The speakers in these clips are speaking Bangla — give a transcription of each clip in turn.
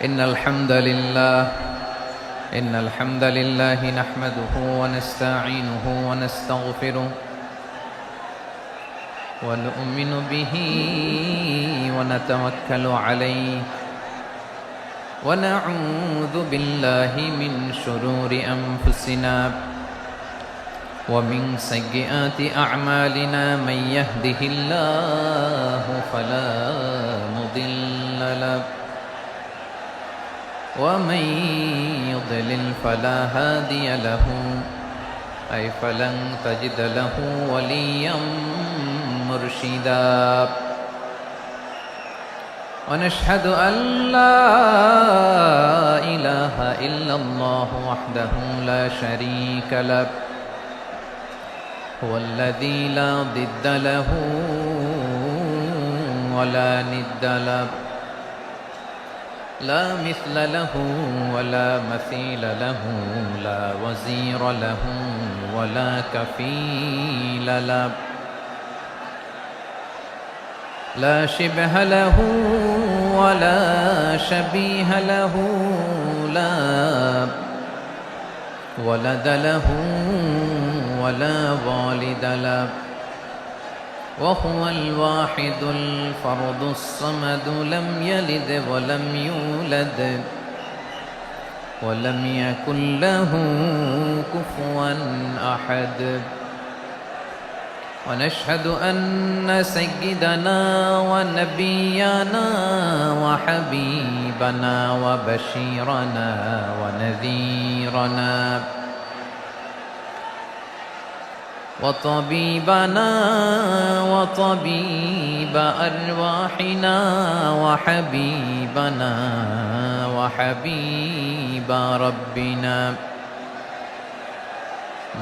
إن الحمد لله نحمده ونستعينه ونستغفره ونؤمن به ونتوكل عليه ونعوذ بالله من شرور أنفسنا ومن سيئات أعمالنا من يهده الله فلا مضل له ومن يضلل فلا هادي له أي فلن تجد له وليا مرشدا ونشهد أن لا إله إلا الله وحده لا شريك له هو الذي لا ضد له ولا ند له لا مثل له ولا مثيل له لا وزير له ولا كفيل له لا شبه له ولا شبيه له لا ولد له ولا والد له وهو الواحد الفرد الصمد لم يلد ولم يولد ولم يكن له كفوا أحد ونشهد أن سيدنا ونبينا وحبيبنا وبشيرنا ونذيرنا وطبيبنا وطبيب أرواحنا وحبيبنا وحبيب ربنا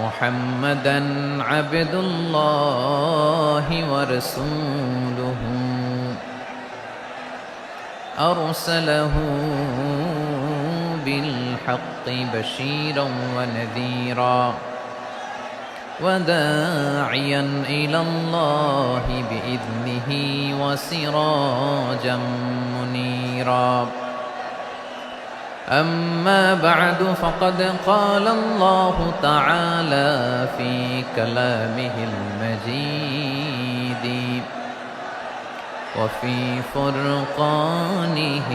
محمدا عبد الله ورسوله أرسله بالحق بشيرا ونذيرا وداعيا إلى الله بإذنه وسراجا منيرا أما بعد فقد قال الله تعالى في كلامه المجيد وفي فرقانه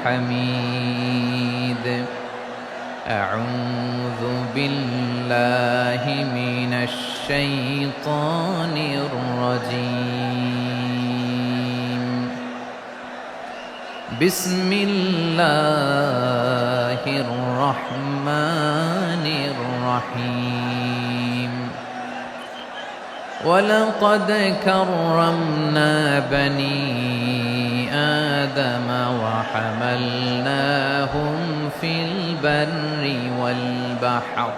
الحميد أعوذ بالله من الشيطان الرجيم بسم الله الرحمن الرحيم ولقد كرمنا بني آدم وحملناهم في البر والبحر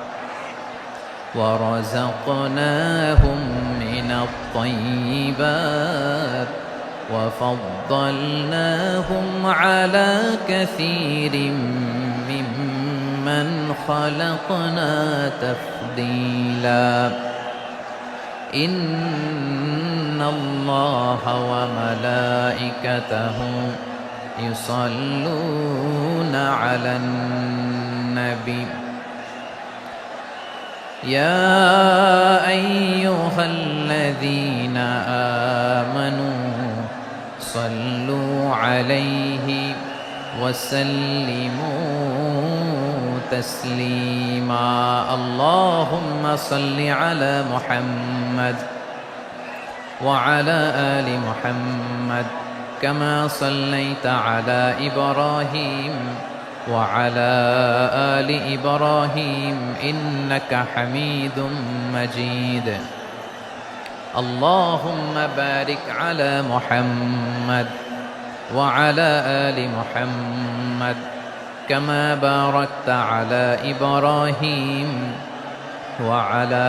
ورزقناهم من الطيبات وفضلناهم على كثير ممن خلقنا تفضيلا إن الله وملائكته يصلون على النبي يا أيها الذين آمنوا صلوا عليه وسلموا تسليما اللهم صل على محمد وعلى آل محمد كما صليت على إبراهيم وعلى آل إبراهيم إنك حميد مجيد اللهم بارك على محمد وعلى آل محمد كما باركت على إبراهيم وعلى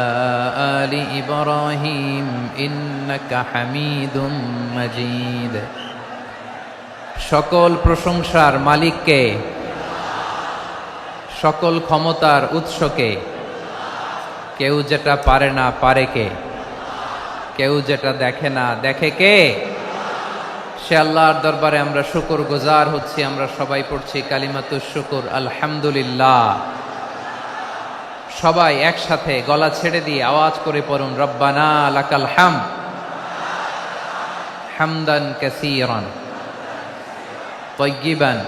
آل إبراهيم إنك حميد مجيد সকল প্রশংসার মালিককে সকল ক্ষমতার উৎসকে কেউ যেটা পারে না পারে কে কেউ যেটা দেখে না দেখে কে সে আল্লাহর দরবারে আমরা শুকর গুজার হচ্ছি। আমরা সবাই পড়ছি কালিমাতুশ শুকর, আলহামদুলিল্লাহ। সবাই একসাথে গলা ছেড়ে দিয়ে আওয়াজ করে পড়ুন, রব্বানা লাকাল হামদ হামদান কাসীরান তাইয়িবান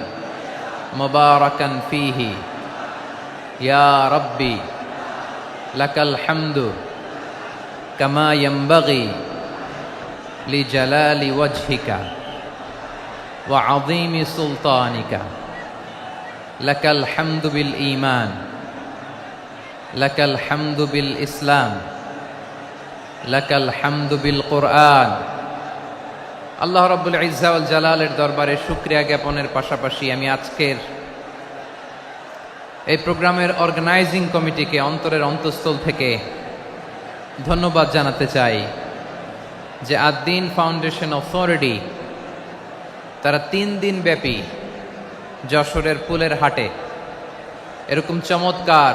মুবারাকান ফীহি ইয়া রাব্বি লাকাল হামদু কামা ইয়ানবাগি লিজালালি ওয়াজহিকা ওয়া আযীমি সুলতানিকা লাকাল হামদু বিল ঈমান লাকাল হামদু বিল ইসলাম লাকাল হামদু বিল কুরআন। আল্লাহ রাব্বুল ইজ্জা ওয়াল জালালের দরবারে শুকরিয়া জ্ঞাপনের পাশাপাশি আমি আজকের এই প্রোগ্রামের অর্গানাইজিং কমিটিকে অন্তরের অন্তঃস্থল থেকে ধন্যবাদ জানাতে চাই যে আদ-দ্বীন ফাউন্ডেশন অথরিটি তারা 3 দিন ব্যাপী যশোরের পুলের হাটে এরকম চমৎকার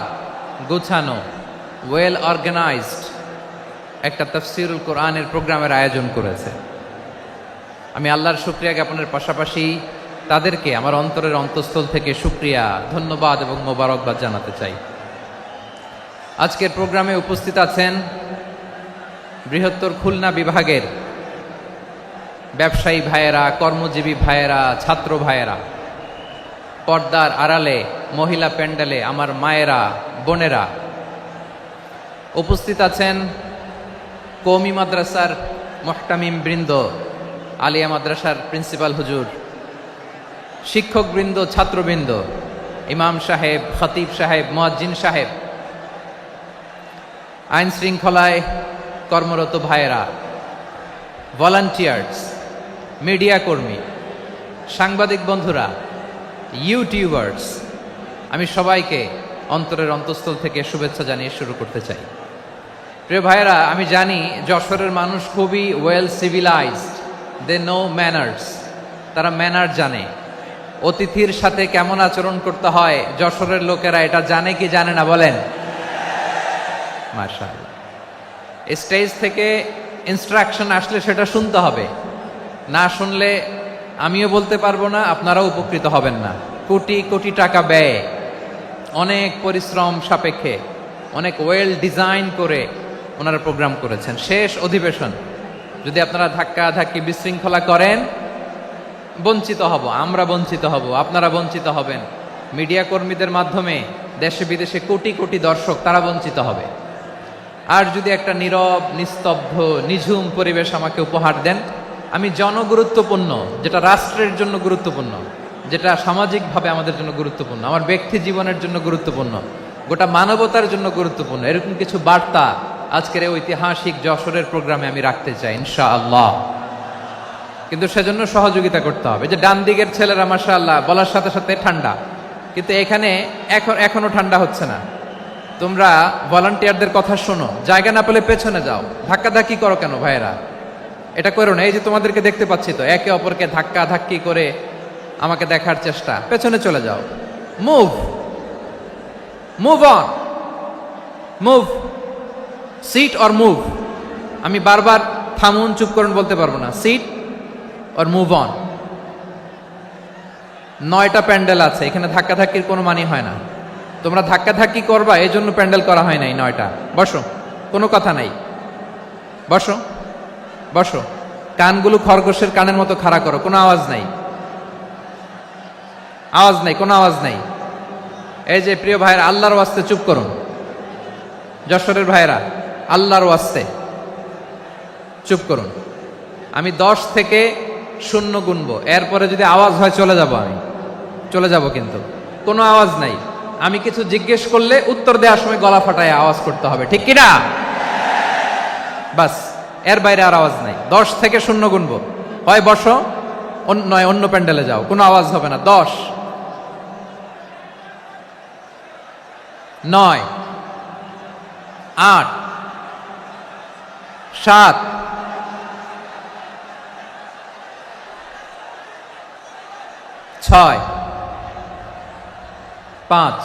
গোছানো ওয়েল অর্গানাইজড একটা তাফসীরুল কোরআনের প্রোগ্রামের আয়োজন করেছে। আমি আল্লাহর শুকরিয়া জ্ঞাপনের পাশাপাশি তাদেরকে আমার অন্তরের অন্তঃস্থল থেকে শুকরিয়া, ধন্যবাদ এবং মোবারকবাদ জানাতে চাই। আজকের প্রোগ্রামে উপস্থিত আছেন বৃহত্তর খুলনা বিভাগের ব্যবসায়ী ভাইয়েরা, কর্মজীবী ভাইয়েরা, ছাত্র ভাইয়েরা, পর্দার আড়ালে মহিলা প্যান্ডেলে আমার মায়েরা, বোনেরা। উপস্থিত আছেন কওমি মাদ্রাসার মুহতামিম বৃন্দ, আলিয়া মাদ্রাসার প্রিন্সিপাল হুজুর, শিক্ষকবৃন্দ, ছাত্রবৃন্দ, ইমাম সাহেব, খতিব সাহেব, মুয়াজ্জিন সাহেব, আইন শৃঙ্খলায় কর্মরত ভাইয়েরা, ভলান্টিয়ার্স, মিডিয়া কর্মী, সাংবাদিক বন্ধুরা, ইউটিউবার্স, আমি সবাইকে অন্তরের অন্তঃস্থল থেকে শুভেচ্ছা জানিয়ে শুরু করতে চাই। প্রিয় ভাইয়েরা, আমি জানি যশোরের মানুষ খুবই well civilised, they know manners, তারা ম্যানার জানে। অতিথির সাথে কেমন আচরণ করতে হয় যশোরের লোকেরা এটা জানে কি জানে না বলেন? মাশাআল্লাহ। স্টেজ থেকে ইনস্ট্রাকশন আসলে সেটা শুনতে হবে, না শুনলে আমিও বলতে পারবো না, আপনারাও উপকৃত হবেন না। কোটি কোটি টাকা ব্যয়, অনেক পরিশ্রম সাপেক্ষে, অনেক ওয়েল ডিজাইন করে ওনারা প্রোগ্রাম করেছেন। শেষ অধিবেশন যদি আপনারা ধাক্কা ধাক্কি বিশৃঙ্খলা করেন, বঞ্চিত হব, আমরা বঞ্চিত হব, আপনারা বঞ্চিত হবেন, মিডিয়া কর্মীদের মাধ্যমে দেশে বিদেশে কোটি কোটি দর্শক তারা বঞ্চিত হবে। আর যদি একটা নীরব, নিস্তব্ধ, নিঝুম পরিবেশ আমাকে উপহার দেন, আমি জনগুরুত্বপূর্ণ, যেটা রাষ্ট্রের জন্য গুরুত্বপূর্ণ, যেটা সামাজিকভাবে আমাদের জন্য গুরুত্বপূর্ণ, আমার ব্যক্তি জীবনের জন্য গুরুত্বপূর্ণ, গোটা মানবতার জন্য গুরুত্বপূর্ণ, এরকম কিছু বার্তা আজকের এই ঐতিহাসিক যশোরের প্রোগ্রামে আমি রাখতে চাই ইনশাআল্লাহ। কিন্তু সেজন্য সহযোগিতা করতে হবে। যে ডান দিকের ছেলেরা মাশাআল্লাহ বলার সাথে সাথে ঠান্ডা, কিন্তু এখানে এখনো ঠান্ডা হচ্ছে না। তোমরা ভলান্টিয়ারদের কথা শোনো, জায়গা না পেলে পেছনে যাও, ধাক্কাধাক্কি করো কেন ভাইয়েরা? এটা করো না। এই যে তোমাদেরকে দেখতে পাচ্ছি তো, একে অপরকে ধাক্কা ধাক্কি করে আমাকে দেখার চেষ্টা, পেছনে চলে যাও। Move move on, move, sit or move. আমি বারবার থামুন, চুপ করুন বলতে পারবো না। Sit or move on. 9টা প্যান্ডেল আছে, এখানে ধাক্কাধাক্কির কোনো মানে হয় না। তোমরা ধাক্কাধাক্কি করবা, এই জন্য প্যান্ডেল করা হয় নাই 9টা। বসো, কোনো কথা নাই, বসো বসো। কানগুলো খরগোশের কানের মতো খাড়া করো, কোনো আওয়াজ নাই, আওয়াজ নাই, কোনো আওয়াজ নাই। এই যে প্রিয় ভাইয়েরা, আল্লাহর ওয়াস্তে চুপ করুন। যশোরের ভাইয়েরা, আল্লাহর ওয়াস্তে চুপ করুন। আমি 10 থেকে 0 গুনবো, এরপরে যদি আওয়াজ হয় চলে যাব, আমি চলে যাব, কিন্তু কোনো আওয়াজ নাই। আমি কিছু জিজ্ঞেস করলে উত্তর দেওয়ার সময় গলা ফাটায় আওয়াজ করতে হবে, ঠিক কিনা? বাস, এর বাইরে আর আওয়াজ নাই। 10 থেকে 0 গুনবো, হয় বসো, নয় অন্য প্যান্ডেলে যাও, কোনো আওয়াজ হবে না। 10, 9, 8, 7, 6, 5,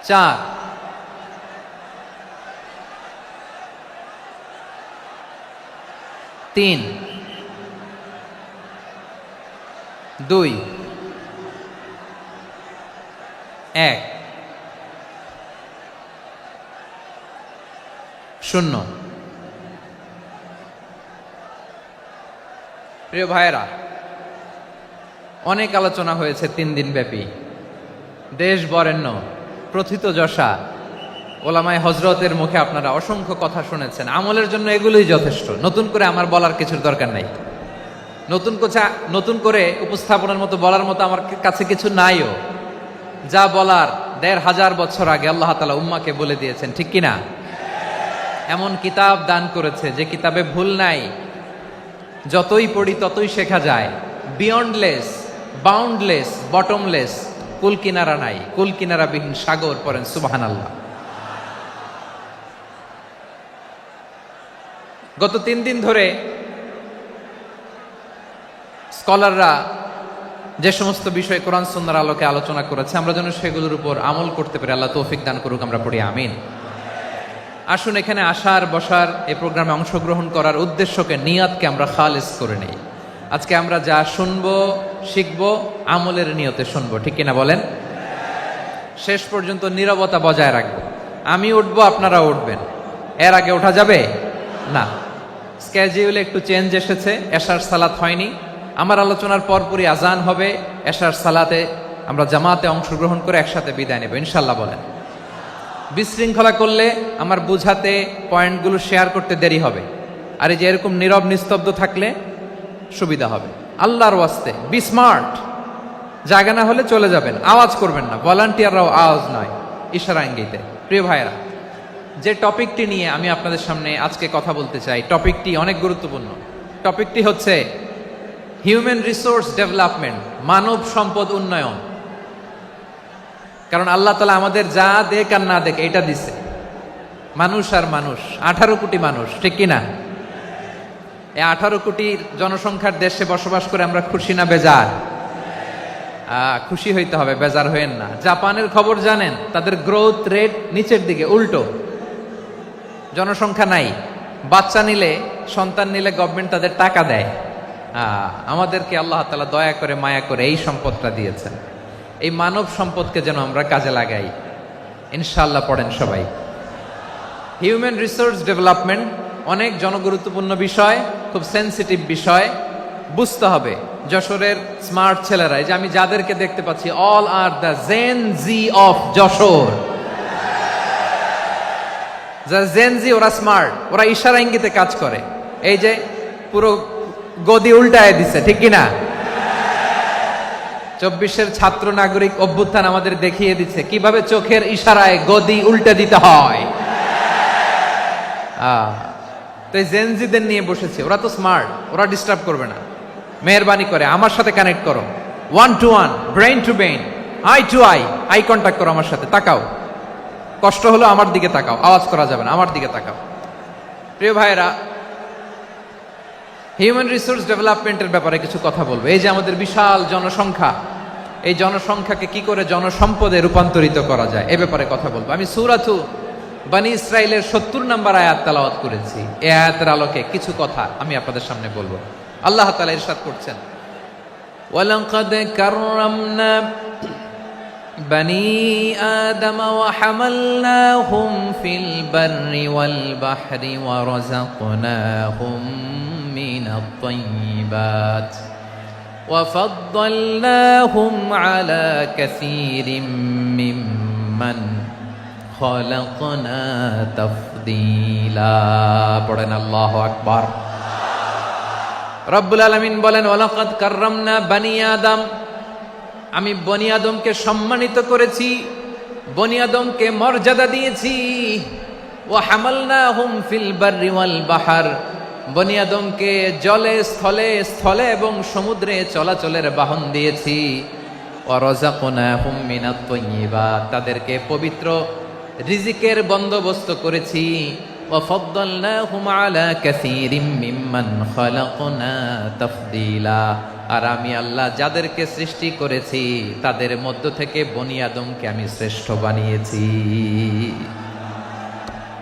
4, 3, 3 2 1 0। প্রিয় ভাইয়েরা, অনেক আলোচনা হয়েছে 3 দিন ব্যাপী। দেশ বরেণ্য প্রথিতযশা ওলামায়ে হযরতের মুখে আপনারা অসংখ্য কথা শুনেছেন। আমলের জন্য এগুলোই যথেষ্ট, নতুন করে আমার বলার কিছুর দরকার নাই। নতুন করে উপস্থাপনের মতো বলার মতো আমার কাছে কিছু নাইও। যা বলার ১৫০০ বছর আগে আল্লাহ তাআলা উম্মাহকে বলে দিয়েছেন, ঠিক কিনা? এমন কিতাব দান করেছে যে কিতাবে ভুল নাই, যতই পড়ি ততই শেখা যায়। বিয়ন্ডলেস, বাউন্ডলেস, বটমলেস, কুল কিনারা নাই, কুল কিনারা বিহীন সাগর। পড়েন সুবহানাল্লাহ। গত 3 দিন ধরে স্কলাররা যে সমস্ত বিষয়ে কোরআন সুন্নাহর আলোকে আলোচনা করেছে, আমরা যেন সেগুলোর উপর আমল করতে পারি। আল্লাহ তৌফিক দান করুক, আমরা পড়ি আমিন। আসুন, এখানে আসার বসার এই প্রোগ্রামে অংশগ্রহণ করার উদ্দেশ্যকে, নিয়তকে আমরা খালিস করে নেই। আজকে আমরা যা শুনবো শিখবো আমলের নিয়তে শুনবো, ঠিক কিনা বলেন? শেষ পর্যন্ত নীরবতা বজায় রাখবো। আমি উঠবো, আপনারা উঠবেন। এর আগে ওঠা যাবে না। স্কেডিউলে একটু চেঞ্জ এসেছে, এশার সালাত হয়নি। আমার আলোচনার পরপরই আজান হবে। এশার সালাতে আমরা জামাতে অংশগ্রহণ করে একসাথে বিদায় নেব ইনশাল্লাহ। বলেন। বিশৃঙ্খলা করলে আমার বুঝাতে, পয়েন্টগুলো শেয়ার করতে দেরি হবে। আর এই যে এরকম নীরব নিস্তব্ধ থাকলে সুবিধা হবে। আল্লাহর ওয়াস্তে বি স্মার্ট। জায়গা না হলে চলে যাবেন, আওয়াজ করবেন না। ভলান্টিয়াররাও আওয়াজ নয়, ইশারা ইঙ্গিতে। প্রিয় ভাইরা, যে টপিকটি নিয়ে আমি আপনাদের সামনে আজকে কথা বলতে চাই, টপিকটি অনেক গুরুত্বপূর্ণ। টপিকটি হচ্ছে হিউম্যান রিসোর্স ডেভেলপমেন্ট, মানব সম্পদ উন্নয়ন। কারণ আল্লাহ তাআলা আমাদের যা দেখ আর না দেখ এটা দিছে। মানুষ আর মানুষ, 18 কোটি মানুষ, ঠিক কিনা? এই 18 কোটি জনসংখ্যার দেশে বসবাস করে আমরা খুশি না বেজার? খুশি হইতে হবে, বেজার হইেন না। জাপানের খবর জানেন? তাদের গ্রোথ রেট নিচের দিকে, উল্টো। জনসংখ্যা নাই, বাচ্চা নিলে, সন্তান নিলে গভর্নমেন্ট তাদের টাকা দেয়। আমাদেরকে আল্লাহ তাআলা দয়া করে, মায়া করে এই সম্পদটা দিয়েছেন। এই মানব সম্পদকে যেন আমরা কাজে লাগাই ইনশাআল্লাহ। পড়েন সবাই। হিউম্যান রিসোর্স ডেভেলপমেন্ট অনেক জনগুরুত্বপূর্ণ বিষয়, খুব সেন্সিটিভ বিষয়। বুঝতে হবে যশোরের স্মার্ট ছেলেরা, এই যে আমি যাদেরকে দেখতে পাচ্ছি, all are the Gen Z of Jashore. যারা জেন জি, ওরা স্মার্ট, ওরা ইশারা ইঙ্গিতে কাজ করে। এই যে পুরো গদি উল্টায় দিছে, ঠিক কিনা? 24-এর ছাত্র নাগরিক অভ্যুত্থান আমাদের দেখিয়ে দিচ্ছে কিভাবে চোখের ইশারায় গদি উল্টে দিতে হয়। তো এই জেনজিদের নিয়ে বসেছে। ওরা তো স্মার্ট, ওরা ডিস্টার্ব করবে না। মেহরবানি করে আমার সাথে কানেক্ট করো, 1 to 1, brain to brain, eye to eye, eye contact করো আমার সাথে। তাকাও, কষ্ট হলো আমার দিকে তাকাও, আওয়াজ করা যাবে না, আমার দিকে তাকাও। প্রিয় ভাইয়েরা, হিউম্যান রিসোর্স ডেভেলপমেন্টের ব্যাপারে কিছু কথা বলবো। এই যে আমাদের বিশাল জনসংখ্যা, এই জনসংখ্যাকে কি করে জনসম্পদে রূপান্তরিত করা যায় এ ব্যাপারে কথা বলবো। আমি সূরাতু বনী ইসরাইলের 70 নম্বর আয়াত তেলাওয়াত করেছি। এই আয়াতের আলোকে কিছু কথা আমি আপনাদের সামনে বলবো। আল্লাহ তাআলা ইরশাদ করছেন, ওয়ালাকাদ কাররামনা বনী আদম ওয়া হামালনাহুম ফিল বাররি ওয়াল বাহরি ওয়া রাযাকনাহুম মিনাত তাইয়্যিবাত ওয়া ফাদ্দালনাহুম আলা কাসীরিম মিম্মান খালাকনা তাফদীলা। পড়েন আল্লাহু আকবার। রব্বুল আলামিন বলেন, ওয়ালাকাদ কাররামনা বনী আদম, আমি বনী আদমকে সম্মানিত করেছি, বনী আদমকে মর্যাদা দিয়েছি। ওয়া হামালনাহুম ফিল বাররি ওয়াল বাহর, বনী আদমকে জলে, স্থলে, স্থলে এবং সমুদ্রে চলাচলের বাহন দিয়েছি। ওয়া রাযাকনাহুম মিনাত তাইয়্যিবাত, তাদেরকে পবিত্র রিজিকের বন্দোবস্ত করেছি। ওয়া ফাদ্দালনাহুম আলা কাসীরিম মিম্মান খালাকনা তাফদীলা, আর আমি আল্লাহ যাদেরকে সৃষ্টি করেছি তাদের মধ্য থেকে বনী আদমকে আমি শ্রেষ্ঠ বানিয়েছি।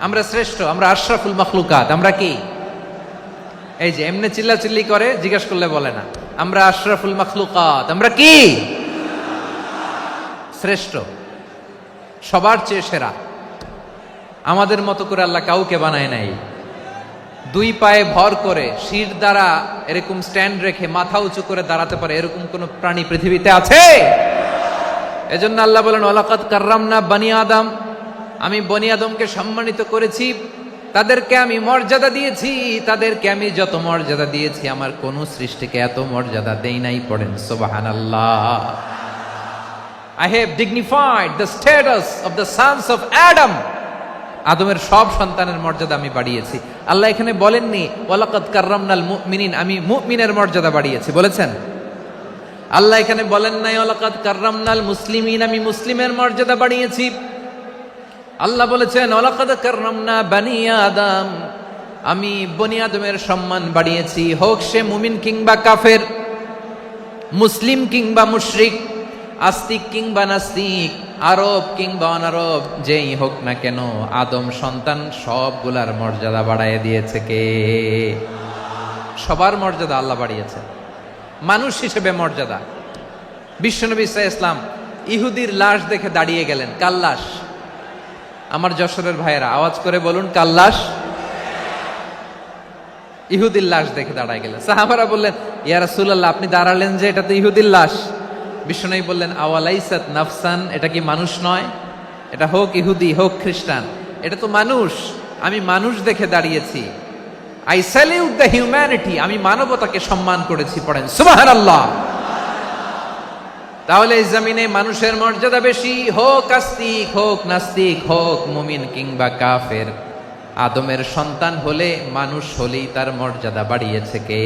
আমরা শ্রেষ্ঠ, আমরা আশরাফুল মাখলুকাত। আমরা কি? এই যে এমনি চিল্লাচিল্লি করে, জিজ্ঞেস করলে বলে না আমরা আশরাফুল মাখলুকাত, আমরা কি শ্রেষ্ঠ, সবার চেয়ে সেরা। আমাদের মতো করে আল্লাহ কাউকে বানায় নাই। দুই পায়ে ভর করে শির দ্বারা এরকম স্ট্যান্ড রেখে মাথা উঁচু করে দাঁড়াতে পারে এরকম কোন প্রাণী পৃথিবীতে আছে? এজন্য আল্লাহ বলেন ওয়ালাকাদ কাররামনা বানি আদম, আমি বনি আদমকে সম্মানিত করেছি, তাদেরকে আমি মর্যাদা দিয়েছি। তাদেরকে আমি যত মর্যাদা দিয়েছি আমার কোন সৃষ্টিকে এত মর্যাদা দেই নাই। পড়েন সুবহানাল্লাহ। I have dignified the status of the sons of Adam. আদমের সব সন্তানের মর্যাদা আমি বাড়িয়েছি। আল্লাহ এখানে বলেননি ওয়ালাকাদ কাররামনাল মুমিনিন, আমি মুমিনের মর্যাদা বাড়িয়েছি, বলেছেন? আল্লাহ এখানে বলেন নাই ওয়ালাকাদ কাররামনাল মুসলিমিন, আমি মুসলিমের মর্যাদা বাড়িয়েছি। আল্লাহ বলেছেন ওয়ালাকাদ কাররামনা বানি আদম, আমি বনি আদমের সম্মান বাড়িয়েছি। হোক সে মুমিন কিংবা কাফের, মুসলিম কিংবা মুশরিক, আস্তিক কিংবা নাস্তিক, আরব কিংবা অনারব, যেই হোক না কেন আদম সন্তান সবগুলার মর্যাদা বাড়ায় দিয়েছে কে? সবার মর্যাদা আল্লাহ বাড়িয়েছে। মানুষ হিসেবে মর্যাদা। বিশ্বনবী সাল্লাল্লাহু আলাইহি ওয়াসাল্লাম ইহুদির লাশ দেখে দাঁড়িয়ে গেলেন। কার লাশ? আমার যশোরের ভাইয়েরা আওয়াজ করে বলুন, কার লাশ? ইহুদির লাশ দেখে দাঁড়ায় গেলেন। সাহাবারা বললেন ইয়া রাসূলুল্লাহ, আপনি দাঁড়ালেন যে, এটা তো ইহুদির লাশ। বিশ্বনবী বললেন আওয়ালাইসাত নাফসান, এটা কি মানুষ নয়? এটা হোক ইহুদি হোক খ্রিস্টান, এটা তো মানুষ। আমি মানুষ দেখে দাঁড়িয়েছি। আই স্যালিউট দ্য হিউম্যানিটি, আমি মানবতাকে সম্মান করেছি। পড়েন সুবহানাল্লাহ। তাহলে এই জমিনে মানুষের মর্যাদা বেশি, হোক আস্তিক হোক নাস্তিক, হোক মুমিন কিংবা কাফের। আদমের সন্তান হলে, মানুষ হলেই তার মর্যাদা বাড়িয়েছে কে?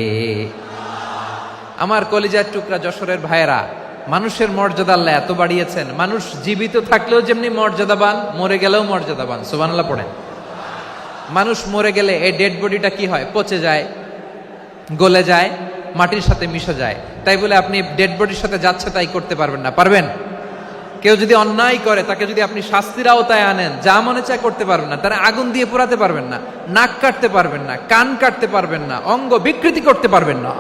আমার কলিজার টুকরা যশোরের ভাইয়েরা, মানুষের মর্যাদা আল্লাহ এত বাড়িয়েছেন, মানুষ জীবিত থাকলেও যেমনি মর্যাদাবান, মরে গেলেও মর্যাদাবান। সুবহানাল্লাহ পড়েন। মানুষ মরে গেলে এই ডেড বডিটা কি হয়? পচে যায়, গলে যায়, মাটির সাথে মিশে যায়। তাই বলে আপনি ডেড বডির সাথে যাচ্ছে তাই করতে পারবেন না? পারবেন? কেউ যদি অন্যায় করে তাকে যদি আপনি শাস্তির আওতায় আনেন, যা মনে চায় করতে পারবেন না। তারা আগুন দিয়ে পোড়াতে পারবেন না, নাক কাটতে পারবেন না, কান কাটতে পারবেন না, অঙ্গ বিকৃতি করতে পারবেন না।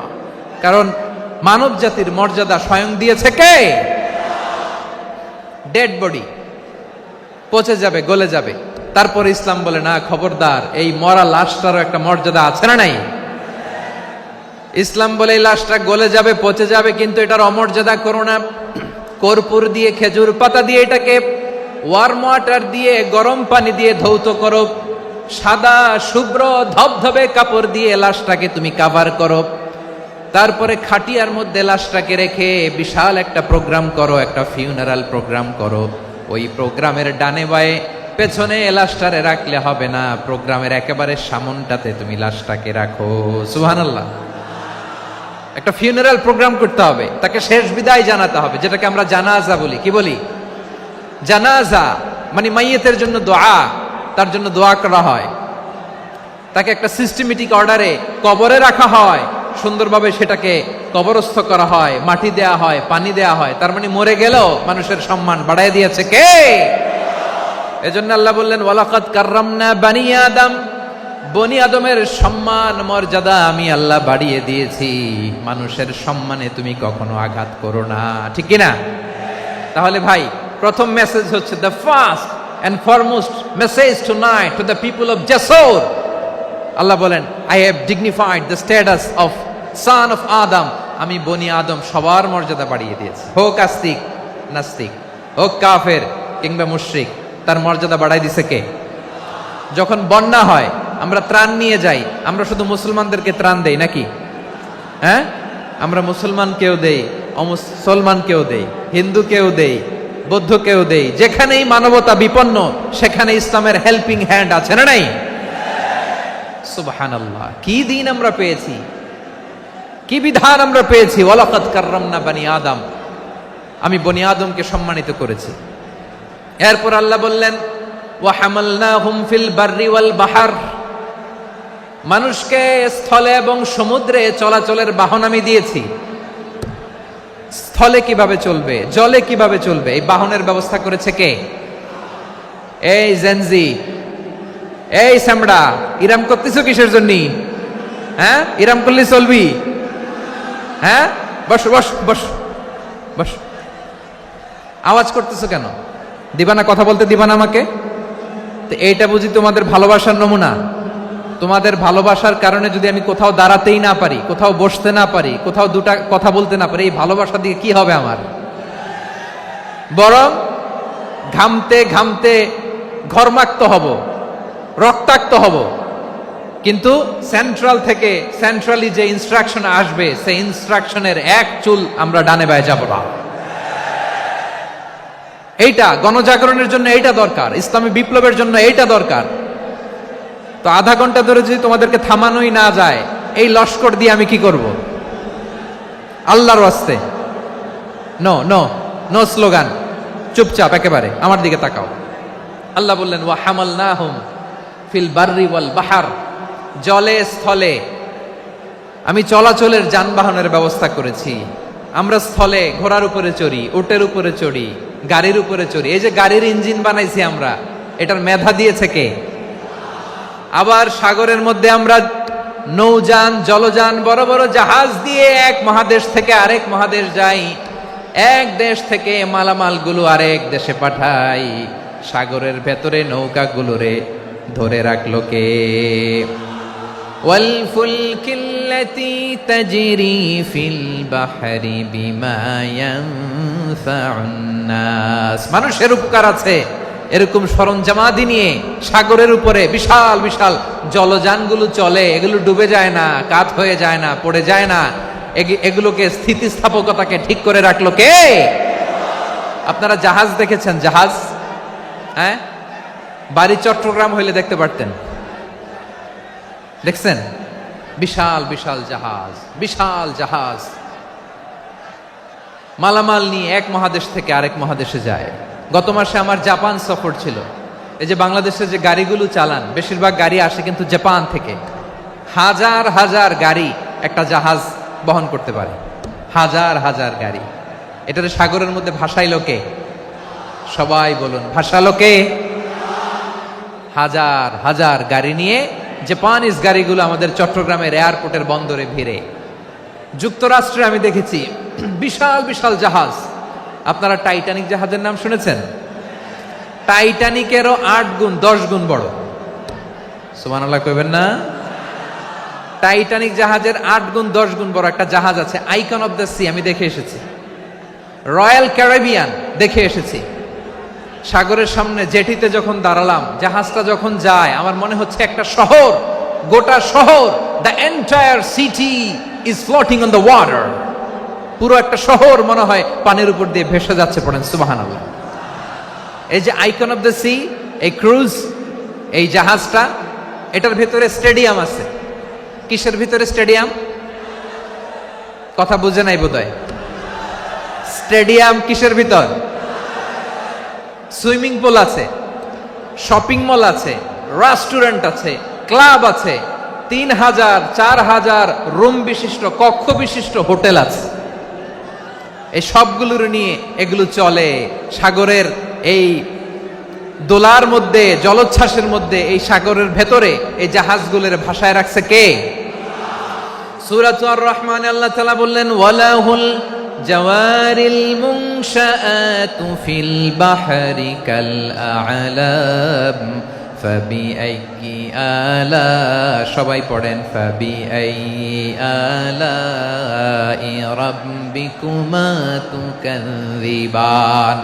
কারণ মানব জাতির মর্যাদা স্বয়ং দিয়েছে কে? ডেড বডি পচে যাবে, গলে যাবে। তারপর ইসলাম বলে না, খবরদার, এই মরা লাশটারও একটা মর্যাদা আছে না নাই? ইসলাম বলে এই লাশটা গলে যাবে, পচে যাবে, কিন্তু এটার অমর্যাদা করো না। কর্পূর দিয়ে, খেজুর পাতা দিয়ে এটাকে ওয়ার্ম ওয়াটার দিয়ে, গরম পানি দিয়ে ধৌত করো। সাদা শুভ্র ধবধবে কাপড় দিয়ে লাশটাকে তুমি কাভার করো। তারপরে খাটিয়ার মধ্যে লাশটাকে রেখে বিশাল একটা প্রোগ্রাম করো, একটা ফিউনারাল প্রোগ্রাম করো। ওই প্রোগ্রামের ডানে বায়ে পেছনে লাশটারে রাখলে হবে না, প্রোগ্রামের একেবারে সামনটাতে তুমি লাশটাকে রাখো। সুবহানাল্লাহ। একটা ফিউনারাল প্রোগ্রাম করতে হবে, তাকে শেষ বিদায় জানাতে হবে, যেটাকে আমরা জানাজা বলি। কি বলি? জানাজা মানে মাইয়েতের জন্য দোয়া, তার জন্য দোয়া করা হয়। তাকে একটা সিস্টেমেটিক অর্ডারে কবরে রাখা হয়, সুন্দরভাবে সেটাকে কবরস্থ করা হয়, মাটি দেয়া হয়, পানি দেয়া হয়। তার মানে মরে গেলেও মানুষের সম্মান বাড়ায় দিয়েছে কে? এজন্য আল্লাহ বললেন ওয়ালাকাদ কাররামনা বানি আদম, বনি আদমের সম্মান মর্যাদা আমি আল্লাহ বাড়িয়ে দিয়েছি। মানুষের সম্মানে তুমি কখনো আঘাত করো না, ঠিক কি না? তাহলে ভাই, প্রথম মেসেজ হচ্ছে, the first and foremost message tonight to the people of Jashore. Allah বলেন I have dignified the status of son of Adam, আমি বনি আদম সবার মর্যাদা বাড়িয়ে দিয়েছি। হোক আস্তিক নাস্তিক, হোক কাফের কিংবা মুশরিক, তার মর্যাদা বাড়াই দিছে কে? যখন বন্যা হয় আমরা ত্রাণ নিয়ে যাই, আমরা শুধু মুসলমানদেরকে ত্রাণ দেই নাকি? হ্যাঁ, আমরা মুসলমানকেও দেই, অমুসলমানকেও দেই, হিন্দুকেও দেই, বৌদ্ধকেও দেই। যেখানেই মানবতা বিপন্ন সেখানে ইসলামের হেল্পিং হ্যান্ড আছে না নাই? সুবহানাল্লাহ। কি দিন আমরা পেয়েছি, কি বিধান আমরা পেয়েছি। ওয়ালাকাদ কাররামনা বানি আদম, আমি বনি আদমকে সম্মানিত করেছি। এরপর আল্লাহ বললেন ওয়া হামালনাহুম ফিল বাররি ওয়াল বাহর, মানুষকে স্থলে এবং সমুদ্রে চলাচলের বাহন আমি দিয়েছি। স্থলে কিভাবে চলবে, জলে কিভাবে চলবে, এই বাহনের ব্যবস্থা করেছে কে? এই জেনজি, এই সামড়া, ইরাম করতেছো কিসের জন্য? হ্যাঁ, ইরাম করলে চলবি? হ্যাঁ, বস বস বস বস। আওয়াজ করতেছো কেন? দিবা না, কথা বলতে দিবা না আমাকে? তো এইটা বুঝি তোমাদের ভালোবাসার নমুনা? তোমাদের ভালোবাসার কারণে যদি আমি কোথাও দাঁড়াতেই না পারি, কোথাও বসতে না পারি, কোথাও দুটা কথা বলতে না পারি, এই ভালোবাসা দিয়ে কি হবে আমার? বরং ঘামতে ঘামতে ঘর্মাক্ত হব, রক্তাক্ত হব। কিন্তু সেন্ট্রাল থেকে, সেন্ট্রালি যে ইনস্ট্রাকশন আসবে, সেই ইনস্ট্রাকশনের এক চুল আমরা ডানে বায়ে যাব না। এইটা গণজাগরণের জন্য এইটা দরকার, ইসলামী বিপ্লবের জন্য এইটা দরকার। তো আধা ঘন্টা ধরে যদি তোমাদেরকে থামানোই না যায়, এই লস্কর দিয়ে আমি কি করব? আল্লাহর ওয়াস্তে নো নো নো স্লোগান, চুপচাপ একেবারে আমার দিকে তাকাও। আল্লাহ বললেন ওয়া হামালনাহুম ফিল বাররি ওয়াল বাহার, জলে স্থলে আমি চলাচলের যানবাহনের ব্যবস্থা করেছি। আমরা স্থলে ঘোড়ার উপরে চড়ি, উটের উপরে চড়ি, গাড়ির উপরে চড়ি। এই যে গাড়ির ইঞ্জিন বানাইছি আমরা, এটার মেধা দিয়েছে কে? আবার সাগরের মধ্যে আমরা নৌযান, জলযান, বড় বড় জাহাজ দিয়ে এক মহাদেশ থেকে আরেক মহাদেশ যাই, এক দেশ থেকে মালামালগুলো আরেক দেশে পাঠাই। সাগরের ভেতরে নৌকাগুলোরে ধরে রাখলো কে? ওয়াল ফুলকিল্লাতী তাজরি ফিল বাহরি বিমা ইয়ানফাউন নাস। মানুষের উপকার আছে এরকম সরঞ্জামাদি নিয়ে সাগরের উপরে বিশাল বিশাল জলযানগুলো চলে। এগুলো ডুবে যায় না, কাত হয়ে যায় না, পড়ে যায় না। এগুলোকে স্থিতিস্থাপকতাকে ঠিক করে রাখলো কে? আপনারা জাহাজ দেখেছেন? জাহাজ, হ্যাঁ, বাড়ি চট্টগ্রাম হইলে দেখতে পারতেন। দেখছেন? বিশাল বিশাল জাহাজ, বিশাল জাহাজ মালামাল নিয়ে এক মহাদেশ থেকে আরেক মহাদেশে যায়। গত মাসে আমার জাপান সফর ছিল। এই যে বাংলাদেশে যে গাড়িগুলো চালান, বেশিরভাগ গাড়ি আসে কিন্তু জাপান থেকে। হাজার হাজার গাড়ি একটা জাহাজ বহন করতে পারে, হাজার হাজার গাড়ি। এটারে সাগরের মধ্যে ভাসাইলো কে? সবাই বলুন, ভাসালো কে? হাজার হাজার গাড়ি নিয়ে জাপানিজ গাড়িগুলো আমাদের চট্টগ্রামের এয়ারপোর্টের বন্দরে ভিড়ে। যুক্তরাষ্ট্রে আমি দেখেছি বিশাল বিশাল জাহাজ। আপনারা টাইটানিক জাহাজের নাম শুনেছেন? টাইটানিকেরও 8 গুণ 10 গুণ বড়। সুবহানাল্লাহ কইবেন না? টাইটানিক জাহাজের 8 গুণ 10 গুণ বড় একটা জাহাজ আছে, আইকন অফ দ্য সি, আমি দেখে এসেছি। রয়্যাল ক্যারিবিয়ান দেখে এসেছি। সাগরের সামনে জেটিতে যখন দাঁড়ালাম, জাহাজটা যখন যায়, আমার মনে হচ্ছে একটা শহর, গোটা শহর, the entire city is floating on the water. পুরো একটা শহর মনে হয় পানির উপর দিয়ে ভেসে যাচ্ছে। পড়েন সুবহানাল্লাহ। এই যে আইকন অফ দ্য সি, এই ক্রুজ, এই জাহাজটা, এটার ভিতরে স্টেডিয়াম আছে। কিসের ভিতরে স্টেডিয়াম? কথা বুঝে নাই বোধহয়। স্টেডিয়াম কিসের ভিতর? সুইমিং পুল আছে, শপিং মল আছে, রেস্টুরেন্ট আছে, ক্লাব আছে, 3000 4000 রুম বিশিষ্ট, কক্ষ বিশিষ্ট হোটেল আছে। এই সবগুলোর নিয়ে এগুলো চলে সাগরের এই দোলার মধ্যে, জলোচ্ছ্বাসের মধ্যে, এই সাগরের ভেতরে এই জাহাজগুলোর ভাষায় রাখছে কে? সূরাতুর আর রহমানে আল্লাহ তাআলা বললেন ওয়ালাহুল জাওয়ারিল মুনশাআতু ফিল বাহরি কাল আ'লাম ফাবিআইয়ি আলা, সবাই পড়েন ফাবিআইয়ি আলাই রাব্বিকুমা তুকাযযিবান।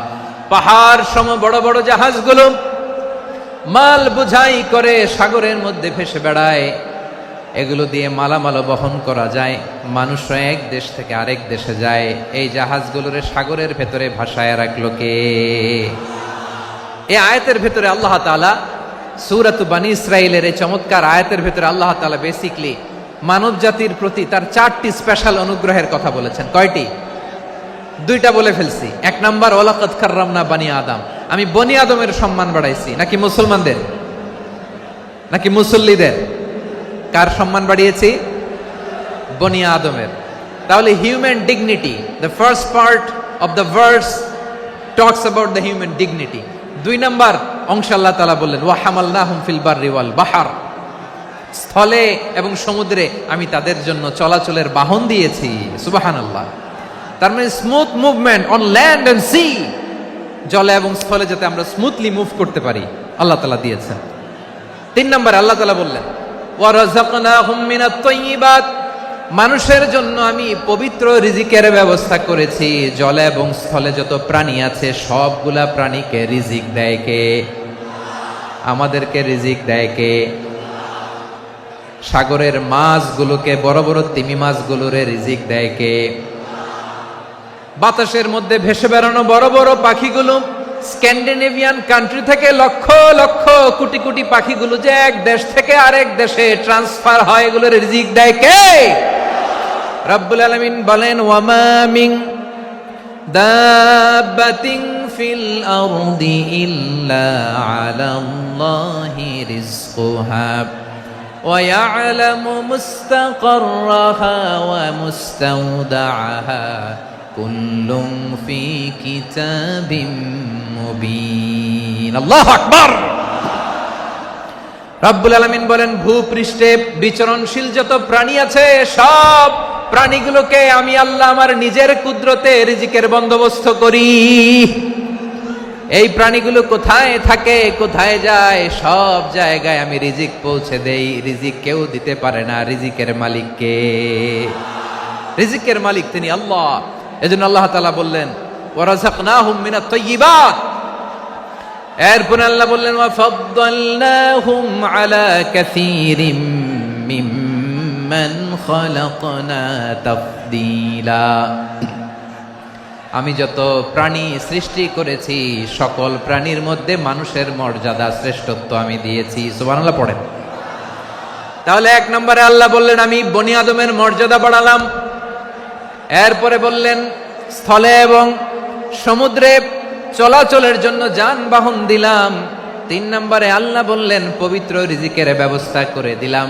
পাহাড় সম বড় বড় জাহাজগুলো মাল বোঝাই করে সাগরের মধ্যে ভেসে বেড়ায়। এগুলো দিয়ে মালামাল বহন করা যায়, মানুষরা এক দেশ থেকে আরেক দেশে যায়। এই জাহাজগুলোরে সাগরের ভেতরে ভাসায় রাখলো কে? এই আয়াতের ভেতরে আল্লাহ তাআলা সূরাত বনী ইসরাঈলের এই চমৎকার আয়াতের ভেতরে আল্লাহ তাআলা বেসিক্যালি মানব জাতির প্রতি তার 4টি স্পেশাল অনুগ্রহের কথা বলেছেন। কয়টি? 2টা বলে ফেলছি। 1 নাম্বার ওয়ালাকাদ কাররামনা বনী আদম, আমি বনী আদমের সম্মান বাড়াইছি। নাকি মুসলমানদের? নাকি মুসল্লিদের? কার সম্মান বাড়িয়েছি? বনী আদমের। তাহলে human dignity, the first part of the verse talks about the human dignity. 2 number অংশ আল্লাহ তাআলা বললেন ওয়া হামালনাহুম ফিল বাররি ওয়াল বাহর, স্থলে এবং সমুদ্রে আমি তাদের জন্য চলাচলের বাহন দিয়েছি। সুবহানাল্লাহ। তার মানে smooth movement on land and sea, জলে এবং স্থলে যাতে আমরা স্মুথলি মুভ করতে পারি আল্লাহ তাআলা দিয়েছেন। 3 নম্বরে আল্লাহ তাআলা বললেন ওয়ারাযাকনাহুম মিনাত তাইয়্যিবাত, মানুষের জন্য আমি পবিত্র রিজিকের ব্যবস্থা করেছি। জলে এবং স্থলে যত প্রাণী আছে সবগুলা প্রাণীকে রিজিক দেয় কে? আমাদেরকে রিজিক দেয় কে? সাগরের মাছগুলোকে, বড় বড় তিমি মাছগুলোরে রিজিক দেয় কে? বাতাসের মধ্যে ভেসে বেড়ানো বড় বড় পাখিগুলো, স্ক্যান্ডিনেভিয়ান কান্ট্রি থেকে লক্ষ লক্ষ কোটি কোটি পাখিগুলো যে এক দেশ থেকে আরেক দেশে ট্রান্সফার হয়, এগুলোর রিজিক দেয় কে? রব্বুল আলামিন বলেন ওয়ামা মিন দাব্বাতিন ফিল আরদি ইল্লা আলাল্লাহি রিজকুহা ওয়া ইয়ালামু মুস্তাকাররাহা ওয়া মুস্তাওদাআহা কুল্লুম ফি কিতাবিম মুবিন। আল্লাহু আকবার। রব্বুল আলামিন বলেন ভূপৃষ্ঠে বিচরণশীল যত প্রাণী আছে সব প্রাণীগুলোকে আমি আল্লাহ আমার নিজের কুদরতে রিজিকের বন্দোবস্ত করি। এই প্রাণীগুলো কোথায় থাকে, কোথায় যায়, সব জায়গায় আমি রিজিক পৌঁছে দেই। রিজিক কেউ দিতে পারে না, রিজিকের মালিক কে? রিজিকের মালিক তিনি আল্লাহ। এজন্য আল্লাহ তাআলা বললেন ওয়ারাযাকনাহুম মিনাত তাইয়্যিবাত। এরপর আল্লাহ বললেন ওয়া ফাদ্দালনাহুম আলা কাসীরিম মিম্মান খালাকনা তাফদীলা। আমি যত প্রাণী সৃষ্টি করেছি সকল প্রাণীর মধ্যে মানুষের মর্যাদা শ্রেষ্ঠত্ব আমি দিয়েছি। সুবহানাল্লাহ পড়েন। তাহলে 1 নম্বরে আল্লাহ বললেন আমি বনি আদমের মর্যাদা বাড়ালাম। এরপরে বললেন স্থলে এবং সমুদ্রে চলাচলের জন্য যানবাহন দিলাম। 3 নম্বরে আল্লাহ বললেন পবিত্র রিজিকের ব্যবস্থা করে দিলাম।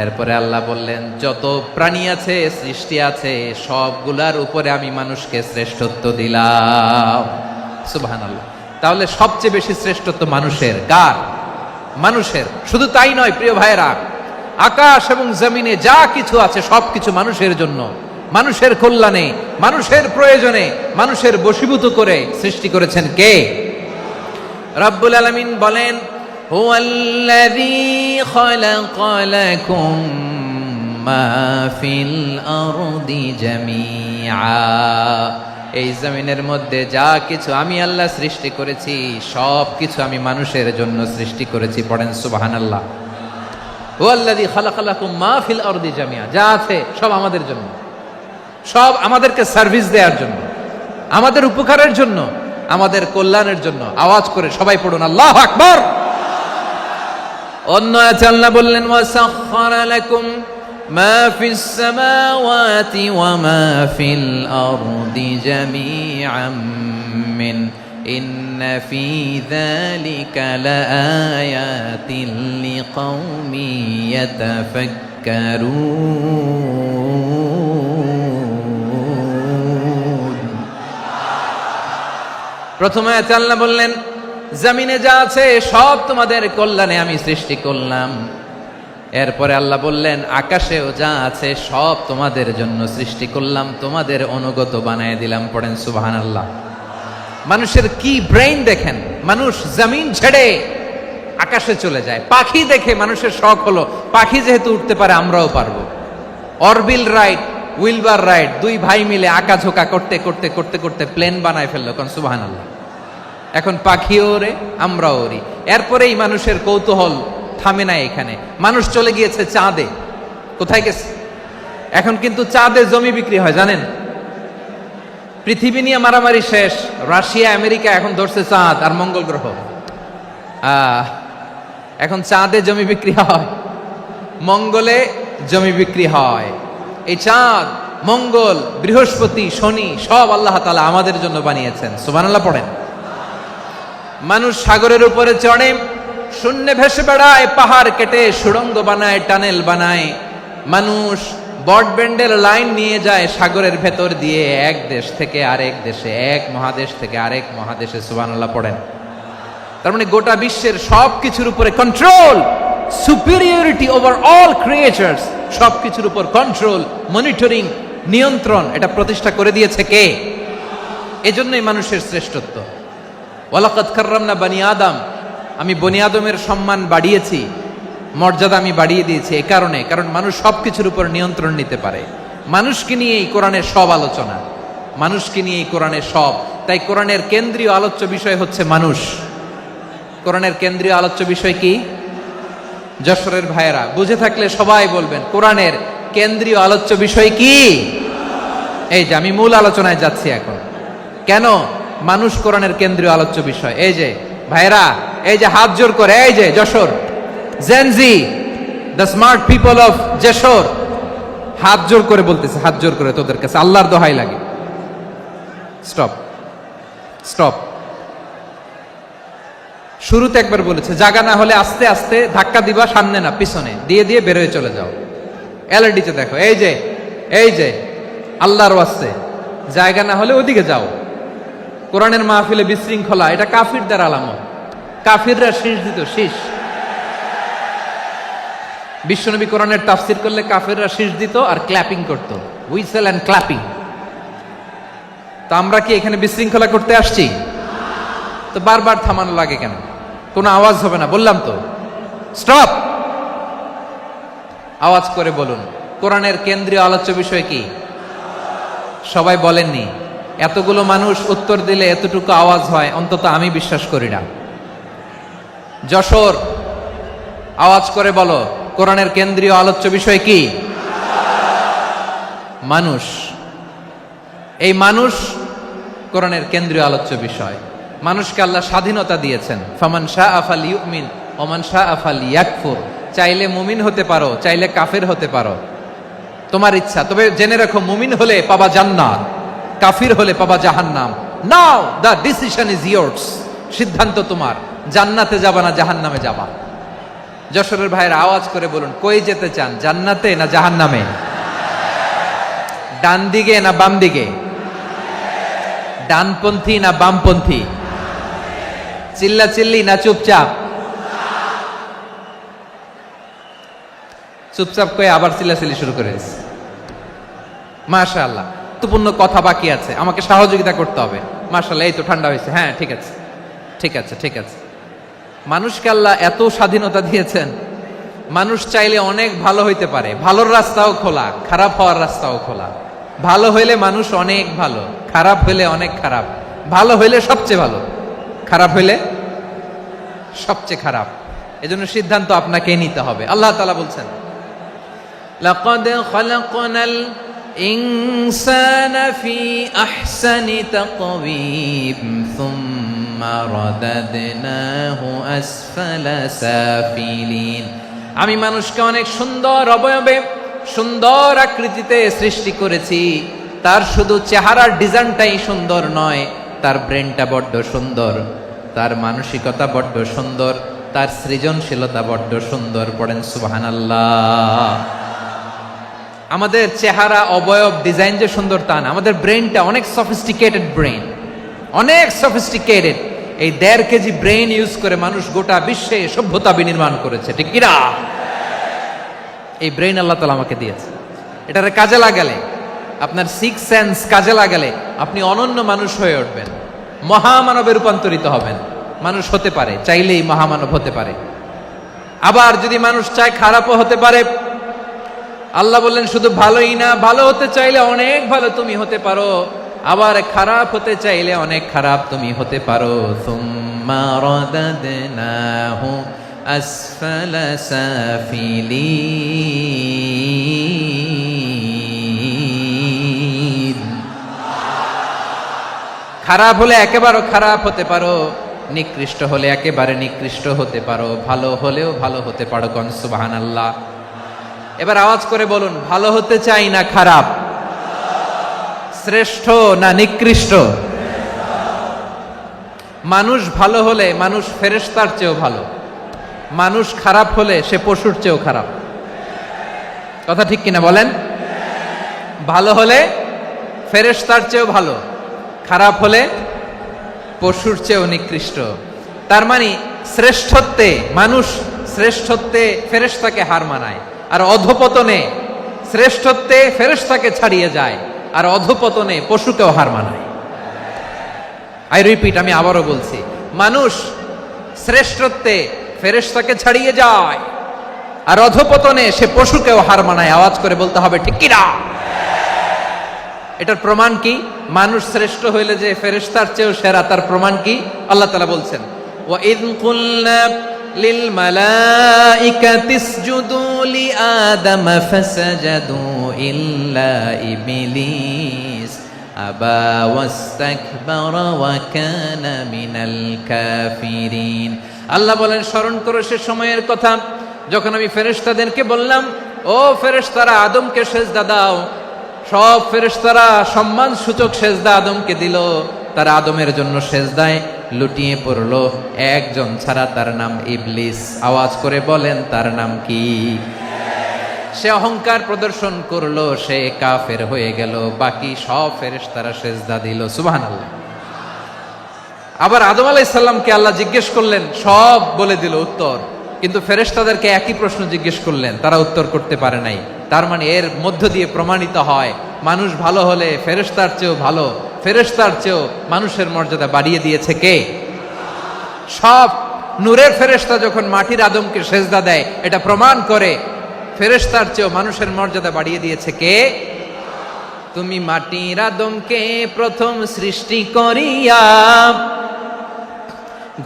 এরপরে আল্লাহ বললেন যত প্রাণী আছে, সৃষ্টি আছে, সবগুলার উপরে আমি মানুষকে শ্রেষ্ঠত্ব দিলাম। সুবহানাল্লাহ। তাহলে সবচেয়ে বেশি শ্রেষ্ঠত্ব মানুষের। কার? মানুষের। শুধু তাই নয় প্রিয় ভাইরা, আকাশ এবং জমিনে যা কিছু আছে সবকিছু মানুষের জন্য, মানুষের কল্যাণে, মানুষের প্রয়োজনে, মানুষের বশীভূত করে সৃষ্টি করেছেন কে? রব্বুল আলামিন বলেন হুয়াল্লাযী খালাকা লাকুম মা ফিল আরদি জামিআ। এই জমিনের মধ্যে যা কিছু আমি আল্লাহ সৃষ্টি করেছি সব কিছু আমি মানুষের জন্য সৃষ্টি করেছি। পড়েন সুবহানাল্লাহ। হুয়াল্লাযী খালাকা লাকুম মা ফিল আরদি জামিআ, যা আছে সব আমাদের জন্য, সব আমাদেরকে সার্ভিস দেওয়ার জন্য, আমাদের উপকারের জন্য, আমাদের কল্যাণের জন্য। আওয়াজ করে সবাই পড়ুন আল্লাহু আকবার। অন্য আয়াতে আল্লাহ বললেন ওয়াসাখখারা লাকুম মা ফিস সামাওয়াতি ওয়া মা ফিল আরদি জামিআম মিন ইন্না ফি যালিকা লাআয়াতিন লিকাউমিন ইয়াতাফাক্কারুন। প্রথমে আয়াতে আল্লাহ বললেন জমিনে যা আছে সব তোমাদের কল্যাণে আমি সৃষ্টি করলাম। এরপরে আল্লাহ বললেন আকাশেও যা আছে সব তোমাদের জন্য সৃষ্টি করলাম, তোমাদের অনুগত বানায় দিলাম। পড়েন সুবহানাল্লাহ। মানুষের কি ব্রেইন দেখেন, মানুষ জমিন ছেড়ে আকাশে চলে যায়। পাখি দেখে মানুষের শখ হলো পাখি যেহেতু উঠতে পারে আমরাও পারবো। অরবিল রাইট, উইলবার রাইট, 2 ভাই মিলে আঁকাঝোঁকা করতে করতে করতে করতে প্লেন বানায় ফেললো। কোন সুবহানাল্লাহ। এখন পাখিও ওরে, আমরাও ওরি। এরপরেই মানুষের কৌতূহল থামে না এখানে। মানুষ চলে গিয়েছে চাঁদে। কোথায় গেছে? এখন কিন্তু চাঁদে জমি বিক্রি হয় জানেন। পৃথিবী নিয়ে মারামারি শেষ। রাশিয়া আমেরিকা এখন ধরছে চাঁদ আর মঙ্গল গ্রহ। এখন চাঁদে জমি বিক্রি হয়, মঙ্গলে জমি বিক্রি হয়। এই চাঁদ, মঙ্গল, বৃহস্পতি, শনি সব আল্লাহ তাআলা আমাদের জন্য বানিয়েছেন। সুবহানাল্লাহ পড়েন। মানুষ সাগরের উপরে চড়ে, শূন্যে ভেসে বেড়ায়, পাহাড় কেটে সুড়ঙ্গ বানায়, টানেল বানায়। মানুষ ব্রডব্যান্ডের লাইন নিয়ে যায় সাগরের ভেতর দিয়ে, এক দেশ থেকে আরেক দেশে, এক মহাদেশ থেকে আরেক মহাদেশে। সুবহানাল্লাহ পড়েন। তার মানে গোটা বিশ্বের সব কিছুর উপরে control superiority over all creatures, সবকিছুর উপর কন্ট্রোল, মনিটরিং, নিয়ন্ত্রণ, এটা প্রতিষ্ঠা করে দিয়েছে কে? এজন্যই মানুষের শ্রেষ্ঠত্ব। ওয়ালাকাদ কাররামনা বানি আদম, আমি বনি আদমের সম্মান বাড়িয়েছি, মর্যাদা আমি বাড়িয়ে দিয়েছি এই কারণে, কারণ মানুষ সবকিছুর উপর নিয়ন্ত্রণ নিতে পারে। মানুষকে নিয়ে এই কোরআনের সব আলোচনা, মানুষকে নিয়ে এই কোরআনের সব। তাই কোরআনের কেন্দ্রীয় আলোচ্য বিষয় হচ্ছে মানুষ। কোরআনের কেন্দ্রীয় আলোচ্য বিষয় কি? যশোরের ভাইয়েরা বুঝে থাকলে সবাই বলবেন, কোরআনের কেন্দ্রীয় আলোচ্য বিষয় কি? এই যে আমি মূল আলোচনায় যাচ্ছি এখন। কেন মানুষ কোরআনের কেন্দ্রীয় আলোচ্য বিষয়? এই যে ভাইয়েরা, এই যে হাত জোর করে, এই যে Jessore Gen Z, the smart people of Jessore, হাত জোর করে বলতেছে, হাত জোর করে তোদের কাছে আল্লাহর দোহাই লাগে, স্টপ স্টপ। শুরুতে একবার বলেছে জায়গা না হলে আস্তে আস্তে ধাক্কা দিবা, সামনে না পিছনে, দিয়ে দিয়ে বেরোয় চলে যাও। এলইডিতে দেখো, এই যে আল্লাহর ওয়াস্তে জায়গা না হলে ওদিকে যাও। কোরআনের মাহফিলে বিশৃঙ্খলা, এটা কাফিরদের আলামত। কাফিররা শীষ দিত, শীষ। বিশ্বনবী কোরআনের তাফসির করলে কাফিররা শীষ দিত আর ক্ল্যাপিং করত, হুইসেল এন্ড ক্ল্যাপিং। তো আমরা কি এখানে বিশৃঙ্খলা করতে আসছি? তো বারবার থামানো লাগে কেন? কোনো আওয়াজ হবে না, বললাম তো, স্টপ। আওয়াজ করে বলুন, কোরআনের কেন্দ্রীয় আলোচ্য বিষয় কি? সবাই বলেননি। এতগুলো মানুষ উত্তর দিলে এতটুকু আওয়াজ হয়, অন্তত আমি বিশ্বাস করি না। যশোর, আওয়াজ করে বলো, কোরআনের কেন্দ্রীয় আলোচ্য বিষয় কি? মানুষ। এই মানুষ কোরআনের কেন্দ্রীয় আলোচ্য বিষয়। মানুষকে আল্লাহ স্বাধীনতা দিয়েছেন। ফামান শাআ ফালইউমিন ওয়া মান শাআ ফালইয়াকফুর। চাইলে মুমিন হতে পারো, চাইলে কাফের হতে পারো, তোমার ইচ্ছা। তবে জেনে রাখো, মুমিন হলে পাবা জান্নাত, কাফির হলে পাবা জাহান্নাম। নাও দ্য ডিসিশন ইজ ইয়ার্স। সিদ্ধান্ত তোমার, জান্নাতে যাবা না জাহান্নামে যাবা। যশোরের ভাইয়ের আওয়াজ করে বলুন, কই যেতে চান, জান্নাতে না জাহান্নামে? ডান দিকে না বাম দিকে? ডানপন্থী না বামপন্থী? চিল্লা চিল্লি না চুপচাপ? চুপচাপ কয়ে আবার চিল্লাচিল্লি শুরু করে দিচ্ছে। মাশাআল্লাহ, গুরুত্বপূর্ণ কথা বাকি আছে, আমাকে সহযোগিতা করতে হবে। মাশাআল্লাহ, এই তো ঠান্ডা হয়েছে। হ্যাঁ, ঠিক আছে ঠিক আছে ঠিক আছে। মানুষকে আল্লাহ এত স্বাধীনতা দিয়েছেন, মানুষ চাইলে অনেক ভালো হইতে পারে। ভালোর রাস্তাও খোলা, খারাপ হওয়ার রাস্তাও খোলা। ভালো হইলে মানুষ অনেক ভালো, খারাপ হইলে অনেক খারাপ। ভালো হইলে সবচেয়ে ভালো, খারাপ হইলে সবচেয়ে খারাপ। এজন্য সিদ্ধান্ত আপনাকে নিতে হবে। আল্লাহ তাআলা বলছেন, লাকাদ খালাকনাল ইনসানা ফি আহসানি তাকওয়িম সুম্মা রাদাদনাহু আসফালা সাফিলিন। আমি মানুষকে অনেক সুন্দর অবয়বে, সুন্দর আকৃতিতে সৃষ্টি করেছি। তার শুধু চেহারার ডিজাইনটাই সুন্দর নয়, তার ব্রেনটা বড্ড সুন্দর, তার মানসিকতা বড্ড সুন্দর, তার সৃজনশীলতা বড্ড সুন্দর। পড়েন সুবহানাল্লাহ। আমাদের চেহারা, অবয়ব, ডিজাইন যে সুন্দর তা না, আমাদের ব্রেনটা অনেক সফিস্টিকেটেড ব্রেন, অনেক সফিস্টিকেটেড। এই 1.5 কেজি ব্রেন ইউজ করে মানুষ গোটা বিশ্বে সভ্যতা বিনির্মাণ করেছে, ঠিক কিনা? এই ব্রেন আল্লাহ তাআলা আমাকে দিয়েছে। এটারে কাজে লাগালে, আপনার 6 সেন্স কাজে লাগালে আপনি অনন্য মানুষ হয়ে উঠবেন, মহামানবে রূপান্তরিত হবেন। মানুষ হতে পারে, চাইলেই মহামানব হতে পারে। আবার যদি মানুষ চায়, খারাপও হতে পারে। আল্লাহ বললেন শুধু ভালোই না, ভালো হতে চাইলে অনেক ভালো তুমি হতে পারো, আবার খারাপ হতে চাইলে অনেক খারাপ তুমি হতে পারো। সুম্মা রাদাদনাহু আসফালা সাফিলিন। খারাপ হলে একেবারে খারাপ হতে পারো, নিকৃষ্ট হলে একেবারে নিকৃষ্ট হতে পারো, ভালো হলেও ভালো হতে পারো। কোন সুবহানাল্লাহ। এবার আওয়াজ করে বলুন, ভালো হতে চাই না খারাপ? শ্রেষ্ঠ না নিকৃষ্ট? মানুষ ভালো হলে মানুষ ফেরেশতার চেয়েও ভালো, মানুষ খারাপ হলে সে পশুর চেয়েও খারাপ। কথা ঠিক কিনা বলেন? ভালো হলে ফেরেশতার চেয়েও ভালো, খারাপ হলে পশুর চেয়েও নিকৃষ্ট। তার মানে শ্রেষ্ঠত্বে মানুষ শ্রেষ্ঠত্বে ফেরেশতাকে হার মানায়, আর অধপতনে শ্রেষ্ঠত্বে ফেরেশতাকে ছাড়িয়ে যায়, আর অধপতনে পশুকেও হার মানায়। আই রিপিট, আমি আবারও বলছি, মানুষ শ্রেষ্ঠত্বে ফেরেশতাকে ছাড়িয়ে যায়, আর অধপতনে সে পশুকেও হার মানায়। আওয়াজ করে বলতে হবে ঠিক কি না? এটার প্রমাণ কি? মানুষ শ্রেষ্ঠ হইলে যে ফেরেশতার চেয়েও সেরা, তার প্রমাণ কি? আল্লাহ তাআলা বলছেন, ওয়া ইয কুলনা লিল মালাইকাতি ইসজুদু লিআদাম ফাসাজাদু ইল্লা ইবলিস আবা ওয়াস্তাকবারা ওয়া কানা মিনাল কাফিরিন। আল্লাহ বলেন, স্মরণ করো সে সময়ের কথা যখন আমি ফেরেশতাদেরকে বললাম, ও ফেরেশতারা আদমকে সেজদা দাও। সব ফেরেশতারা সম্মান সূচক সেজদা আদমকে দিল, তারা আদমের জন্য সেজদায় লুটিয়ে পড়ল, একজন ছাড়া, তার নাম ইবলিস। আওয়াজ করে বলেন তার নাম কি? সে অহংকার প্রদর্শন করলো, সে কাফের হয়ে গেল, বাকি সব ফেরেশতারা সেজদা দিল। সুবহানাল্লাহ। আবার আদম আলাইহিস সালামকে আল্লাহ জিজ্ঞেস করলেন, সব বলে দিল উত্তর, কিন্তু ফেরেশতাদেরকে একই প্রশ্ন জিজ্ঞেস করলেন, তারা উত্তর করতে পারে নাই। তার মানে এর মধ্য দিয়ে প্রমাণিত হয়, মানুষ ভালো হলে ফেরেশতার চেয়েও ভালো, ফেরেশতার চেয়েও মানুষের মর্যাদা বাড়িয়ে দিয়েছে কে? সব নূরের ফেরেশতা যখন মাটির আদমকে সেজদা দেয়, এটা প্রমাণ করে ফেরেশতার চেয়েও মানুষের মর্যাদা বাড়িয়ে দিয়েছে কে? তুমি মাটির আদমকে প্রথম সৃষ্টি করিয়া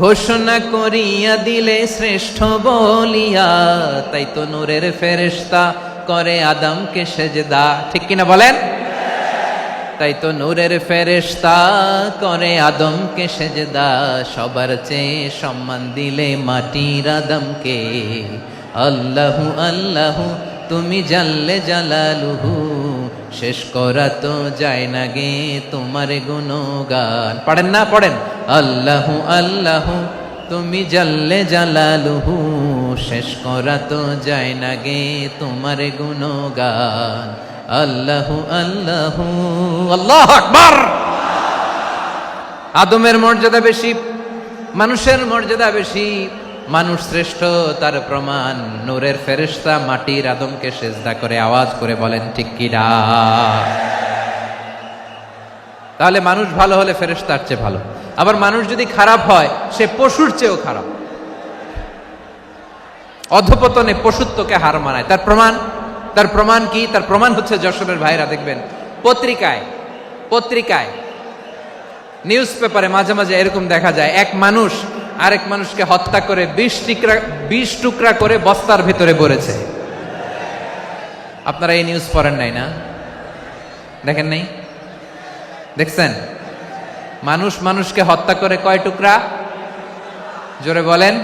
ঘোষণা করিয়া দিলে শ্রেষ্ঠ বলিয়া, তাই তো নূরের ফেরেশতা করে আদমকে সেজদা। ঠিক কিনা বলেন? তাই তো নূরের ফেরেশতা করে আদমকে সেজদা, সবার চেয়ে সম্মান দিলে মাটির আদমকে। আল্লাহু আল্লাহু তুমি জাল্লে জালালুহু, শেষ করা তো যায় না গে তোমার গুণগান। পড়েন না? পড়েন। আল্লাহু আল্লাহু তুমি জাল্লে জালালুহু, শেষ করা তো যায় না গে তোমার গুণগান। আল্লাহু আল্লাহু আল্লাহু আকবার। আদমের মর্যাদা বেশি, মানুষের মর্যাদা বেশি, মানুষ শ্রেষ্ঠ তার প্রমাণ নূরের ফেরেশতা মাটির আদমকে সেজদা করে। আওয়াজ করে বলেন ঠিক কি না? তাহলে মানুষ ভালো হলে ফেরেশতার চেয়ে ভালো, আবার মানুষ যদি খারাপ হয় সে পশুর চেয়েও খারাপ। অধপতনে পশুত্বকে হার মানায়। তার প্রমাণ, তার প্রমাণ কি? তার প্রমাণ হচ্ছে যশোরের ভাইরা দেখবেন পত্রিকায় নিউজ পেপারে মাঝে মাঝে এরকম দেখা যায়, এক মানুষ আরেক মানুষকে হত্যা করে 20 টুকরা করে বস্তার ভেতরে ভরেছে। আপনারা এই নিউজ পড়েন নাই না? দেখেন নাই? দেখছেন? মানুষ মানুষকে হত্যা করে কয় টুকরা? জোরে বলেন।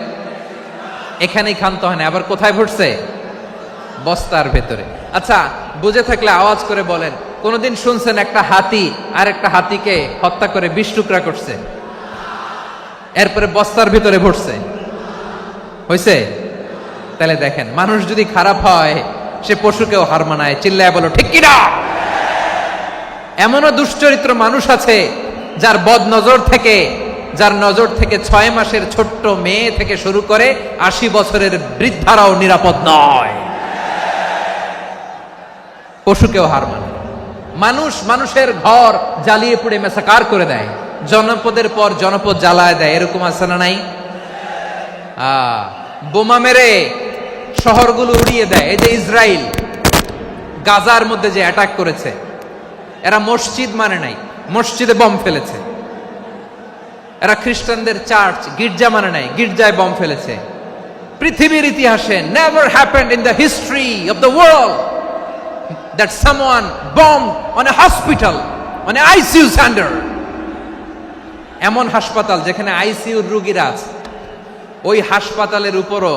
এখানেই ক্ষান্ত হয় না, আবার কোথায় ভরছে? বস্তার ভেতরে। আচ্ছা, বুঝে থাকলে আওয়াজ করে বলেন, কোনদিন শুনছেন একটা হাতি আর একটা হাতিকে হত্যা করে 20 টুকরা করছে, এরপরে বস্তার ভিতরে ভরছে? হয়েছে? তাহলে দেখেন, মানুষ যদি খারাপ হয় সে পশুকেও হার মানায়। চিল্লায় বলো ঠিক কিনা? এমনও দুশ্চরিত্র মানুষ আছে যার যার নজর থেকে 6 মাসের ছোট্ট মেয়ে থেকে শুরু করে 80 বছরের বৃদ্ধারাও নিরাপদ নয়। পশুকেও হার মানে। মানুষ মানুষের ঘর জ্বালিয়ে পুড়ে মেসাকার করে দেয়, জনপদের পর জনপদ জ্বালায় দেয়। এরকম আছে না নাই? বোমা মেরে শহরগুলো উড়িয়ে দেয়। এই যে ইসরায়েল গাজার মধ্যে যে অ্যাটাক করেছে, এরা মসজিদ মানে নাই, মসজিদে বম ফেলেছে। এরা খ্রিস্টানদের চার্চ গির্জা মানে নাই, গির্জায় বম ফেলেছে। পৃথিবীর ইতিহাসে never happened in the history of the world that someone bombed on a hospital, on a ICU center. এমন হাসপাতাল যেখানে আইসিইউর রোগীরা আছে, ওই হাসপাতালের উপরও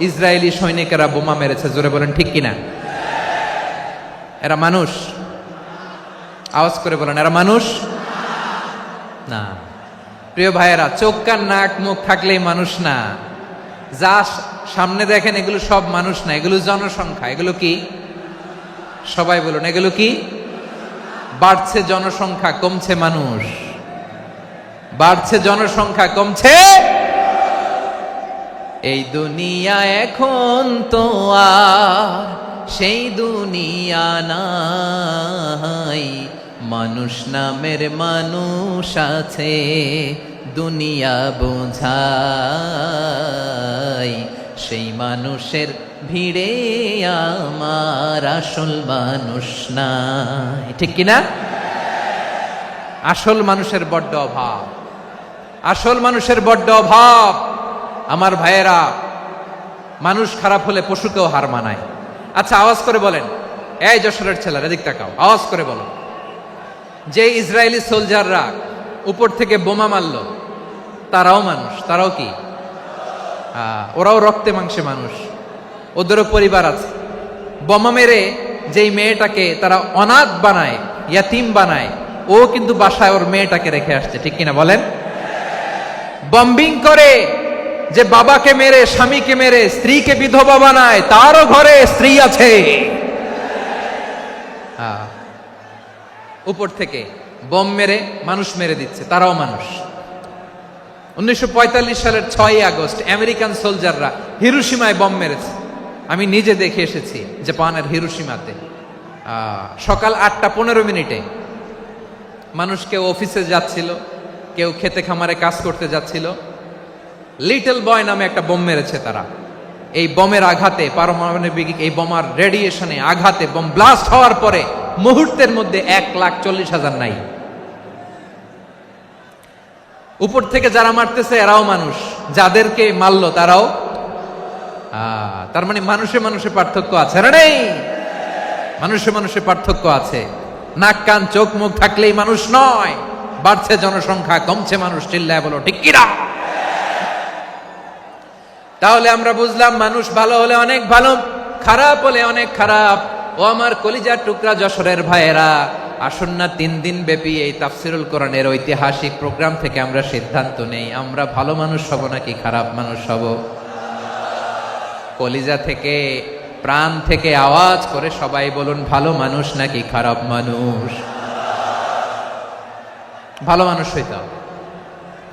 ইসরায়েলি সৈনিকেরা বোমা মেরেছে। জোরে বলেন ঠিক কিনা? এরা মানুষ? আওয়াজ করে বলেন, এরা মানুষ না। প্রিয় ভাইয়েরা, চোখ কান নাক মুখ থাকলেই মানুষ না। যা সামনে দেখেন এগুলো সব মানুষ না, এগুলো জনসংখ্যা। এগুলো কি? সবাই বলুন, এগুলো কি? বাড়ছে জনসংখ্যা, কমছে মানুষ। বাড়ছে জনসংখ্যা, কমছে এই দুনিয়া এখন তো আর সেই দুনিয়া নাই, মানুষ নামের মানুষ আছে দুনিয়া বোঝাই, সেই মানুষের ভিড়ে আমার আসল মানুষ নাই। ঠিক কিনা? আসল মানুষের বড্ড অভাব, আসল মানুষের বড্ড অভাব। আমার ভাইয়েরা, মানুষ খারাপ হলে পশুকেও হার মানায়। আচ্ছা, আওয়াজ করে বলেন, এই যশোরের ছেলেরা এদিক তাকাও, আওয়াজ করে বলো, যে ইসরায়েলি সোলজাররা উপর থেকে বোমা মারল তারাও মানুষ, তারাও কি? ওরাও রক্তে মাংসে মানুষ, ওদেরও পরিবার আছে। বোমা মেরে যেই মেয়েটাকে তারা অনাথ বানায়, ইয়াতিম বানায়, ও কিন্তু বাসায় ওর মেয়েটাকে রেখে আসছে। ঠিক কিনা বলেন? বম্বিং করে যে বাবাকে মেরে, স্বামীকে মেরে স্ত্রীকে বিধবা বানায়, তারও ঘরে স্ত্রী আছে। উপর থেকে বোম মেরে মানুষ মেরে দিচ্ছে, তারাও মানুষ। 1945 সালের 6 আগস্ট আমেরিকান সোলজাররা হিরোশিমায় বোম মেরেছে। আমি নিজে দেখে এসেছি জাপানের হিরোশিমাতে। সকাল 8:15 মানুষ কেউ অফিসে যাচ্ছিল, কেউ খেতে খামারে কাজ করতে যাচ্ছিল। লিটল বয় নামে একটা বোম মেরেছে তারা। এই বোমের আঘাতে, পারমাণবিক এই বোমার রেডিয়েশনে আঘাতে, বোম ব্লাস্ট হওয়ার পরে মুহূর্তের মধ্যে 1,40,000 নাই। উপর থেকে যারা মারতেছে এরাও মানুষ, যাদেরকে মারলো তারাও। তার মানে মানুষে মানুষে পার্থক্য আছে না? নেই? মানুষে মানুষে পার্থক্য আছে। নাক কান চোখ মুখ থাকলেই মানুষ নয়। বাড়ছে জনসংখ্যা, কমছে মানুষ। চিল্লায় বলো ঠিক কিনা? তাহলে আমরা বুঝলাম মানুষ ভালো হলে অনেক ভালো, খারাপ হলে অনেক খারাপ। ও আমার কলিজার টুকরা যশোরের ভাইয়েরা, আসুন না 3 দিন ব্যাপী এই তাফসিরুল কোরআনের ঐতিহাসিক প্রোগ্রাম থেকে আমরা সিদ্ধান্ত নেই, আমরা ভালো মানুষ হব নাকি খারাপ মানুষ হব। কলিজা থেকে, প্রাণ থেকে আওয়াজ করে সবাই বলুন, ভালো মানুষ নাকি খারাপ মানুষ? ভালো মানুষ হইতে হবে।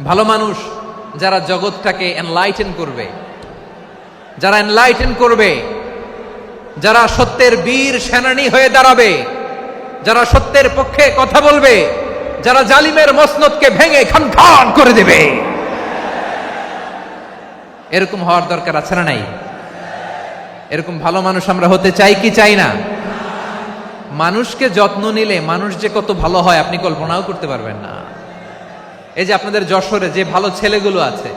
ভালো মানুষ যারা জগৎটাকে এনলাইটেন করবে, যারা এনলাইটেন করবে, যারা সত্যের বীর সেনানী হয়ে দাঁড়াবে, যারা সত্যের পক্ষে কথা বলবে, যারা জালিমের মসনদকে ভেঙে খান খান করে দেবে। এরকম হওয়ার দরকার আছে না নাই? এরকম ভালো মানুষ আমরা হতে চাই কি চাই না? মানুষকে যত্ন নিলে মানুষ যে কত ভালো হয় আপনি কল্পনাও করতে পারবেন না। এই যে আপনাদের যশোরে যে ভালো ছেলেগুলো আছে,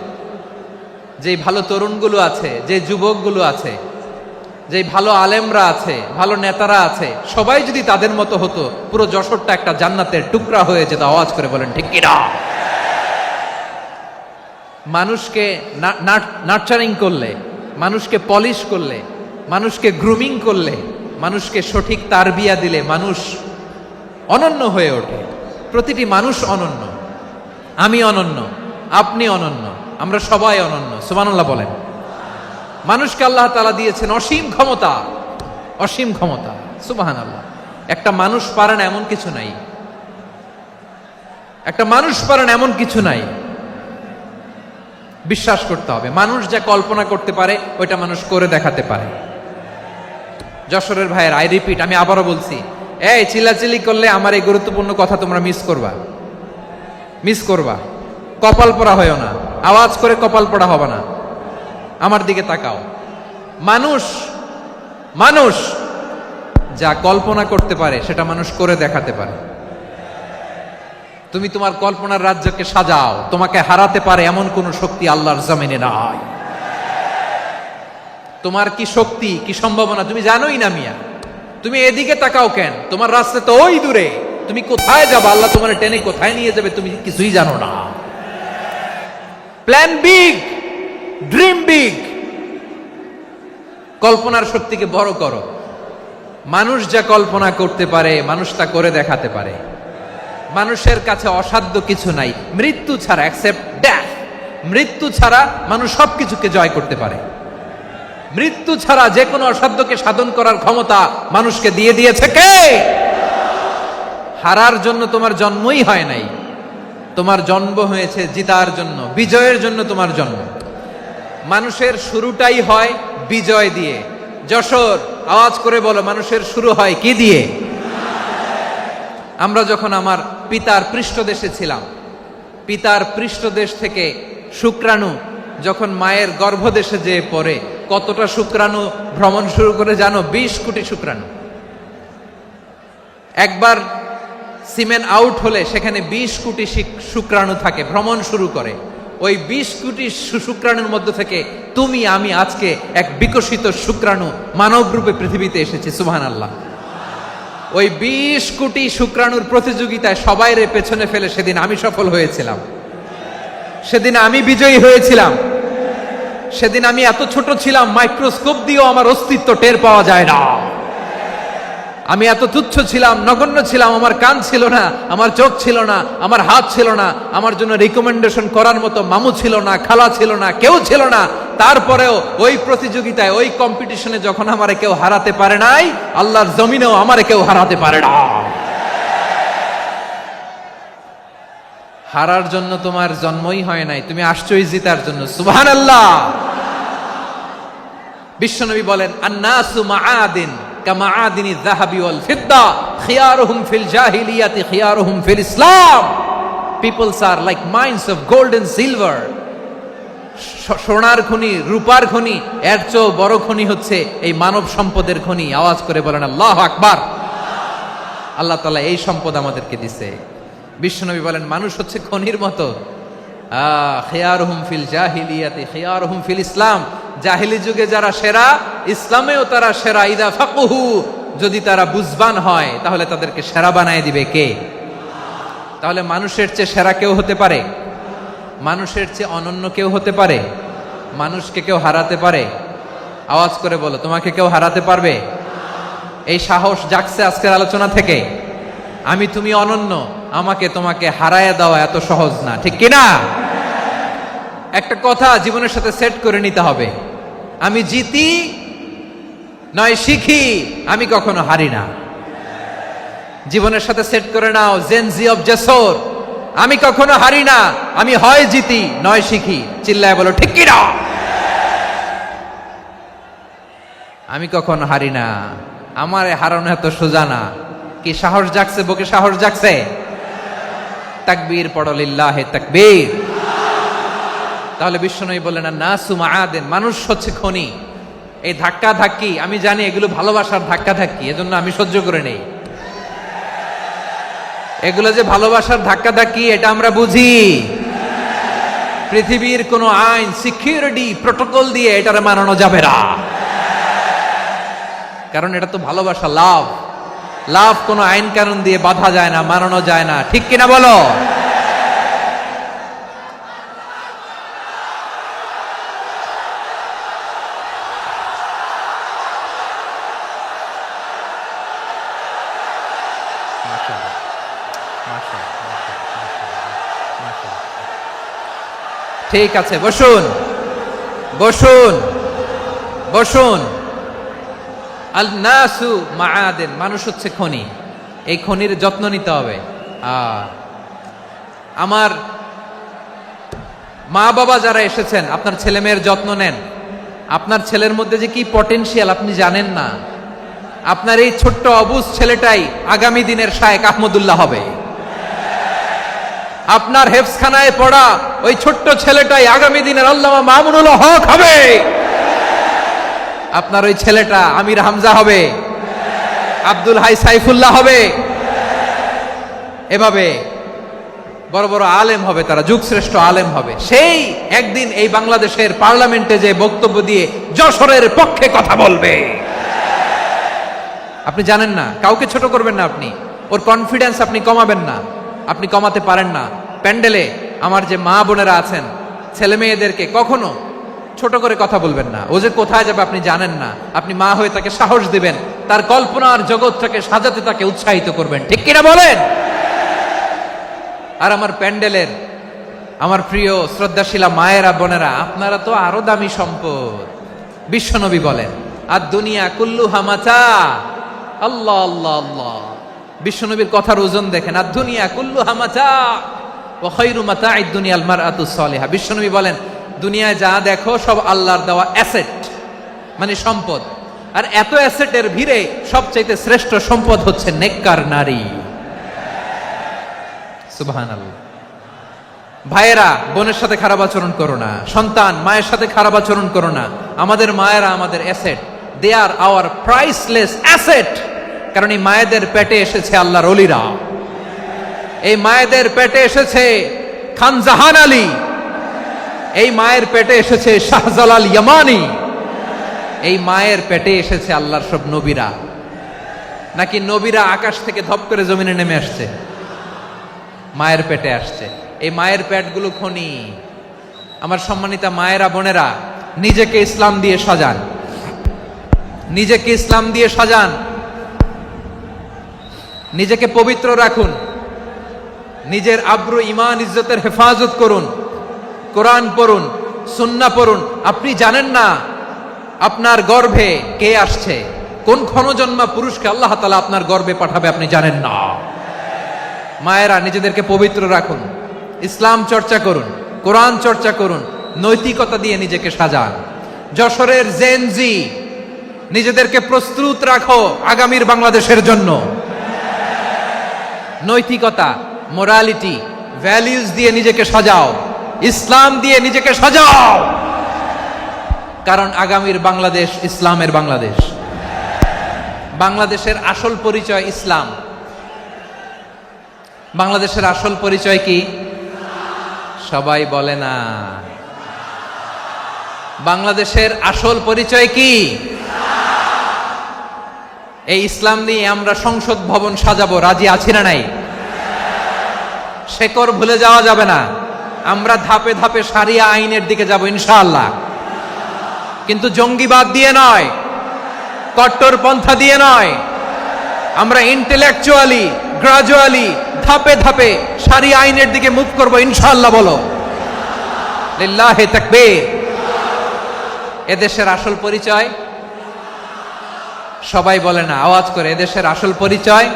যে ভালো তরুণগুলো আছে, যে যুবকগুলো আছে, যে ভালো আলেমরা আছে, ভালো নেতারা আছে, সবাই যদি তাদের মতো হতো, পুরো যশোরটা একটা জান্নাতের টুকরা হয়ে যেত। আওয়াজ করে বলেন ঠিক কিনা? মানুষকে নার্চারিং করলে, মানুষকে পলিশ করলে, মানুষকে গ্রুমিং করলে, মানুষকে সঠিক তারবিয়া দিলে মানুষ অনন্য হয়ে ওঠে। প্রতিটি মানুষ অনন্য। আমি অনন্য, আপনি অনন্য, আমরা সবাই অনন্য। সুবহানাল্লাহ বলেন। মানুষকে আল্লাহ তাআলা দিয়েছেন অসীম ক্ষমতা, অসীম ক্ষমতা। সুবহানাল্লাহ। একটা মানুষ পারে না এমন কিছু নাই, একটা মানুষ পারে না এমন কিছু নাই। বিশ্বাস করতে হবে, মানুষ যা কল্পনা করতে পারে ওইটা মানুষ করে দেখাতে পারে। যশোরের ভাইয়ের, আই রিপিট, আমি আবারও বলছি, এই চিল্লাচিল্লি করলে আমার এই গুরুত্বপূর্ণ কথা তোমরা মিস করবা, মিস করবা। কপাল পোড়া হয়েও না, আওয়াজ করে কপাল পোড়া হবে না। আমার দিকে তাকাও। মানুষ, মানুষ যা কল্পনা করতে পারে সেটা মানুষ করে দেখাতে পারে। তুমি তোমার কল্পনার রাজ্যকে সাজাও, তোমাকে হারাতে পারে এমন কোন শক্তি আল্লাহর জমিনে নাই। তোমার কি শক্তি, কি সম্ভাবনা তুমি জানোই না মিয়া। তুমি এদিকে তাকাও কেন? তোমার রাস্তা তো ওই দূরে। তুমি কোথায় যাবে, আল্লাহ তোমার টেনে কোথায় নিয়ে যাবে তুমি কিছুই জানো না। Plan big, dream big. কল্পনার শক্তিকে বড় করো। মানুষ যা কল্পনা করতে পারে মানুষ তা করে দেখাতে পারে। মানুষের কাছে অসাধ্য কিছু নাই মৃত্যু ছাড়া, এক্সেপ্ট ডেথ। মৃত্যু ছাড়া মানুষ সবকিছুকে জয় করতে পারে। মৃত্যু ছাড়া যে কোনো অসাধ্যকে সাধন করার ক্ষমতা মানুষকে দিয়ে দিয়েছে কে? হারার জন্য তোমার জন্মই হয় নাই, তোমার জন্ম হয়েছে জিতার জন্য, বিজয়ের জন্য তোমার জন্ম। মানুষের শুরুটাই হয় বিজয় দিয়ে। যশোর, আওয়াজ করে বলো, মানুষের শুরু হয় কি দিয়ে? আমরা যখন আমার পিতার পৃষ্ঠদেশে ছিলাম, পিতার পৃষ্ঠদেশ থেকে শুক্রাণু যখন মায়ের গর্ভদেশে যেয়ে পড়ে, কতটা শুক্রাণু ভ্রমণ শুরু করে জানো? 20 কোটি শুক্রাণু। একবার সিমেন আউট হলে সেখানে 20 কোটি শুক্রাণু থাকে, ভ্রমণ শুরু করে। ওই 20 কোটি শুক্রাণুর মধ্য থেকে তুমি আমি আজকে এক বিকশিত শুক্রাণু মানব রূপে পৃথিবীতে এসেছি। সুবহানাল্লাহ। ওই 20 কোটি শুক্রাণুর প্রতিযোগিতায় সবাইরে পেছনে ফেলে সেদিন আমি সফল হয়েছিলাম, সেদিন আমি বিজয়ী হয়েছিলাম। সেদিন আমি এত ছোট ছিলাম, মাইক্রোস্কোপ দিয়েও আমার অস্তিত্ব টের পাওয়া যায় না। আমি এত তুচ্ছ ছিলাম, নগণ্য ছিলাম। আমার কান ছিল না, আমার চোখ ছিল না, আমার হাত ছিল না, আমার জন্য রিকমেন্ডেশন করার মতো মামু ছিল না, খালা ছিল না, কেউ ছিল না। তারপরেও ওই প্রতিযোগিতায়, ওই কম্পিটিশনে যখন আমারে কেউ হারাতে পারে নাই, আল্লাহর জমিনেও আমারে কেউ হারাতে পারে না। হারার জন্য তোমার জন্মই হয় নাই, তুমি আসছই জিতার জন্য। সুবহানাল্লাহ। বিশ্বনবী বলেন, আন্নাসু মাআদিন কামাআদিনি যাহাবি ওয়াল ফিদ্দা খিয়ারুহুম ফিল জাহিলিয়াতি খিয়ারুহুম ফিল ইসলাম। Peoples are like mines of gold and silver. সোনার খনি, রূপার খনি, এর চেয়েও বড় খনি হচ্ছে এই মানব সম্পদের খনি। আওয়াজ করে বলেন আল্লাহু আকবার। আল্লাহ তাআলা এই সম্পদ আমাদেরকে দিছে। বিশ্বনবী বলেন, মানুষ হচ্ছে খনির মতো। খিয়ারুহুম ফিল জাহিলিয়াতি খিয়ারুহুম ফিল ইসলাম। জাহিলি যুগে যারা সেরা, ইসলামেও তারা সেরা। ইদা ফাকুহু, যদি তারা বুঝবান হয় তাহলে তাদেরকে সেরা বানায় দিবে কে? তাহলে মানুষের চেয়ে সেরা কেউ হতে পারে? মানুষের চেয়ে অনন্য কেউ হতে পারে? মানুষকে কেউ হারাতে পারে? আওয়াজ করে বলো, তোমাকে কেউ হারাতে পারবে? এই সাহস জাগছে আজকের আলোচনা থেকে। আমি তুমি অনন্য, আমাকে তোমাকে হারায় দেওয়া এত সহজ না, ঠিক কিনা? একটা কথা জীবনের সাথে সেট করে নিতে হবে, আমি জিতি নয় শিখি, আমি কখনো হারি না। জীবনের সাথে সেট করে নাও, জেনজি অফ যশোর, আমি কখনো হারি না, আমি হয় জিতি নয় শিখি। চিল্লায় বলো ঠিক কিনা? আমি কখনো হারি না, আমার হারানো এত সোজা না। কি সাহস জাগছে? বুকে সাহস জাগছে? তাকবীর পড়ো, লিল্লাহে তাকবীর। তাহলে বিশ্বনবী বললেন, নাসু মাআদিন, মানুষ হচ্ছে খনি। এই ধাক্কা ধাক্কি, আমি জানি এগুলো ভালোবাসার ধাক্কা ধাক্কি, এজন্য আমি সহ্য করে নেই। এগুলো যে ভালোবাসার ধাক্কা ধাক্কি, এটা আমরা বুঝি। পৃথিবীর কোন আইন, সিকিউরিটি প্রটোকল দিয়ে এটারে মানানো যাবে না, কারণ এটা তো ভালোবাসা, লাভ। লাভ কোনো আইন কানুন দিয়ে বাধা যায় না, মানানো যায় না, ঠিক কিনা বলো? ঠিক আছে, বসুন বসুন বসুন। আল নাসু মাআদিন, মানুষ হচ্ছে খনি। এই খনির যত্ন নিতে হবে। আমার মা বাবা যারা এসেছেন, আপনার ছেলে মেয়ের যত্ন নেন। আপনার ছেলের মধ্যে যে কি পটেনশিয়াল আপনি জানেন না। আপনার এই ছোট্ট অবুজ ছেলেটাই আগামী দিনের শায়েখ আহমদুল্লাহ হবে। আপনার হেফজখানায় পড়া ওই ছোট্ট ছেলেটাই আগামী দিনের আল্লামা মামুনুল হক হবে। আপনার ওই ছেলেটা আমির হামজা হবে, আব্দুল হাই সাইফুল্লাহ হবে। এভাবে বড় বড় আলেম হবে, তারা যুগশ্রেষ্ঠ আলেম হবে। সেই একদিন এই বাংলাদেশের পার্লামেন্টে যে বক্তব্য দিয়ে যশোরের পক্ষে কথা বলবে। আপনি জানেন না, কাউকে ছোট করবেন না আপনি। ওর কনফিডেন্স আপনি কমাবেন না, আপনি কমাতে পারেন না। প্যান্ডেলে আমার যে মা বোনেরা আছেন, ছেলে মেয়েদেরকে কখনো ছোট করে কথা বলবেন না। ও যে কোথায় যাবে আপনি জানেন না। আপনি মা হয়ে তাকে সাহস দিবেন, তার কল্পনার জগৎটাকে সাজাতে তাকে উৎসাহিত করবেন, ঠিক কিনা বলেন? আর আমার প্যান্ডেলের আমার প্রিয় শ্রদ্ধাশীলা মায়েরা বোনেরা, আপনারা তো আরো দামি সম্পদ। বিশ্বনবী বলেন, আর দুনিয়া কুল্লুহা মাতা। আল্লাহ আল্লাহ আল্লাহ। বিশ্বনবীর কথার ওজন দেখেন, আর দুনিয়া কুল্লুহা মাতা ওয়া খায়রু মাতা'আদ দুনিয়াল মারআতুস সালিহা। বিশ্বনবী বলেন, দুনিয়ায় যা দেখো সব আল্লাহর দেওয়া অ্যাসেট, মানে সম্পদ। আর এত অ্যাসেটের ভিড়ে সবচাইতে শ্রেষ্ঠ সম্পদ হচ্ছে নেককার নারী। সুবহানাল্লাহ। ভাইয়েরা বোনের সাথে খারাপ আচরণ করো না, সন্তান মায়ের সাথে খারাপ আচরণ করো না। আমাদের মায়েরা আমাদের asset, they are our priceless asset. কারণ এই মায়েদের পেটে এসেছে আল্লাহর ওলিরা, এই মায়েদের পেটে এসেছে খান জাহান আলী, এই মায়ের পেটে এসেছে শাহজালাল ইয়ামানি, এই মায়ের পেটে এসেছে আল্লাহর সব নবীরা। নাকি নবীরা আকাশ থেকে ধপ করে জমিনে নেমে আসছে? মায়ের পেটে আসছে। এই মায়ের পেটগুলো খনি। আমার সম্মানিতা মায়েরা বোনেরা, নিজেকে ইসলাম দিয়ে সাজান, নিজেকে ইসলাম দিয়ে সাজান, নিজেকে পবিত্র রাখুন, নিজের আব্রু ইমান ইজ্জতের হেফাজত করুন, কোরআন পড়ুন, সুন্নাহ পড়ুন। আপনি জানেন না আপনার গর্ভে কে আসছে, কোন ক্ষণজন্মা পুরুষকে আল্লাহ তাআলা আপনার গর্ভে পাঠাবে আপনি জানেন না। মায়েরা নিজেদেরকে পবিত্র রাখুন, ইসলাম চর্চা করুন, কোরআন চর্চা করুন, নৈতিকতা দিয়ে নিজেকে সাজান। যশোরের জেনজি, নিজেদেরকে প্রস্তুত রাখো আগামীর বাংলাদেশের জন্য। নৈতিকতা, মোরালিটি, ভ্যালিউজ দিয়ে নিজেকে সাজাও, ইসলাম দিয়ে নিজেকে সাজাও। কারণ আগামীর বাংলাদেশ ইসলামের বাংলাদেশ। বাংলাদেশের আসল পরিচয় ইসলাম। বাংলাদেশের আসল পরিচয় কি? সবাই বলে না। বাংলাদেশের আসল পরিচয় কি? এই ইসলাম নিয়ে আমরা সংসদ ভবন সাজাবো, রাজি আছি না নাই? শেকড় ভুলে যাওয়া যাবে না। আমরা ধাপে ধাপে শারিয়া আইনের দিকে যাব ইনশাআল্লাহ, কিন্তু জঙ্গিবাদ দিয়ে নয়, কট্টরপন্থা দিয়ে নয়। আমরা ইন্টেলেকচুয়ালি, গ্রাজুয়ালি, ধাপে ধাপে শারিয়া আইনের দিকে মুভ করব ইনশাআল্লাহ। বলো লিল্লাহি তাকবীর। এদেশের আসল পরিচয় সবাই বলে না, আওয়াজ করে, এদেশের আসল পরিচয়।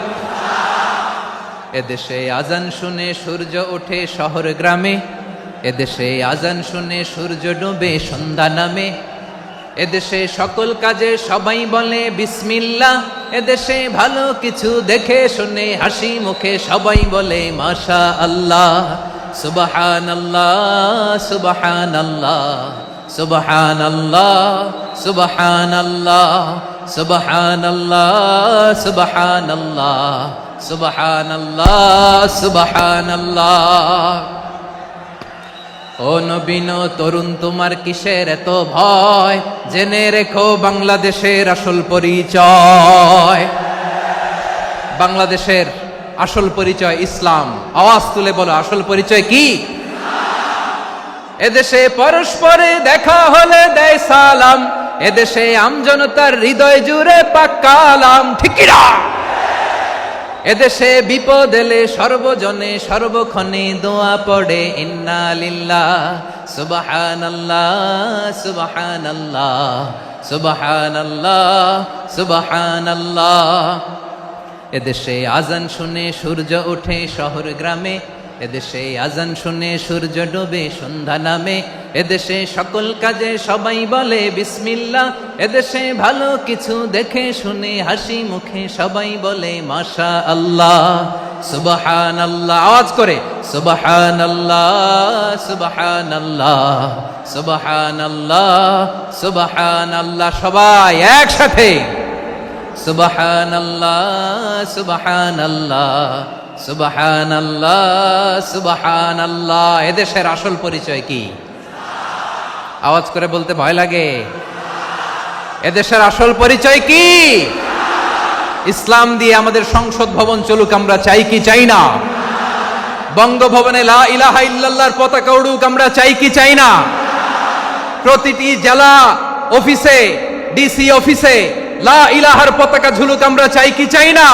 এদেশে আজান শুনে সূর্য ওঠে শহর গ্রামে, এদেশে আজান শুনে সূর্য ডুবে সন্ধ্যা নামে, এদেশে সকল কাজে সবাই বলে বিসমিল্লাহ, এদেশে ভালো কিছু দেখে শুনে হাসি মুখে সবাই বলে মাশা আল্লাহ। সুবহানাল্লাহ, সুবহানাল্লাহ, সুবহানাল্লাহ, সুবহানাল্লাহ, সুবহানাল্লাহ, সুবহানাল্লাহ, সুবহানাল্লাহ, সুবহানাল্লাহ। ও নবীন তরুণ, তোমার কিসের এত ভয়? জেনে রেখো বাংলাদেশের আসল পরিচয়। বাংলাদেশের আসল পরিচয় ইসলাম। আওয়াজ তুলে বলো, আসল পরিচয় কি? এদেশে পরস্পরে দেখা হলে দেয় সালাম, এদেশে আমজনতার হৃদয় জুড়ে পাক্কা আলাম। ঠিক কি না? এদেশে বিপদ এলে সর্বজনে সর্বক্ষণে দোয়া পড়ে ইন্না লিল্লাহ, সুবহানাল্লাহ, সুবহানাল্লাহ, সুবহানাল্লাহ, সুবহানাল্লাহ। এদেশে আজান শুনে সূর্য ওঠে শহর গ্রামে, এদেশে আজান শুনে সূর্য ডুবে সন্ধ্যা নামে, এদেশে সকল কাজে সবাই বলে বিসমিল্লাহ, এদেশে ভালো কিছু দেখে শুনে হাসি মুখে সবাই বলে মাশা আল্লাহ। সুবহানাল্লাহ, আওয়াজ করে সুবহানাল্লাহ, সুবহানাল্লাহ, সুবহানাল্লাহ, সুবহানাল্লাহ। সবাই একসাথে সুবহানাল্লাহ, সুবহানাল্লাহ, সুবহানাল্লাহ, সুবহানাল্লাহ। এদেশের আসল পরিচয় কি? আওয়াজ করে বলতে ভয় লাগে। এদেশের আসল পরিচয় কি? ইসলাম দিয়ে আমাদের সংসদ ভবন চলুক, আমরা চাই কি চাই না? বঙ্গভবনে লা ইলাহা ইল্লাল্লাহর পতাকা উড়ুক, আমরা চাই কি চাই না? প্রতিটি জেলা অফিসে, ডিসি অফিসে লা ইলাহার পতাকা ঝুলুক, আমরা চাই কি চাই না?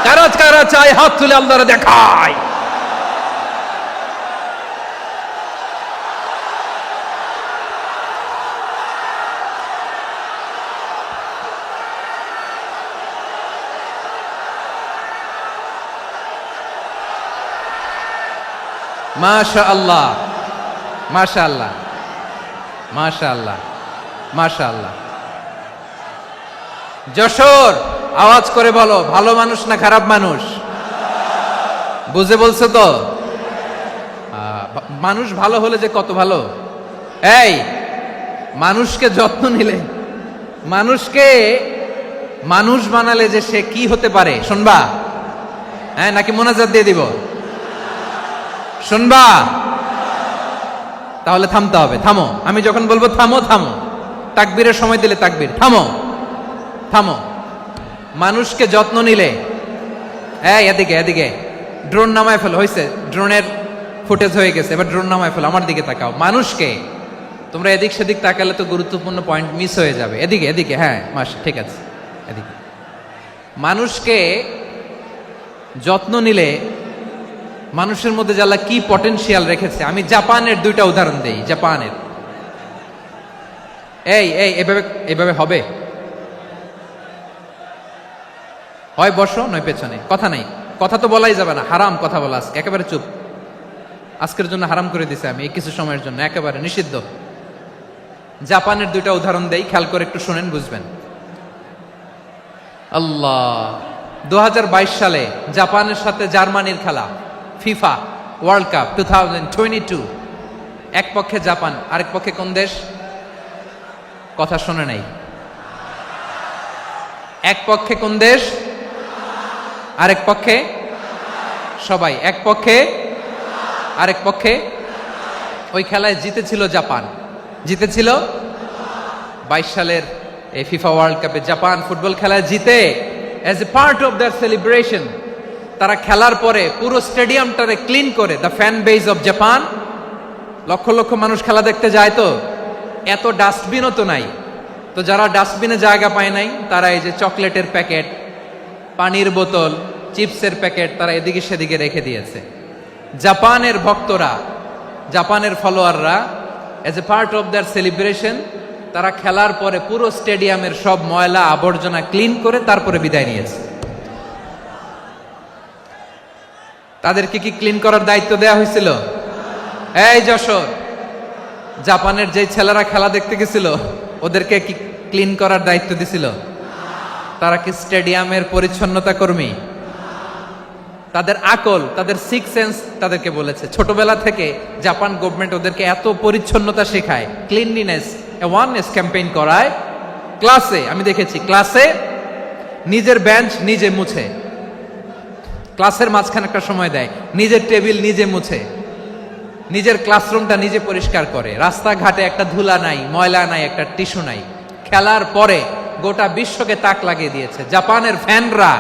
কারা কারা চাই হাত তুলে আল্লাহরে দেখায়। মাশাআল্লাহ, মাশাআল্লাহ। মাশাআল্লাহ, মাশাআল্লাহ। যশোর, আওয়াজ করে বলো, ভালো মানুষ না খারাপ মানুষ? বুঝে বলছো তো? মানুষ ভালো হলে যে কত ভালো। এই মানুষকে যত্ন নিলে, মানুষকে মানুষ বানালে যে সে কি হতে পারে শুনবা? হ্যাঁ, নাকি মোনাজাত দিয়ে দিব? শুনবা? তাহলে থামতে হবে। থামো, আমি যখন বলবো থামো থামো, তাকবীরের সময় দিলে তাকবীর, থামো থামো। মানুষকে যত্ন নিলে, এই এদিকে এদিকে, ড্রোন নামায় ফেলো। হয়েছে, ড্রোনের ফুটেজ হয়ে গেছে, এবার ড্রোন নামায় ফেলো। আমার দিকে তাকাও। মানুষকে, তোমরা এদিক সেদিক তাকালে তো গুরুত্বপূর্ণ পয়েন্ট মিস হয়ে যাবে। এদিকে এদিকে, হ্যাঁ মাস, ঠিক আছে, এদিকে। মানুষকে যত্ন নিলে মানুষের মধ্যে যারা কি পটেনশিয়াল রেখেছে। আমি জাপানের দুইটা উদাহরণ দেই। জাপানের, এই এই এভাবে এভাবে হবে, হয় বসো নয় পেছনে, কথা নাই, কথা তো বলাই যাবে না, হারাম কথা বলা। আজকে একেবারে চুপ, আজকের জন্য হারাম করে দিছে আমি, এই কিছু সময়ের জন্য একেবারে নিষিদ্ধ। জাপানের দুইটা উদাহরণ দেই, খেয়াল করে একটু শুনেন, বুঝবেন। আল্লাহ, 2022 সালে জাপানের সাথে জার্মানির খেলা, ফিফা ওয়ার্ল্ড কাপ 2022। এক পক্ষে জাপান, আরেক পক্ষে কোন দেশ? কথা শোনে নাই। এক পক্ষে কোন দেশ, আরেক পক্ষে? সবাই এক পক্ষে, আরেক পক্ষে। ওই খেলায় জিতেছিল জাপান, জিতেছিল 22 সালের এই ফিফা ওয়ার্ল্ড কাপে। জাপান ফুটবল খেলায় জিতে, as a part of their celebration তারা খেলার পরে পুরো স্টেডিয়ামটারে ক্লিন করে। The fan base of Japan, লক্ষ লক্ষ মানুষ খেলা দেখতে যায়, তো এত ডাস্টবিনও তো নাই। তো যারা ডাস্টবিনে জায়গা পায় নাই, তারা এই যে চকলেটের প্যাকেট, পানির বোতল, চিপসের প্যাকেট তারা এদিকে সেদিকে রেখে দিয়েছে। জাপানের ভক্তরা, জাপানের ফলোয়াররা, as a part of their celebration তারা খেলার পরে পুরো স্টেডিয়ামের সব ময়লা আবর্জনা ক্লিন করে তারপরে বিদায় নিয়েছে। তাদেরকে কি ক্লিন করার দায়িত্ব দেয়া হয়েছিল? এই যশোর, জাপানের যে ছেলেরা খেলা দেখতে গেছিল ওদেরকে কি ক্লিন করার দায়িত্ব দিছিল? তারা কি স্টেডিয়ামের পরিচ্ছন্নতা কর্মী? তাদের আকল, তাদের সিক্স সেন্স তাদেরকে বলেছে। ছোটবেলা থেকে জাপান গভর্নমেন্ট ওদেরকে এত পরিচ্ছন্নতা শেখায়, ক্লিনলিনেস অ্যাওয়ারনেস ক্যাম্পেইন করায়। ক্লাসে আমি দেখেছি, ক্লাসে নিজের বেঞ্চ নিজে মুছে, ক্লাসের মাঝখানে একটা সময় দেয়, নিজের টেবিল নিজে মুছে, নিজের ক্লাসরুমটা নিজে পরিষ্কার করে। রাস্তাঘাটে একটা ধুলা নাই, ময়লা নাই, একটা টিস্যু নাই। খেলার পরে গোটা বিশ্বকে তাক লাগিয়ে দিয়েছে। জাপানের ফ্যানরা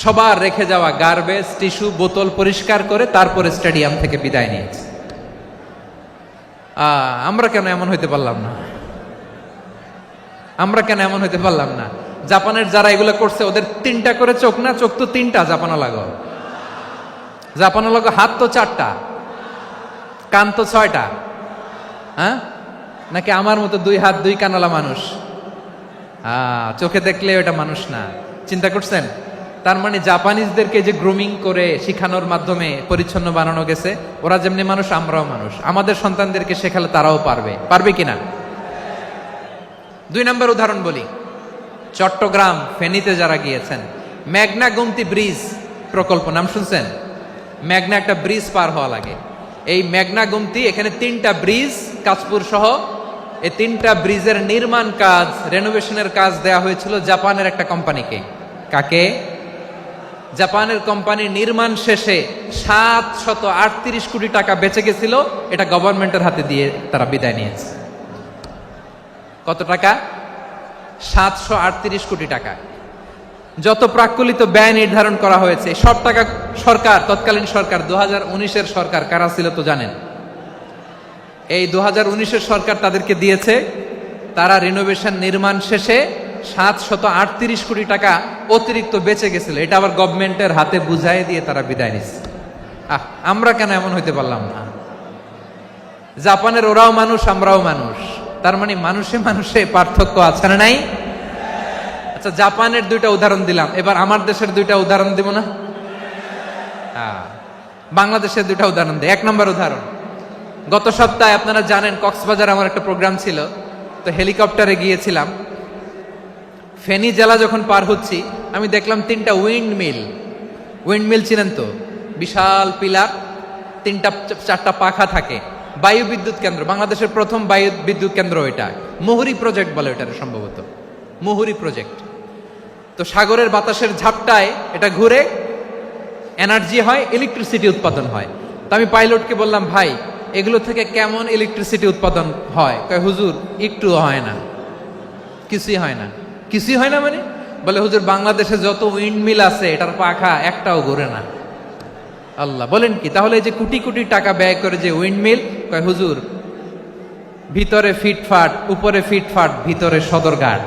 সবার রেখে যাওয়া গার্বেজ, টিস্যু, বোতল পরিষ্কার করে তারপরে স্টেডিয়াম থেকে বিদায় নিয়েছে। আমরা কেন এমন হইতে পারলাম না? আমরা কেন এমন হইতে পারলাম না? জাপানের যারা এগুলো করছে ওদের 3টা করে চোখ না? চোখ তো 3টা জাপানা লাগো, জাপানা লাগো। হাত তো 4টা, কান তো 6টা। হ্যাঁ, নাকি আমার মতো 2 হাত 2 কানালা মানুষ? চোখে দেখলে ওটা মানুষ না। চিন্তা করছেন? তার মানে জাপানিজদেরকে যে গ্রুমিং করে শিখানোর মাধ্যমে পরিচ্ছন্ন বানানো গেছে। ওরা যেমনি মানুষ, আমরাও মানুষ। আমাদের সন্তানদেরকে শেখালে তারাও পারবে, পারবে কিনা? 2 নম্বর উদাহরণ বলি। চট্টগ্রাম ফেনীতে যারা গিয়েছেন, মেঘনা গুমতি ব্রিজ প্রকল্প নাম শুনছেন? মেঘনা একটা ব্রিজ পার হওয়া লাগে। এই মেঘনা গুমতি, এখানে 3টা ব্রিজ কাঁচপুর সহ, এই 3টা ব্রিজের নির্মাণ কাজ, রেনোভেশনের কাজ দেয়া হয়েছিল জাপানের একটা কোম্পানিকে। কাকে? জাপানের কোম্পানি। নির্মাণ শেষে 738 কোটি টাকা বেঁচে গেছিল, এটা গভর্নমেন্টের হাতে দিয়ে তারা বিদায় নিয়েছে। কত টাকা? 738 কোটি টাকা। যত প্রাক্কলিত ব্যয় নির্ধারণ করা হয়েছে সব টাকা সরকার, তৎকালীন সরকার 2019-এর সরকার, কারা ছিল তো জানেন? এই 2019-এর সরকার তাদেরকে দিয়েছে। তারা রিনোভেশন নির্মাণ শেষে 738 কোটি টাকা অতিরিক্ত বেঁচে গেছিল, এটা আবার গভর্নমেন্টের হাতে বুঝাই দিয়ে তারা বিদায় নিচ্ছে। আমরা কেন এমন হইতে পারলাম না? জাপানের ওরাও মানুষ, আমরাও মানুষ। তার মানে মানুষে মানুষে পার্থক্য আছে না নাই? আচ্ছা, জাপানের 2টা উদাহরণ দিলাম, এবার আমার দেশের 2টা উদাহরণ দিব না? বাংলাদেশের 2টা উদাহরণ দিই। 1 নম্বর উদাহরণ, গত সপ্তাহে আপনারা জানেন কক্সবাজার আমার একটা প্রোগ্রাম ছিল, তো হেলিকপ্টারে গিয়েছিলাম। ফেনী জেলা যখন পার হচ্ছি আমি দেখলাম 3টা উইন্ডমিল চিনেন তো, বিশাল পিলার, 3টা-4টা পাখা থাকে, বায়ু বিদ্যুৎ কেন্দ্র, বাংলাদেশের প্রথম বায়ু বিদ্যুৎ কেন্দ্র এটা, মুহুরী প্রজেক্ট বলে এটার সম্ভবত, মুহুরী প্রজেক্ট। তো সাগরের বাতাসের ঝাপটায় এটা ঘুরে এনার্জি হয়, ইলেকট্রিসিটি উৎপাদন হয়। তো আমি পাইলটকে বললাম, ভাই এগুলো থেকে কেমন ইলেকট্রিসিটি উৎপাদন হয়? কয় হুজুর একটু হয় না, কিছুই হয় না। কিছুই হয় না মানে? বলে হুজুর বাংলাদেশে যত উইন্ডমিল আছে এটার পাখা একটাও ঘুরে না। আল্লাহ, বলেন কি? তাহলে এই যে কোটি কোটি টাকা ব্যয় করে যে উইন্ডমিল, কয় হুজুর ভিতরে ফিটফাট, উপরে ফিটফাট, ভিতরে সদরঘাট।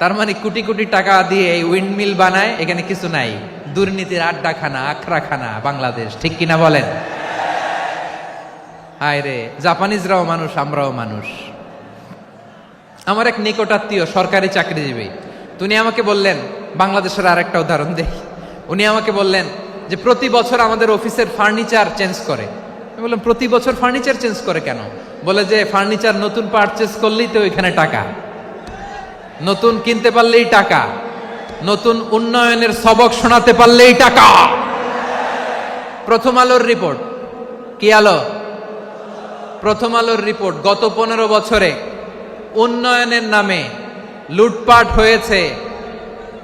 তার মানে কোটি কোটি টাকা দিয়ে এই উইন্ডমিল বানায়, এখানে কিছু নাই, দুর্নীতির আড্ডাখানা, আখড়াখানা বাংলাদেশ, ঠিক কিনা বলেন? হায় রে, জাপানিজরাও মানুষ, আমরাও মানুষ। আমার এক নিকটাত্মীয় সরকারি চাকরিজীবী, উনি আমাকে বললেন, বাংলাদেশের আর একটা উদাহরণ দেখি। উনি আমাকে বললেন যে প্রতি বছর আমাদের অফিসের ফার্নিচার চেঞ্জ করে। আমি বললাম প্রতি বছর ফার্নিচার চেঞ্জ করে কেন? বলে যে ফার্নিচার নতুন পারচেজ করলেই তো ওইখানে টাকা, নতুন কিনতে পারলেই টাকা, নতুন উন্নয়নের সবক শোনাতে পারলেই টাকা। প্রথম আলোর রিপোর্ট, কি আলো? প্রথম আলোর রিপোর্ট, গত 15 বছরে উন্নয়নের নামে লুটপাট হয়েছে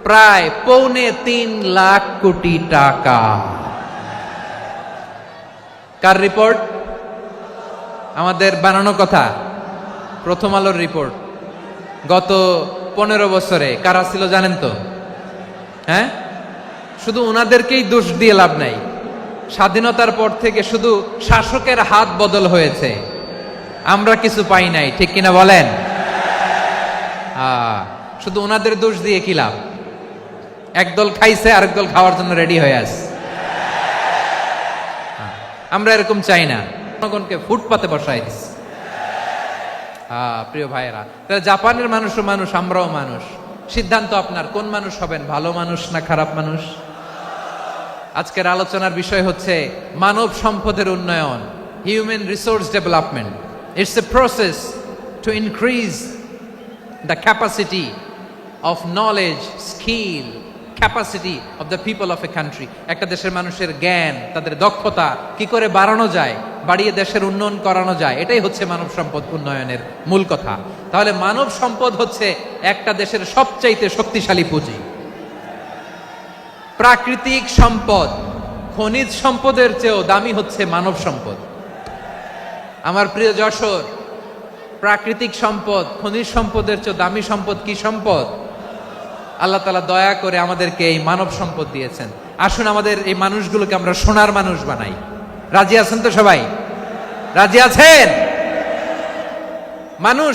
প্রায় 3.25 লাখ কোটি টাকা। কার রিপোর্ট? আমাদের বানানো কথা, প্রথম আলোর রিপোর্ট। গত 15 বছরে কারা ছিল জানেন তো? হ্যাঁ, শুধু ওনাদেরকেই দোষ দিয়ে লাভ নাই। স্বাধীনতার পর থেকে শুধু শাসকের হাত বদল হয়েছে, আমরা কিছু পাই নাই, ঠিক কিনা বলেন? শুধু ওনাদের দোষ দিয়ে কি লাভ? একদল খাইছে, আরেক দল খাওয়ার জন্য রেডি হয়ে আছে। আমরা এরকম চাই না, জনগণকে ফুটপাতে বসাই দিচ্ছে। প্রিয় ভাইয়েরা, তাহলে জাপানের মানুষও মানুষ, আমরাও মানুষ। সিদ্ধান্ত আপনার, কোন মানুষ হবেন, ভালো মানুষ না খারাপ মানুষ? আজকের আলোচনার বিষয় হচ্ছে মানব সম্পদের উন্নয়ন, human resource development. It's a process to increase the capacity of knowledge, skill, capacity of the people of a country. একটা দেশের মানুষের জ্ঞান, তাদের দক্ষতা কি করে বাড়ানো যায়, বাড়িয়ে দেশের উন্নয়ন করানো যায়, এটাই হচ্ছে মানব সম্পদ উন্নয়নের মূল কথা। তাহলে মানব সম্পদ হচ্ছে একটা দেশের সবচাইতে শক্তিশালী পুঁজি। প্রাকৃতিক সম্পদ, খনিজ সম্পদের চেয়েও দামি হচ্ছে মানব সম্পদ। আমার প্রিয় যশোর, প্রাকৃতিক সম্পদ, খনিজ সম্পদের চেয়েও দামি সম্পদ কি সম্পদ? আল্লাহ তাআলা দয়া করে আমাদেরকে এই মানব সম্পদ দিয়েছেন। আসুন আমাদের এই মানুষগুলোকে আমরা সোনার মানুষ বানাই। রাজি আছেন তো সবাই? রাজি আছেন? মানুষ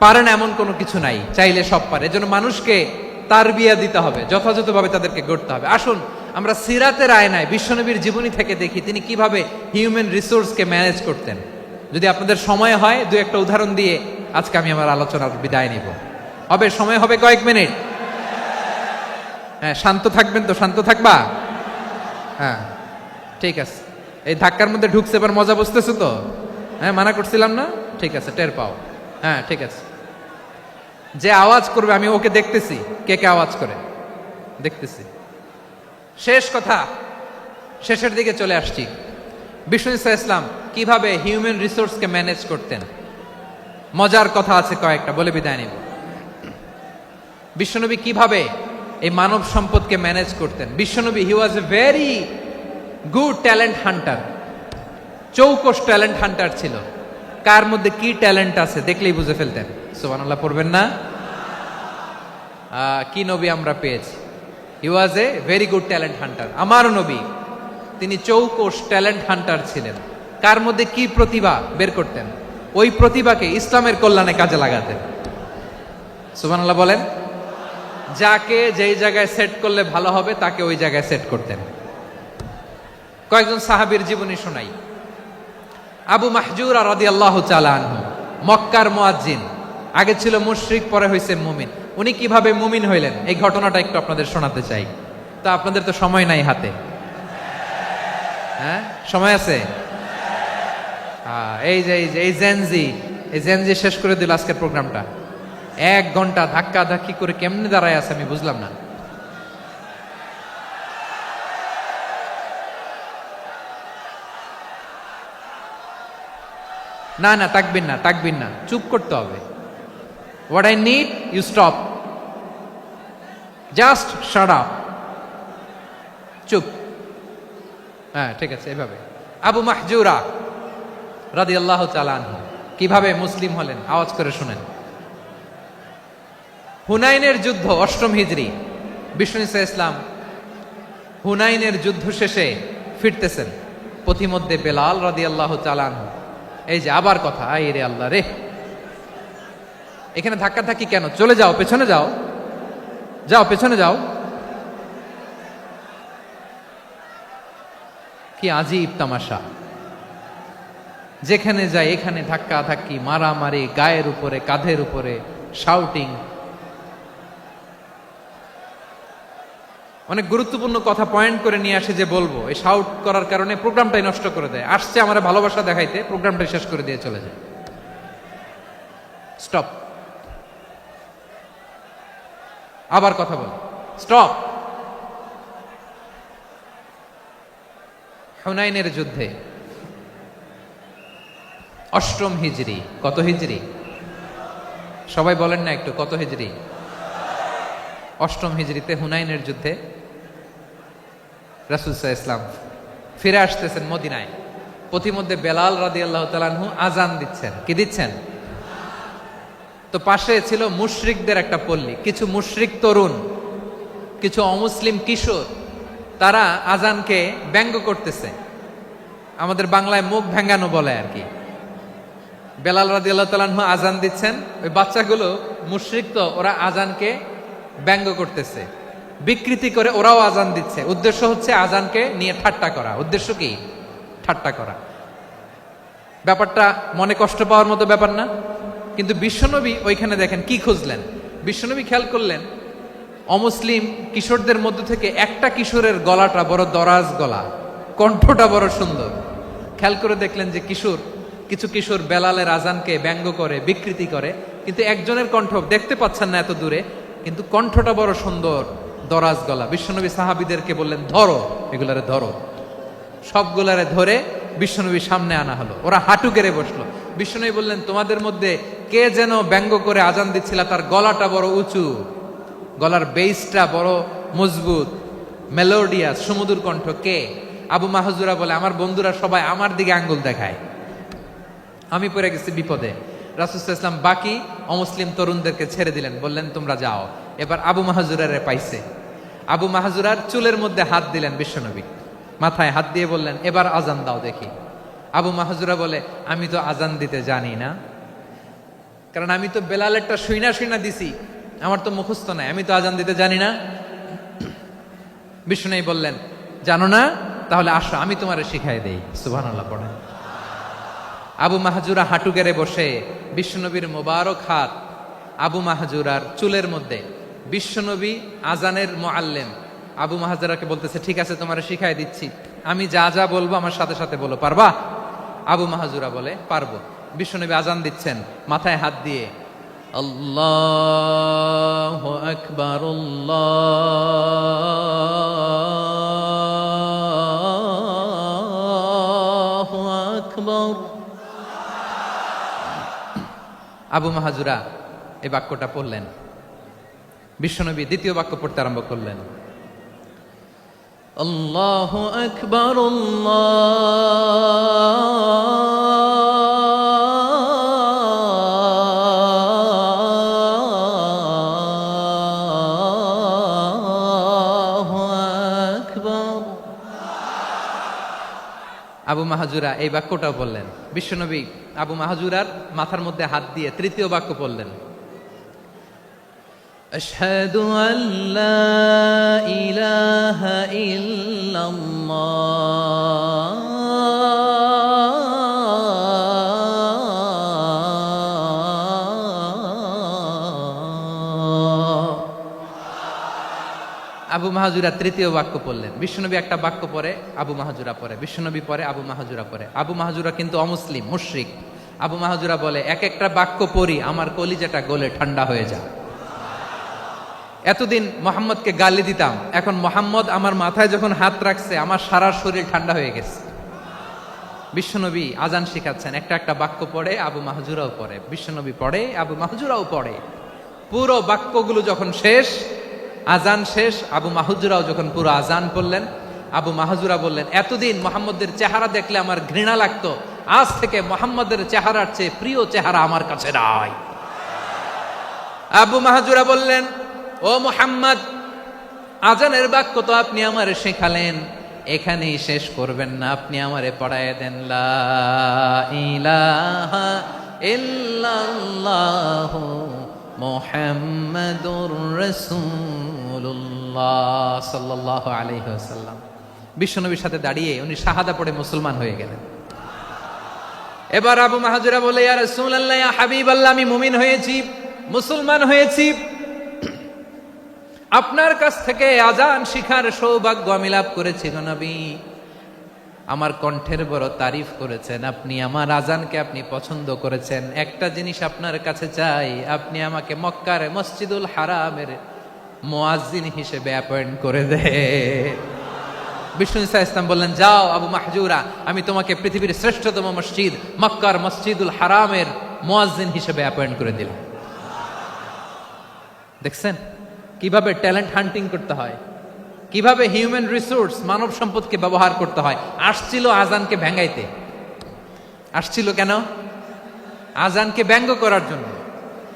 পারে না এমন কোনো কিছু নাই, চাইলে সব পারে। এজন্য মানুষকে তারবিয়া দিতে হবে, যথাযথভাবে তাদেরকে গড়তে হবে। আসুন আমরা সিরাতের আয়নায় বিশ্বনবীর জীবনী থেকে দেখি তিনি কিভাবে হিউম্যান রিসোর্সকে ম্যানেজ করতেন। যদি আপনাদের সময় হয়, দু একটা উদাহরণ দিয়ে আজকে আমি আমার আলোচনার বিদায় নিব। হবে সময় হবে কয়েক মিনিট? হ্যাঁ, শান্ত থাকবেন তো? শান্ত থাকবা? হ্যাঁ, ঠিক আছে। এই ধাক্কার মধ্যে ঢুকছে, এবার মজা বুঝতেছো তো? হ্যাঁ, মানা করছিলাম না? ঠিক আছে, টের পাও। হ্যাঁ, ঠিক আছে। যে আওয়াজ করবে আমি ওকে দেখতেছি, কে কে আওয়াজ করে দেখতেছি। শেষ কথা, শেষের দিকে চলে আসছি। বিষ্ণু ইসলাম কিভাবে হিউম্যান রিসোর্সকে ম্যানেজ করতেন, মজার কথা আছে কয়েকটা, বলে বিদায় নিব। বিশ্বনবী কিভাবে এই মানব সম্পদকে ম্যানেজ করতেন। বিশ্বনবী, he was a very good talent hunter, চৌকস ট্যালেন্ট হান্টার ছিল। কার মধ্যে কি ট্যালেন্ট আছে দেখলেই বুঝে ফেলতেন। সুবহানাল্লাহ পড়বেন না? কি নবী আমরা পেয়েছি! He was a very good talent hunter. আমার নবী, তিনি চৌকস ট্যালেন্ট হান্টার ছিলেন। কার মধ্যে কি প্রতিভা বের করতেন, ওই প্রতিভাকে ইসলামের কল্যাণে কাজে লাগাতেন। সুবহানাল্লাহ বলেন। যাকে যেই জায়গায় সেট করলে ভালো হবে তাকে ওই জায়গায় সেট করতেন। কয়েকজন সাহাবীর জীবনী শোনাই। আবু মাহজুরা রাদিয়াল্লাহু তাআলা আনহু, মক্কার মুয়াজ্জিন, আগে ছিল মুশরিক, পরে হয়েছে মুমিন। উনি কিভাবে মুমিন হইলেন এই ঘটনাটা একটু আপনাদের শোনাতে চাই। তা আপনাদের তো সময় নাই হাতে। হ্যাঁ, সময় আছে। এই জেনজি শেষ করে দিল আজকের প্রোগ্রামটা। 1 ঘন্টা ধাক্কা ধাক্কি করে কেমনে দাঁড়ায় আছে আমি বুঝলাম না। না না, তাকবির না, চুপ করতে হবে। What I need you stop, just shut up, চুপ। হ্যাঁ ঠিক আছে, এভাবে। আবু মাহজুরা রাদিয়াল্লাহু তাআলা আনহু কিভাবে মুসলিম হলেন আওয়াজ করে শুনেন। হুনাইনের যুদ্ধ 8ম হিজরি, বিষ্ণু ঈসা ইসলাম হুনাইনের যুদ্ধ শেষে ফিরতেছেন। পথিমধ্যে বেলাল রাদিয়াল্লাহু তাআলা আনহু, এই যে আবার কথা, আই রে আল্লাহ রে, এখানে ধাক্কা ধাক্কি কেন? চলে যাও, পেছনে যাও, পেছনে যাও। কি আজীব তামাশা! যেখানে যায় এখানে ধাক্কা ধাক্কি, মারামারি, গায়ের উপরে, কাঁধের উপরে, শাউটিং। অনেক গুরুত্বপূর্ণ কথা পয়েন্ট করে নিয়ে আসে যে বলবো, এই শাউট করার কারণে প্রোগ্রামটাই নষ্ট করে দেয়। আসছে আমার ভালোবাসা দেখাইতে, প্রোগ্রামটাই শেষ করে দিয়ে চলে যায়। স্টপ, আবার কথা বল, স্টপ। হুনাইনের যুদ্ধে 8ম হিজরি, কত হিজরি? সবাই বলেন না একটু, কত হিজরি? 8ম হিজরিতে হুনাইনের যুদ্ধে রাসূল সাল্লাল্লাহু আলাইহি ওয়াসাল্লাম ফিরে আসতেছেন মদিনায়। পথিমধ্যে বেলাল রাদিয়াল্লাহু তাআলা আনহু আজান দিচ্ছেন। কি দিচ্ছেন? তো পাশে ছিল মুশরিকদের একটা পল্লী, কিছু মুশরিক তরুণ, কিছু অমুসলিম কিশোর, তারা আজানকে ব্যঙ্গ করতেছে। আমাদের বাংলায় মুখ ভেঙ্গানো বলে আর কি। বেলাল রাদিয়াল্লাহু তাআলা আনহু আজান দিচ্ছেন, ওই বাচ্চাগুলো মুশরিক, তো ওরা আজানকে ব্যঙ্গ করতেছে, বিকৃতি করে ওরাও আজান দিচ্ছে। উদ্দেশ্য হচ্ছে আজানকে নিয়ে ঠাট্টা করা। উদ্দেশ্য কি? ঠাট্টা করা। ব্যাপারটা মনে কষ্ট পাওয়ার মতো ব্যাপার না? কিন্তু বিশ্বনবী ওইখানে দেখেন কি খুঁজলেন। বিশ্বনবী খেয়াল করলেন অমুসলিম কিশোরদের মধ্য থেকে একটা কিশোরের গলাটা বড় দরাজ গলা, কণ্ঠটা বড় সুন্দর। খেয়াল করে দেখলেন যে কিছু কিশোর বেলালের আজানকে ব্যঙ্গ করে, বিকৃতি করে, কিন্তু একজনের কণ্ঠ দেখতে পাচ্ছেন না এত দূরে, কিন্তু কণ্ঠটা বড় সুন্দর, দরাজ গলা। বিশ্বনবী সাহাবীদেরকে বললেন, ধরো এগুলারে, ধরো। সবগুলারে ধরে বিশ্বনবীর সামনে আনা হলো। ওরা হাঁটু গেড়ে বসলো। বিশ্বনবী বললেন, তোমাদের মধ্যে কে যেন ব্যঙ্গ করে আজান দিচ্ছিল, তার গলাটা বড় উঁচু, গলার বেসটা বড় মজবুত, মেলোডিয়াস, সুমধুর কণ্ঠ। কে? আবু মাহজুরা বলে, আমার বন্ধুরা সবাই আমার দিকে আঙ্গুল দেখায়, আমি পড়ে গেছি বিপদে। রাসূল সাল্লাল্লাহু আলাইহি ওয়াসাল্লাম বাকি অমুসলিম তরুণদেরকে ছেড়ে দিলেন, বললেন তোমরা যাও। এবার আবু মাহজুরারে পাইছে। আবু মাহজুরার চুলের মধ্যে হাত দিলেন বিশ্বনবী, মাথায় হাত দিয়ে বললেন, এবার আজান দাও দেখি। আবু মাহজুরা বলে, আমি তো আজান দিতে জানি না, কারণ আমি তো বেলালেরটা শুইনা দিছি, আমার তো মুখস্থ নাই, আমি তো আজান দিতে জানি না। বিশ্বনবী বললেন, জানো না? তাহলে আসো, আমি তোমারে শিখাই দেই। সুবহানাল্লাহ পড়েন। আবু মাহজুরা হাঁটু গেড়ে বসে, বিশ্বনবীর মোবারক হাত আবু মাহজুরার চুলের মধ্যে। বিশ্বনবী আজানের মুআল্লিম আবু মাহজুরাকে বলতেছে, ঠিক আছে তোমারে শিখাই দিচ্ছি, আমি যা যা বলবো আমার সাথে সাথে বলো, পারবা? আবু মাহজুরা বলে, পারবো। বিশ্বনবী আজান দিচ্ছেন, মাথায় হাত দিয়ে, আল্লাহু আকবার, আল্লাহু আকবার। আবু মাহজুরা এই বাক্যটা পড়লেন। বিশ্বনবী দ্বিতীয় বাক্য পড়তে আরম্ভ করলেন, আল্লাহু আকবার, আল্লাহু আকবার। আবু মাহজুরা এই বাক্যটাও বললেন। বিশ্বনবী আবু মাহজুরার মাথার মধ্যে হাত দিয়ে তৃতীয় বাক্য বললেন, আশহাদু আল্লা ইলাহা ইল্লাল্লাহ। আবু মাহাজুরা তৃতীয় বাক্য পড়লেন। বিশ্বনবী একটা বাক্য পরে আবু মাহাজুরা পরে, বিশ্বনবী পরে আবু মাহাজুরা পরে। আবু মাহাজুরা কিন্তু অমুসলিম, মুশরিক। আবু মাহাজুরা বলে, এক একটা বাক্য পড়ি আমার কলিজাটা গলে ঠান্ডা হয়ে যায়। এতদিন মোহাম্মদকে গালি দিতাম, এখন মোহাম্মদ আমার মাথায় যখন হাত রাখছে আমার সারা শরীর ঠান্ডা হয়ে গেছে। বিশ্বনবী আজান শিখাচ্ছেন, একটা একটা বাক্য পড়ে আবু মাহজুরাও পড়ে, বিশ্বনবী পড়ে আবু মাহজুরাও পড়ে। পুরো বাক্যগুলো যখন শেষ, আজান শেষ, আবু মাহজুরাও যখন পুরো আজান পড়লেন, আবু মাহজুরা বললেন, এতদিন মোহাম্মদের চেহারা দেখলে আমার ঘৃণা লাগতো, আজ থেকে মোহাম্মদের চেহারার চেয়ে প্রিয় চেহারা আমার কাছে নাই। আবু মাহজুরা বললেন, ও মুহাম্মদ, আজানের বাক্য তো আপনি আমারে শেখালেন, এখানেই শেষ করবেন না, আপনি আমারে পড়ায় দেন লা ইলাহা ইল্লাল্লাহু মুহাম্মাদুর রাসূলুল্লাহ সাল্লাল্লাহু আলাইহি ওয়াসাল্লাম। বিশ্বনবীর সাথে দাঁড়িয়ে উনি শাহাদা পড়ে মুসলমান হয়ে গেলেন। এবার আবু মাহজুরা বলে, ইয়া রাসূলুল্লাহ, ইয়া হাবিবাল্লাহ, আমি মুমিন হয়েছি, মুসলমান হয়েছি, আপনার কাছ থেকে আজান শিখার সৌভাগ্য আমি লাভ করেছি গো নবী। আমার কণ্ঠের বড় তারিফ করেছেন আপনি, আমার আজানকে আপনি পছন্দ করেছেন। একটা জিনিস আপনার কাছে চাই, আপনি আমাকে মক্কার মসজিদুল হারামের মুয়াজ্জিন হিসেবে অ্যাপয়েন্ট করে দে। বিষ্ণু ইসা ইসলাম বললেন, যাও আবু মাহজুরা, আমি তোমাকে পৃথিবীর শ্রেষ্ঠতম মসজিদ মক্কার মসজিদুল হারামের মুয়াজ্জিন হিসেবে অ্যাপয়েন্ট করে দিলাম। দেখছেন কিভাবে ট্যালেন্ট হান্টিং করতে হয়, কিভাবে হিউম্যান রিসোর্স মানব সম্পদকে ব্যবহার করতে হয়। আসছিল আজানকে ভেঙাইতে, আসছিল কেন? আজানকে ব্যঙ্গ করার জন্য,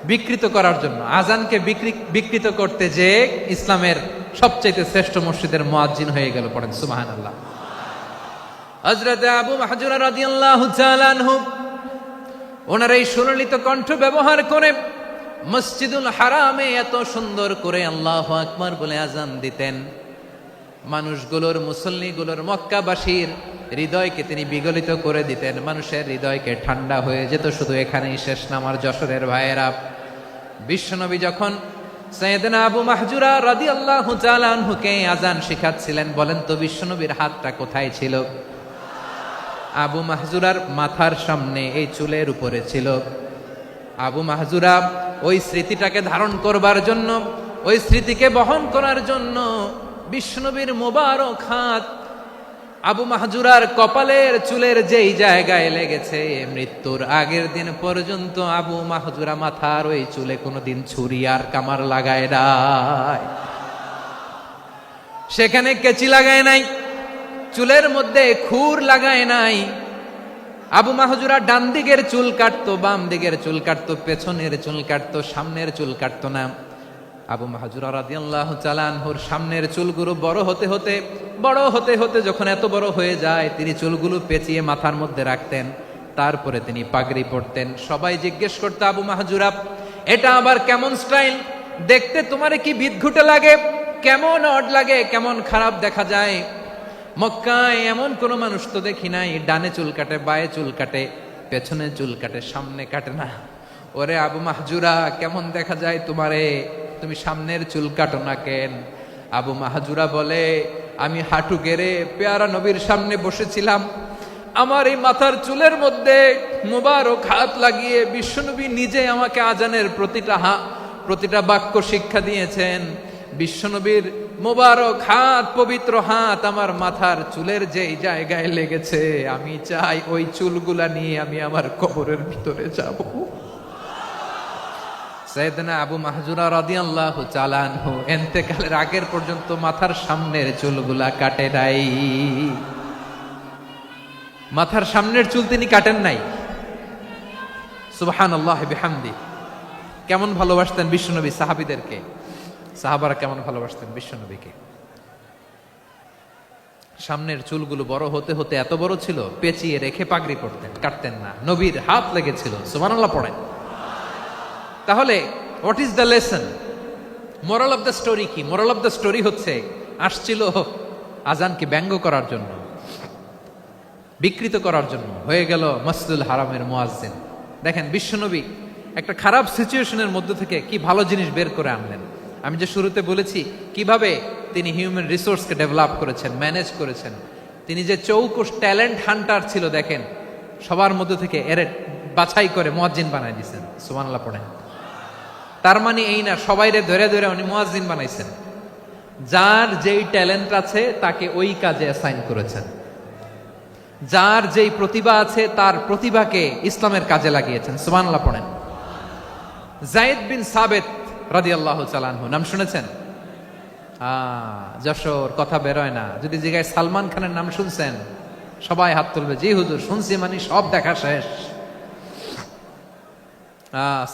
বিকৃত করার জন্য। আজানকে বিকৃত করতে যে ইসলামের সবচেয়ে শ্রেষ্ঠ মসজিদের মুয়াজ্জিন হয়ে গেল। পড়েন সুবহানাল্লাহ। হযরত আবু মাহজুরা রাদিয়াল্লাহু তাআলা আনহু ওনার এই সুললিত কণ্ঠ ব্যবহার করে মসজিদুল হারামে এত সুন্দর করে আল্লাহু আকবার বলে আজান দিতেন, মানুষগুলোর, মুসল্লিগুলোর, মক্কাবাসীর হৃদয়কে তিনি বিগলিত করে দিতেন, মানুষের হৃদয়কে ঠান্ডা হয়ে যেত। শুধু এখানেই শেষ না আমার যশোরের ভাইয়েরা, বিশ্বনবী যখন সাইয়েদনা আবু মাহজুরা রাদিয়াল্লাহু তাআলা আনহুকে আজান শিখাচ্ছিলেন, বলেন তো বিশ্বনবীর হাতটা কোথায় ছিল? আবু মাহজুরার মাথার সামনে, এই চুলের উপরে ছিল। আবু মাহজুরা ওই স্মৃতিটাকে ধারণ করবার জন্য, ওই স্মৃতিকে বহন করার জন্য বিশ্বনবীর মোবারক হাত আবু মাহজুরার কপালের চুলের যেই জায়গায় লেগেছে, মৃত্যুর আগের দিন পর্যন্ত আবু মাহজুরা মাথার ওই চুলে কোনোদিন ছুরি আর কামার লাগায় নাই, সেখানে কেচি লাগায় নাই, চুলের মধ্যে খুর লাগায় নাই। আবু মাহজুরা ডান দিকের চুল কাটতো, বাম দিকের চুল কাটতো, পেছনের চুল কাটতো, সামনের চুল কাটতো না। আবু মাহজুরা রাদিয়াল্লাহু তাআলা আনহুর সামনের চুলগুলো বড় হতে হতে যখন এত বড় হয়ে যায়, তিনি চুলগুলো পেঁচিয়ে মাথার মধ্যে রাখতেন, তারপরে তিনি পাগড়ি পরতেন। সবাই জিজ্ঞেস করতো, আবু মাহজুরা, এটা আবার কেমন স্টাইল? দেখতে তোমারে কি বিদঘুটে লাগে, কেমন অড লাগে, কেমন খারাপ দেখা যায়। মক্কায় এমন কোন মানুষ তো দেখি নাই, ডানে চুল কাটে, বায়ে চুল কাটে, পেছনে চুল কাটে, সামনে কাটে না। ওরে আবু মাহজুরা, কেমন দেখা যায় তোমারে, তুমি সামনের চুল কাটো না কেন? আবু মাহজুরা বলে, আমি হাঁটু গেড়ে পেয়ারা নবীর সামনে বসেছিলাম, আমার এই মাথার চুলের মধ্যে মুবারক হাত লাগিয়ে বিশ্বনবী নিজে আমাকে আজানের প্রতিটা বাক্য শিক্ষা দিয়েছেন। বিশ্বনবীর মোবারক হাত, পবিত্র হাত আমার মাথার চুলের যেই জায়গায় লেগেছে, আমি চাই ওই চুলগুলা নিয়ে আমি আমার কবরের ভিতরে যাব। সাইয়েদনা আবু মাহজুরা রাদিয়াল্লাহু তাআলা আনহু ইন্তেকালের আগের পর্যন্ত মাথার সামনের চুলগুলা কাটে নাই, মাথার সামনের চুল তিনি কাটেন নাই। সুবহানাল্লাহি বিহামদি। কেমন ভালোবাসতেন বিশ্বনবী সাহাবীদেরকে, সাহাবারা কেমন ভালোবাসতেন বিশ্বনবীকে। সামনের চুলগুলো বড় হতে হতে এত বড় ছিল, পেঁচিয়ে রেখে পাগড়ি পরতেন, কাটতেন না। নবীর হাত লেগেছিল। সুবহানাল্লাহ পড়েন। তাহলে what is the lesson, moral of the story কি? মোরাল অফ দ্য স্টোরি হচ্ছে, আসছিল আজানকে ব্যঙ্গ করার জন্য, বিকৃত করার জন্য, হয়ে গেল মসজিদুল হারামের মুয়াজ্জিন। দেখেন বিশ্বনবী একটা খারাপ সিচুয়েশনের মধ্যে থেকে কি ভালো জিনিস বের করে আনলেন। আমি যে শুরুতে বলেছি কিভাবে তিনি হিউম্যান রিসোর্সকে ডেভেলপ করেছেন, ম্যানেজ করেছেন। তিনি যে চৌকুশ ট্যালেন্ট হান্টার ছিল দেখেন, সবার মধ্যে থেকে এর বাছাই করে মুয়াজ্জিন বানাই দিয়েছেন। সুবহানাল্লাহ পড়েন। তার মানে এই না সবাইরে ধরে ধরে উনি মুয়াজ্জিন বানাইছেন। যার যেই ট্যালেন্ট আছে তাকে ওই কাজে অ্যাসাইন করেছেন। যার যেই প্রতিভা আছে তার প্রতিভাকে ইসলামের কাজে লাগিয়েছেন। সুবহানাল্লাহ পড়েন। যায়েদ বিন সাবেত রাদিয়াল্লাহু তাআলা আনহু নাম শুনেছেন? যশোর কথা বেরোয় না। যদি জিগায় সালমান খানের নাম শুনছেন, সবাই হাত তুলবে, জি হুজুর শুনছি, মানে সব দেখা শেষ।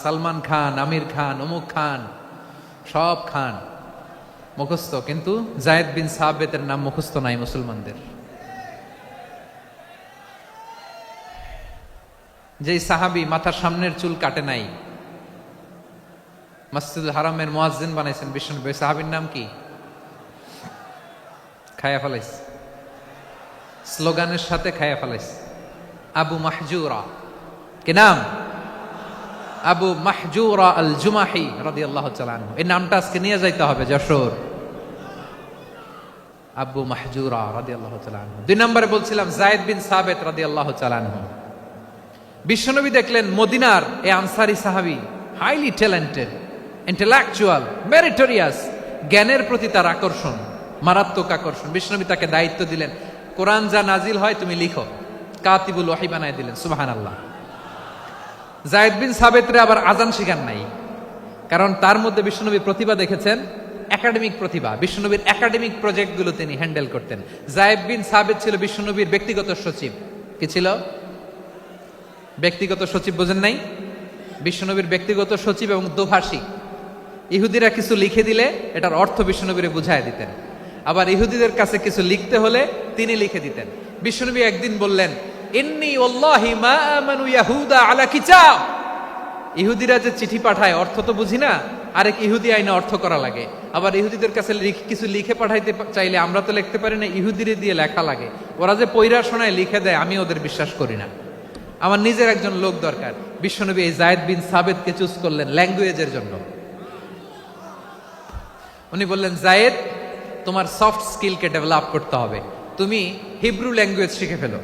সালমান খান, আমির খান, অমুক খান, সব খান মুখস্থ, কিন্তু যায়েদ বিন সাবেতের নাম মুখস্থ নাই মুসলমানদের। যেই সাহাবী মাথার সামনের চুল কাটে নাই, মসজিদুল হারামের মুয়াজ্জিন বানাইছেন বিশ্বনবী, সাহাবীর নাম কি? খায়া ফেলাইস, স্লোগানের সাথে খায়া ফেলাইস। আবু মাহজুরা, কি নাম? আবু মাহজুরা আল জুমাহি রাদিয়াল্লাহু তাআলা আনহু। এই নামটা আজকে নিয়ে যাইতে হবে যশোর। আবু মাহজুরা রাদিয়াল্লাহু তাআলা আনহু। 2 নম্বরে বলছিলাম যায়েদ বিন সাবেত রাদিয়াল্লাহু তাআলা আনহু। বিশ্বনবী দেখলেন মদিনার এই আনসারী সাহাবী হাইলি ট্যালেন্টেড, ইন্টেলেকচুয়াল, মেরিটোরিয়াস, জ্ঞানের প্রতি তার আকর্ষণ, মারাত্মক আকর্ষণ। বিশ্বনবী তাকে দায়িত্ব দিলেন, কোরআন যা নাজিল হয় তুমি লিখো, কাতিবুল ওয়াহি বানায় দিলেন। সুবহানাল্লাহ। যায়েদ বিন সাবেতরে আবার আজান শিখান নাই, কারণ তার মধ্যে বিশ্বনবী প্রতিভা দেখেছেন, একাডেমিক প্রতিভা। বিশ্বনবীর একাডেমিক প্রজেক্টগুলো তিনি হ্যান্ডেল করতেন। যায়েদ বিন সাবেত ছিল বিশ্বনবীর ব্যক্তিগত সচিব। কি ছিল? ব্যক্তিগত সচিব। বোঝেন নাই? বিশ্বনবীর ব্যক্তিগত সচিব এবং দোভাষী। ইহুদিরা কিছু লিখে দিলে এটার অর্থ বিশ্বনবীরে বুঝায় দিতেন, আবার ইহুদিদের কাছে কিছু লিখতে হলে তিনি লিখে দিতেন। বিশ্বনবী একদিন বললেন, ইন্নী ওয়াল্লাহি মা আমানু ইয়াহুদা আলা কিতাব। ইহুদিরা যে চিঠি পাঠায় অর্থ তো বুঝি না, আরেক ইহুদি আইনে অর্থ করা লাগে। আবার ইহুদিদের কাছে কিছু লিখে পাঠাইতে চাইলে আমরা তো লিখতে পারি না, ইহুদিরে দিয়ে লেখা লাগে। ওরা যে পয়রা শোনায় লিখে দেয়, আমি ওদের বিশ্বাস করি না। আমার নিজের একজন লোক দরকার। বিশ্বনবী এই যায়েদ বিন সাবেতকে চুজ করলেন ল্যাঙ্গুয়েজের জন্য। উনি বললেন, যায়েদ, তোমার সফট স্কিলকে ডেভেলপ করতে হবে, তুমি হিব্রু ল্যাঙ্গুয়েজ শিখে ফেলো।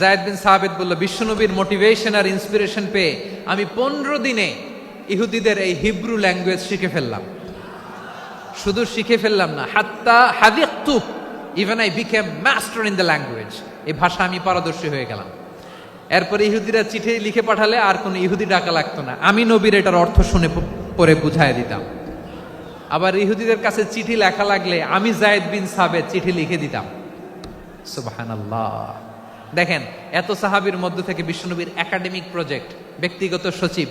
যায়েদ বিন সাবেত বলল, বিশ্বনবীর মোটিভেশন আর ইন্সপিরেশন পেয়ে আমি 15 দিনে ইহুদিদের এই হিব্রু ল্যাঙ্গুয়েজ শিখে ফেললাম। শুধু শিখে ফেললাম না, হাত্তা হাদিকতু, even I became master in the language. এই ভাষা আমি পারদর্শী হয়ে গেলাম। এরপরে ইহুদিরা চিঠি লিখে পাঠালে আর কোনো ইহুদি ডাকা লাগতো না, আমি নবীর এটার অর্থ শুনে পরে বুঝাই দিতাম। আবার ইহুদিদের কাছে চিঠি লেখা লাগলে আমি যায়েদ বিন সাবেত চিঠি লিখে দিতাম। সুবহানাল্লাহ। দেখেন, এত সাহাবীর মধ্য থেকে বিশ্বনবীর একাডেমিক প্রজেক্ট, ব্যক্তিগত সচিব,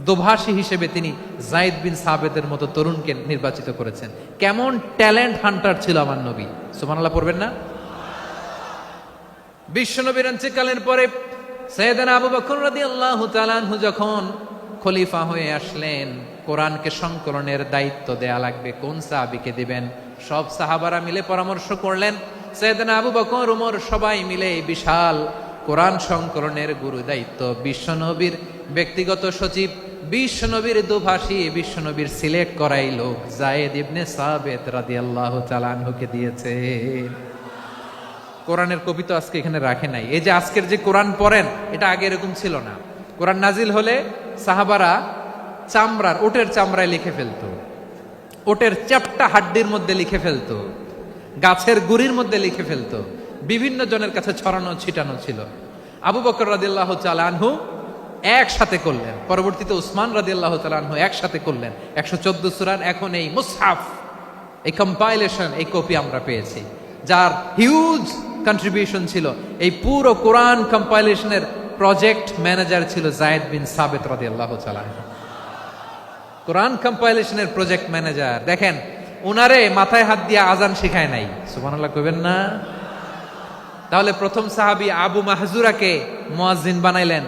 দোভাষী হিসেবে তিনি যায়েদ বিন সাবেতের মতো তরুণকে নির্বাচিত করেছেন। কেমন ট্যালেন্ট হান্টার ছিল আমার নবী। সুবহানাল্লাহ পড়বেন না? বিশ্বনবীর ইন্তেকালের পরে সাইয়েদনা আবু বকর রাদিয়াল্লাহু তাআলা আনহু যখন খলিফা হয়ে আসলেন, কোরআনকে সংকলনের দায়িত্ব দেয়া লাগবে, কোন সাহাবীকে দিবেন? সব সাহাবারা মিলে পরামর্শ করলেন। সাইয়েদনা আবু বকর, ওমর সবাই মিলে বিশাল কোরআন সংকলনের গুরু দায়িত্ব বিশ্বনবীর ব্যক্তিগত সচিব, বিশ্বনবীর দোভাষী, বিশ্বনবীর সিলেক্ট করাই লোক যায়েদ ইবনে সাবেত রাদিয়াল্লাহু তাআলা আনহুকে দিয়েছে। কোরআনের কবি তো আজকে এখানে রাখে নাই। এই যে আজকের যে কোরআন পড়েন, এটা আগে এরকম ছিল না। কোরআন নাজিল হলে সাহাবারা চামড়ার, ওটের চামড়ায় লিখে ফেলতো, ওটের চ্যাপ্টা হাড্ডির মধ্যে লিখে ফেলতো, গাছের গুড়ির মধ্যে লিখে ফেলতো, বিভিন্ন জনের কাছে ছড়ানো ছিটানো ছিল। আবু বকর রাদিয়াল্লাহু তাআলা আনহু একসাথে করলেন, পরবর্তীতে উসমান রাদিয়াল্লাহু তাআলা আনহু একসাথে করলেন। 114 সূরার এখন এই মুসহাফ, এই কম্পাইলেশন, এই কপি আমরা পেয়েছি, যার হিউজ কন্ট্রিবিউশন ছিল। এই পুরো কোরআন কম্পাইলেশনের প্রজেক্ট ম্যানেজার ছিল যায়েদ বিন সাবেত রাদিয়াল্লাহু তাআলা আনহু। কোরআন কম্পাইলেশনের প্রজেক্ট ম্যানেজার। দেখেন, উনারে মাথায় হাত দিয়ে আজান শিখায় নাই। সুবহানাল্লাহ কইবেন না? তাহলে প্রথম সাহাবী আবু মাহজুরাকে মুয়াজ্জিন বানাইলেন,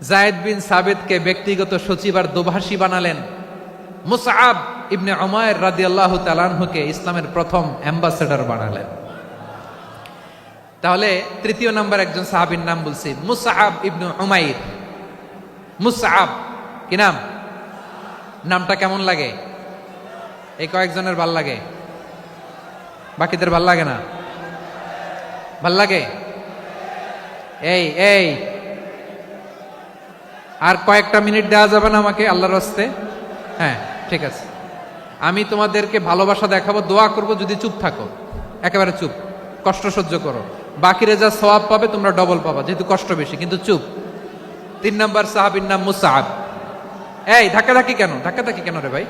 যায়েদ বিন সাবেতকে ব্যক্তিগত সচিব আর দোভাষী বানালেন, মুসআব ইবনে উমাইর রাদিয়াল্লাহু তাআলা আনহুকে ইসলামের প্রথম অ্যাম্বাসেডর বানালেন। তাহলে তৃতীয় নাম্বার একজন সাহাবীর নাম বলছি, মুসআব ইবনে উমাইর। মুসআব কি নাম? নামটা কেমন লাগে? এই কয়েকজনের ভাল লাগে, বাকিদের ভাল লাগে না? ভাল লাগে? এই এই আর কয়েকটা মিনিট দেওয়া যাবে না আমাকে আল্লাহর রাস্তে? হ্যাঁ ঠিক আছে, আমি তোমাদেরকে ভালোবাসা দেখাবো, দোয়া করব যদি চুপ থাকো, একেবারে চুপ, কষ্ট সহ্য করো, বাকিরা যা সওয়াব পাবে তোমরা ডবল পাবা, যেহেতু কষ্ট বেশি, কিন্তু চুপ। 3 নম্বর সাহাবীর নাম মুসআব। এই ধাক্কাধাক্কি কেন, ধাক্কাধাক্কি কেন রে ভাই?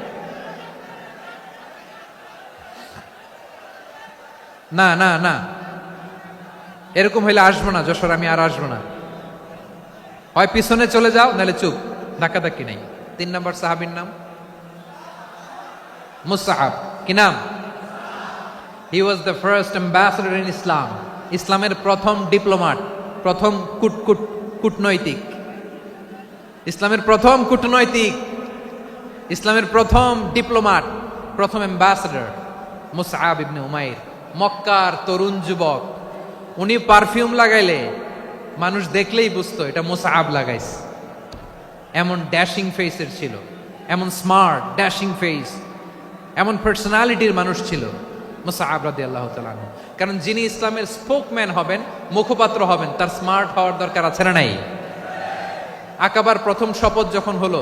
না না না, এরকম হইলে আসবো না যশোর, আমি আর আসবো না। হয় পিছনে চলে যাও, নাহলে চুপ, ধাক্কাধাক্কি নাই। 3 নম্বর সাহাবীর নাম মুসআব। কি নাম? He was the first ambassador in Islam. ইসলামের প্রথম ডিপ্লোমাট, প্রথম কূটনৈতিক, ইসলামের প্রথম কূটনৈতিক, ইসলামের প্রথম ডিপ্লোমাট, প্রথম অ্যাম্বাসেডর মুসআব ইবনে উমাইর। মক্কার তরুণ যুবক, উনি পারফিউম লাগাইলে মানুষ দেখলেই বুঝতো এটা মুসআব লাগাইছে। এমন ড্যাশিং ফেসের ছিল, এমন স্মার্ট ড্যাশিং ফেস, এমন পার্সোনালিটির মানুষ ছিল মুসআব রাদিয়াল্লাহু তাআলা আনহু। কারণ যিনি ইসলামের স্পোকম্যান হবেন, মুখপাত্র হবেন, তার স্মার্ট হওয়ার দরকার আছে না নাই? আকাবার প্রথম শপথ যখন হলো,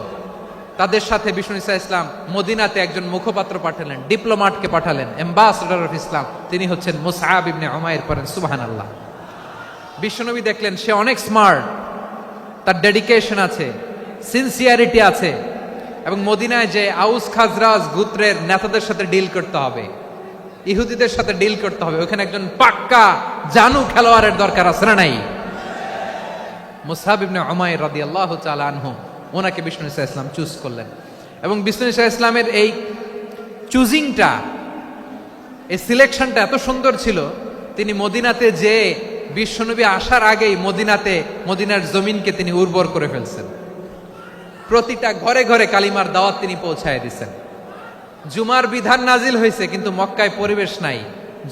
তাদের সাথে বিষ্ণু ঈসা ইসলাম মদিনাতে একজন মুখপাত্র পাঠালেন, ডিপ্লোমাটকে পাঠালেন, অ্যাম্বাসেডর অফ ইসলাম, তিনি হচ্ছেন মুসআব ইবনে উমাইর। পড়েন সুবহানাল্লাহ। বিশ্বনবী দেখলেন সে অনেক স্মার্ট, তার ডেডিকেশন আছে, সিনসিয়ারিটি আছে, এবং মদিনায় যে আউস খাজরাজ গোত্রের নেতাদের সাথে ডিল করতে হবে, ইহুদিদের সাথে ডিল করতে হবে, ওখানে একজন পাক্কা জানু খেলোয়াড়ের দরকার আছে না নাই? মুসআব ইবনে উমাইর রাদিয়াল্লাহু তাআলা আনহু, ওনাকে বিষ্ণু ঈসা ইসলাম চুজ করলেন। এবং বিষ্ণু ঈসা ইসলামের এই চুজিংটা, এই সিলেকশনটা এত সুন্দর ছিল, তিনি মদিনাতে যে বিশ্বনবী আসার আগেই মদিনার জমিনকে তিনি উর্বর করে ফেলছেন। প্রতিটা ঘরে ঘরে কালিমার দাওয়াত তিনি পৌঁছায় দিচ্ছেন। জুমার বিধান নাজিল হয়েছে, কিন্তু মক্কায় পরিবেশ নাই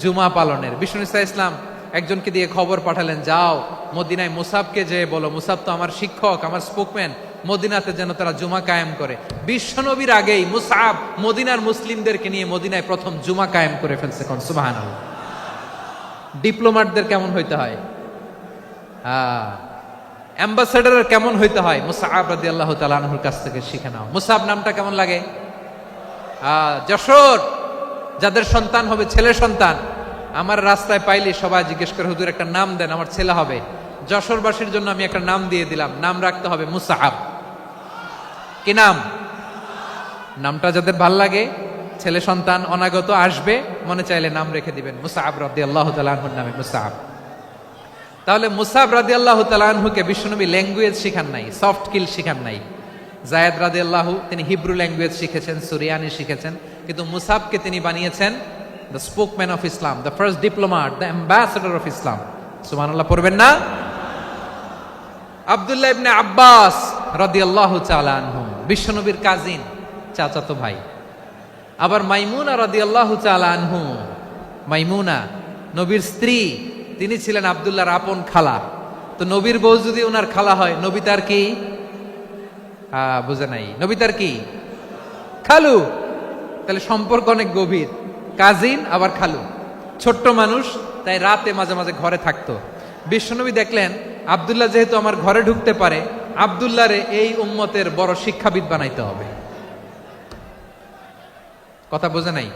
জুমা পালনের। বিষ্ণু ঈসা ইসলাম একজনকে দিয়ে খবর পাঠালেন, যাও মদিনায় মুসাবকে যে বলো, মুসাব তো আমার শিক্ষক, আমার স্পোকম্যান, মদিনাতে যেন তারা জুমা কায়েম করে। বিশ্বনবীর আগেই মুসআব মদিনার মুসলিমদেরকে নিয়ে মদিনায় প্রথম জুমা কায়েম করে ফেলছে। কোন সুবহানাল্লাহ। ডিপ্লোমাটদের কেমন হইতে হয়, অ্যাম্বাসেডারের কেমন হইতে হয়, মুসআব রাদিয়াল্লাহু তাআলা আনহুর কাছ থেকে শিখে নাও। মুসআব নামটা কেমন লাগে? যশোর যাদের সন্তান হবে, ছেলে সন্তান, আমার রাস্তায় পাইলে সবাই জিজ্ঞেস করে, হুজুর একটা নাম দেন, আমার ছেলে হবে। যশোরবাসীর জন্য আমি একটা নাম দিয়ে দিলাম, নাম রাখতে হবে মুসআব। কি নাম? নামটা যাদের ভাল লাগে, ছেলে সন্তান অনাগত আসবে, মনে চাইলে নাম রেখে দিবেন মুসআব রাদিয়াল্লাহু তাআলা আনহুর নামে মুসআব। তাহলে মুসআব রাদিয়াল্লাহু তাআলা আনহুকে বিশ্বনবী ল্যাঙ্গুয়েজ শিখান নাই, সফট স্কিল শিখান নাই। যায়েদ রাদিয়াল্লাহু, তিনি হিব্রু ল্যাঙ্গুয়েজ শিখেছেন, সুরিয়ানি শিখেছেন, কিন্তু মুসআবকে তিনি বানিয়েছেন the spokesman of Islam, the first diplomat, the ambassador of Islam. সুবহানাল্লাহ পড়বেন না? আব্দুল্লাহ ইবনে আব্বাস রাদিয়াল্লাহু তাআলা আনহু, বিশ্বনবীর কাজিন, চাচাতো ভাই। আবার মাইমুনা রাদিয়াল্লাহু তাআলা আনহু, মাইমুনা নবীর স্ত্রী, তিনি ছিলেন আব্দুল্লাহর আপন খালা। তো নবীর বউ যদি ওনার খালা হয়, নবী তার কি? বুঝে নাই, নবী তার কি? খালু। তাহলে সম্পর্ক অনেক গভীর, কাজিন আবার খালু। ছোট্ট মানুষ, তাই রাতে মাঝে মাঝে ঘরে থাকতো। বিশ্বনবী দেখলেন আব্দুল্লাহ যেহেতু আমার ঘরে ঢুকতে পারে, আব্দুল্লাহরে এই উম্মতের বড় শিক্ষাবিদ বানাইতে হবে। কথা বোঝে নাই?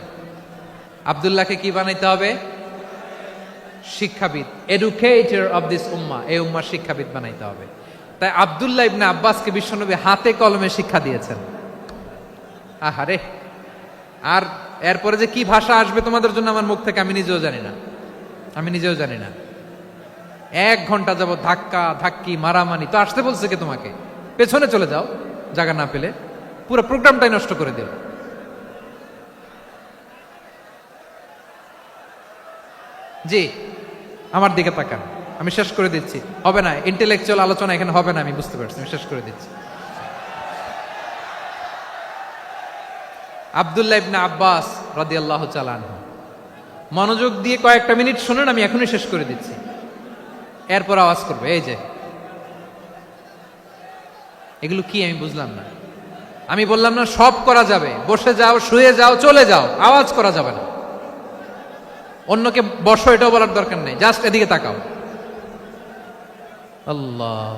আব্দুল্লাহকে কি বানাইতে হবে? শিক্ষাবিদ, এডুকেটর অফ দিস উম্মাহ, এই উম্মার শিক্ষাবিদ বানাইতে হবে। তাই আব্দুল্লাহ ইবনে আব্বাসকে বিশ্বনবী হাতে কলমে শিক্ষা দিয়েছেন। আহারে, আর এরপরে যে কি ভাষা আসবে তোমাদের জন্য আমার মুখ থেকে আমি নিজেও জানি না, আমি নিজেও জানি না। 1 ঘন্টা যাবত ধাক্কা ধাক্কি মারামারি। তো আসতে বলছে কে তোমাকে? পেছনে চলে যাও, জায়গা না পেলে। পুরো প্রোগ্রামটাই নষ্ট করে দিল। জি, আমার দিকে তাকান, আমি শেষ করে দিচ্ছি। হবে না, ইন্টেলেকচুয়াল আলোচনা এখানে হবে না, আমি বুঝতে পারছি, আমি শেষ করে দিচ্ছি। আব্দুল্লাহ ইবনে আব্বাস রাদিয়াল্লাহু তাআলা আনহু, মনোযোগ দিয়ে কয়েকটা মিনিট শুনুন, আমি এখনই শেষ করে দিচ্ছি। এরপর আওয়াজ করবে, এই যে এগুলো কি আমি বুঝলাম না। আমি বললাম না সব করা যাবে, বসে যাও, শুয়ে যাও, চলে যাও, আওয়াজ করা যাবে না। অন্যকে বসো এটাও বলার দরকার নেই, জাস্ট এদিকে তাকাও। আল্লাহ।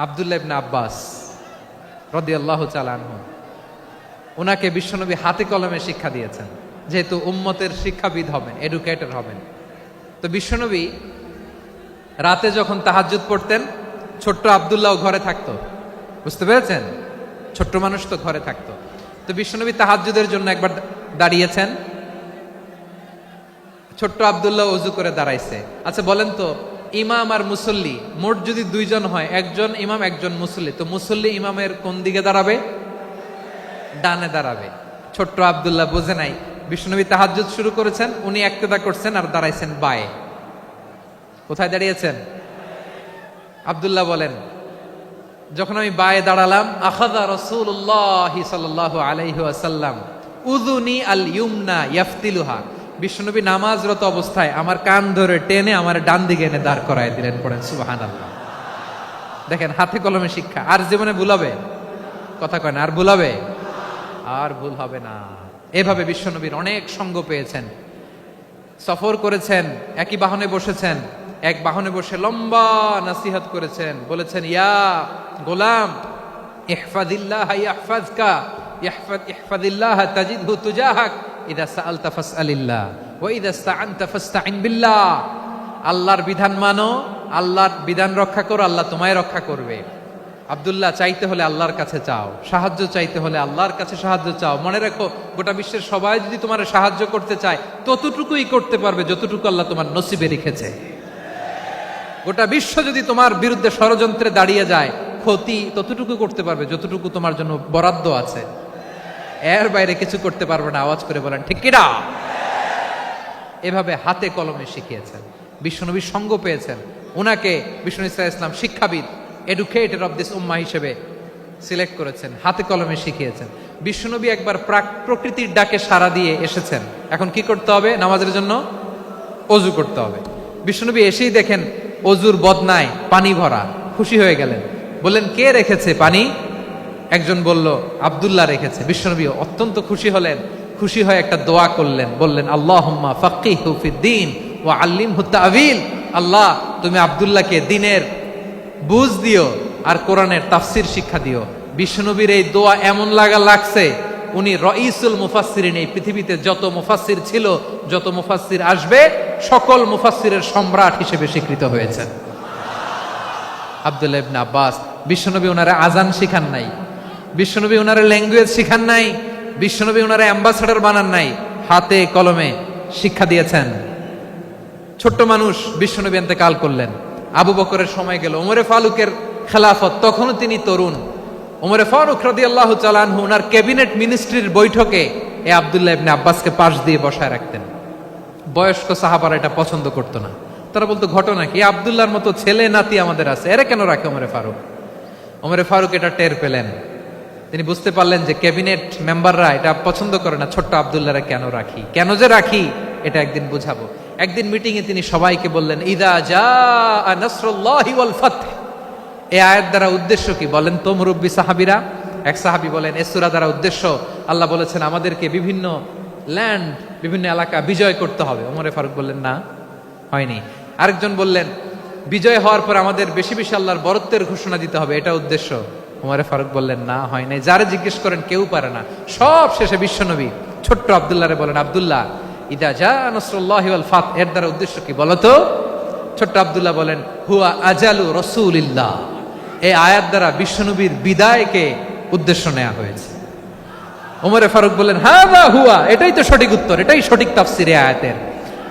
আব্দুল্লাহ ইবনে আব্বাস রাদিয়াল্লাহু তাআলা আনহু, ওনাকে বিশ্বনবী হাতে কলমে শিক্ষা দিয়েছেন, যেহেতু উম্মতের শিক্ষাবিদ হবেন, এডুকেটর হবেন। তো বিশ্বনবী রাতে যখন তাহাজ্জুদ পড়তেন, ছোট্ট আব্দুল্লাহ ঘরে থাকতো। বুঝতে পেরেছেন? ছোট্ট মানুষ তো ঘরে থাকতো। তো বিশ্বনবী তাহাজ্জুদের জন্য একবার দাঁড়িয়েছেন, ছোট্ট আব্দুল্লাহ ওযু করে দাঁড়াইছে। আচ্ছা বলেন তো, ইমাম আর মুসল্লি মোট যদি দুইজন হয়, একজন ইমাম একজন মুসল্লি, তো মুসল্লি ইমামের কোন দিকে দাঁড়াবে? ডানে দাঁড়াবে। ছোট্ট আব্দুল্লাহ বুঝে নাই, বিশ্বনবী তাহাজ্জুদ শুরু করেছেন, উনি ইক্তেদা করছেন আর দাঁড়াইছেন বায়ে। কোথায় দাঁড়িয়েছেন? আব্দুল্লাহ বলেন, যখন আমি বায়ে দাঁড়ালাম, আখাযা রাসূলুল্লাহ সাল্লাল্লাহু আলাইহি ওয়াসাল্লাম উযুনি আল ইউমনা ইয়াফতিলুহা, বিশ্বনবী নামাজরত অবস্থায় আমার কান ধরে টেনে আমার ডান দিকে এনে দাঁড় করায় দিলেন। পড়েন সুবহানাল্লাহ। দেখেন, হাতে কলমে শিক্ষা। আর জীবনে ভুলাবে? কথা কয় না, আর ভুলাবে? আর ভুল হবে না। এভাবে বিশ্বনবীর অনেক সঙ্গ পেয়েছেন, সফর করেছেন, একই বাহনে বসেছেন, এক বাহনে বসে লম্বা নাসিহত করেছেন, বলেছেন, ইয়া গোলাম ইহফাজিল্লাহ ইয়াহফাজকা, ইহফাজিল্লাহ তাজিদহু তুজাহাক, ইযা সাআলতা ফাসআলিল্লাহ ওয়া ইযা ইসতাআনতা ফাসতাইন বিল্লাহ। আল্লাহর বিধান মানো, আল্লাহর বিধান রক্ষা করো, আল্লাহ তোমায় রক্ষা করবে। আব্দুল্লাহ, চাইতে হলে আল্লাহর কাছে চাও, সাহায্য চাইতে হলে আল্লাহর কাছে সাহায্য চাও। মনে রাখো, গোটা বিশ্বের সবাই যদি তোমার সাহায্য করতে চায়, ততটুকুই করতে পারবে যতটুকু আল্লাহ তোমার নসিবে রেখেছে। গোটা বিশ্ব যদি তোমার বিরুদ্ধে ষড়যন্ত্রে দাঁড়িয়ে যায়, ক্ষতি ততটুকু করতে পারবে যতটুকু তোমার জন্য বরাদ্দ আছে। এর বাইরে কিছু করতে পারবে না। আওয়াজ করে বলেন ঠিক কিনা? এভাবে হাতে কলমে শিখিয়েছেন, বিশ্বনবীর সঙ্গ পেয়েছেন। ওনাকে বিশ্বনবী সাল্লাল্লাহু আলাইহি ওয়াসাল্লাম শিক্ষাবিদ, এডুকেটর অফ দিস উম্মাহ হিসেবে সিলেক্ট করেছেন, হাতে কলমে শিখিয়েছেন। বিশ্বনবী একবার প্রকৃতির ডাকে সাড়া দিয়ে এসেছেন। এখন কি করতে হবে? নামাজের জন্য অজু করতে হবে। বিশ্বনবী এসেই দেখেন অজুর বদনায় পানি ভরা, খুশি হয়ে গেলেন, বললেন, কে রেখেছে পানি? একজন বলল, আব্দুল্লাহ রেখেছে। বিশ্বনবী অত্যন্ত খুশি হলেন, খুশি হয়ে একটা দোয়া করলেন, বললেন, আল্লাহুম্মা ফাক্কিহু ফিদ্দীন ওয়া আল্লিমহু তা'ওয়ীল। আল্লাহ, তুমি আব্দুল্লাহকে দ্বীনের বুঝ দিও আর কোরআনের তাফসীর শিক্ষা দিও। বিশ্বনবীর এই দোয়া এমন লাগছে, উনি রাইসুল মুফাসসিরিন, এই পৃথিবীতে যত মুফাসসির ছিল, যত মুফাসসির আসবে, সকল মুফাসসিরের সম্রাট হিসেবে স্বীকৃত হয়েছেন। আব্দুল্লাহ ইবনে আব্বাস, বিশ্বনবী ওনারে আজান শিখান নাই, বিশ্বনবী ওনারে ল্যাঙ্গুয়েজ শিখান নাই, বিশ্বনবী ওনারে অ্যাম্বাসাডর বানান নাই, হাতে কলমে শিক্ষা দিয়েছেন। ছোট্ট মানুষ, বিশ্বনবী ইন্তেকাল করলেন, আবু বকরের সময় গেল, ওমরে ফারুকের খেলাফত, তখনও তিনি তরুণ। ওমরে ফারুক রাদিয়াল্লাহু তাআলা আনহু ওনার ক্যাবিনেট মিনিস্ট্রির বৈঠকে এই আব্দুল্লাহ ইবনে আব্বাসকে পাশ দিয়ে বসায় রাখতেন। বয়স্ক সাহাবারা এটা পছন্দ করতো না, তারা বলতো, ঘটনা কি? আব্দুল্লাহর মতো ছেলে নাতি আমাদের আছে, এরা কেন রাখে ওমরে ফারুক? ওমরে ফারুক এটা টের পেলেন, তিনি বুঝতে পারলেন যে ক্যাবিনেট মেম্বাররা এটা পছন্দ করে না, ছোট্ট আব্দুল্লাহরা কেন রাখি, কেন যে রাখি, এটা একদিন বুঝাবো। একদিন মিটিং এ তিনি সবাইকে বললেন, ইদা জাআ নাসরুল্লাহি ওয়াল ফাতহ। এই আয়াত দ্বারা উদ্দেশ্য কি বলেন তো মুরব্বী সাহাবীরা? এক সাহাবী বলেন, এই সূরা দ্বারা উদ্দেশ্য, আল্লাহ বলেছেন আমাদেরকে বিভিন্ন ল্যান্ড, বিভিন্ন এলাকা বিজয় করতে হবে। ওমরে ফারুক বললেন, না, হয়নি। আরেকজন বললেন, বিজয় হওয়ার পর আমাদের বেশি বেশি আল্লাহর বরত্বের ঘোষণা দিতে হবে, এটা উদ্দেশ্য। ওমরে ফারুক বললেন, না, হয় নাই। যারে জিজ্ঞেস করেন কেউ পারে না। সব শেষে বিশ্বনবী ছোট্ট আব্দুল্লাহরে বলেন, আব্দুল্লাহ, ইদা জাআ নাসরুল্লাহি ওয়াল ফাতহ, এর দ্বারা উদ্দেশ্য কি বলো তো? ছোট্ট আব্দুল্লাহ বলেন, হুয়া আজালু রাসূলিল্লাহ। এই আয়াত দ্বারা বিশ্বনবীর বিদায়কে উদ্দেশ্য নেওয়া হয়েছে। ওমরে ফারুক বললেন, হাযা হুয়া, এটাই তো সঠিক উত্তর, এটাই সঠিক তাফসীর এই আয়াতের।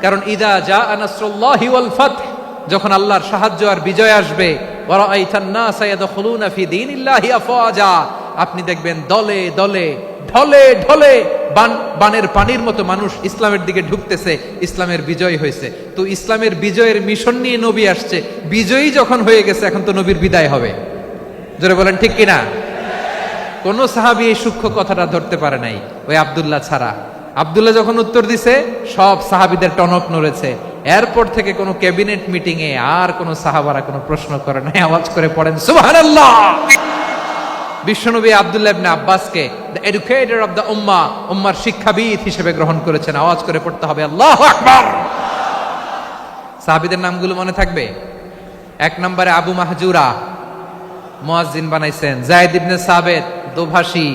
কারণ ইদা জাআ নাসরুল্লাহি ওয়াল ফাতহ, যখন আল্লাহর সাহায্য আর বিজয় আসবে, ওয়া রাআইতান নাসা ইয়াদখুলুনা ফি দীনিল্লাহি আফওয়াজা, আপনি দেখবেন দলে দলে, ঢলে ঢলে, বানের পানির মতো মানুষ ইসলামের দিকে ঢুকতেছে, ইসলামের বিজয় হয়েছে। তো ইসলামের বিজয়ের মিশন নিয়ে নবী আসছে, বিজয়ী যখন হয়ে গেছে, এখন তো নবীর বিদায় হবে। জোরে বলেন ঠিক কিনা? কোন সাহাবী এই সূক্ষ্ম কথাটা ধরতে পারে নাই, ওই আব্দুল্লাহ ছাড়া। আব্দুল্লাহ যখন উত্তর দিছে, সব সাহাবীদের টনক নড়েছে। এরপর থেকে কোনো ক্যাবিনেট মিটিং এ আর কোনো সাহাবারা কোনো প্রশ্ন করে নাই। আওয়াজ করে পড়েন সুবহানাল্লাহ। বিশ্বনবী আব্দুল্লাহ ইবনে আব্বাসকে দ্য এডুকেটর অফ দ্য উম্মাহ, উম্মার শিক্ষাবিদ হিসেবে গ্রহণ করেছেন। আওয়াজ করে পড়তে হবে আল্লাহু আকবার। সাহাবীদের নামগুলো মনে থাকবে? 1 নম্বরে আবু মাহজুরা, মুয়াজ্জিন বানাইছেন। যায়েদ ইবনে সাবিত, দোভাষী,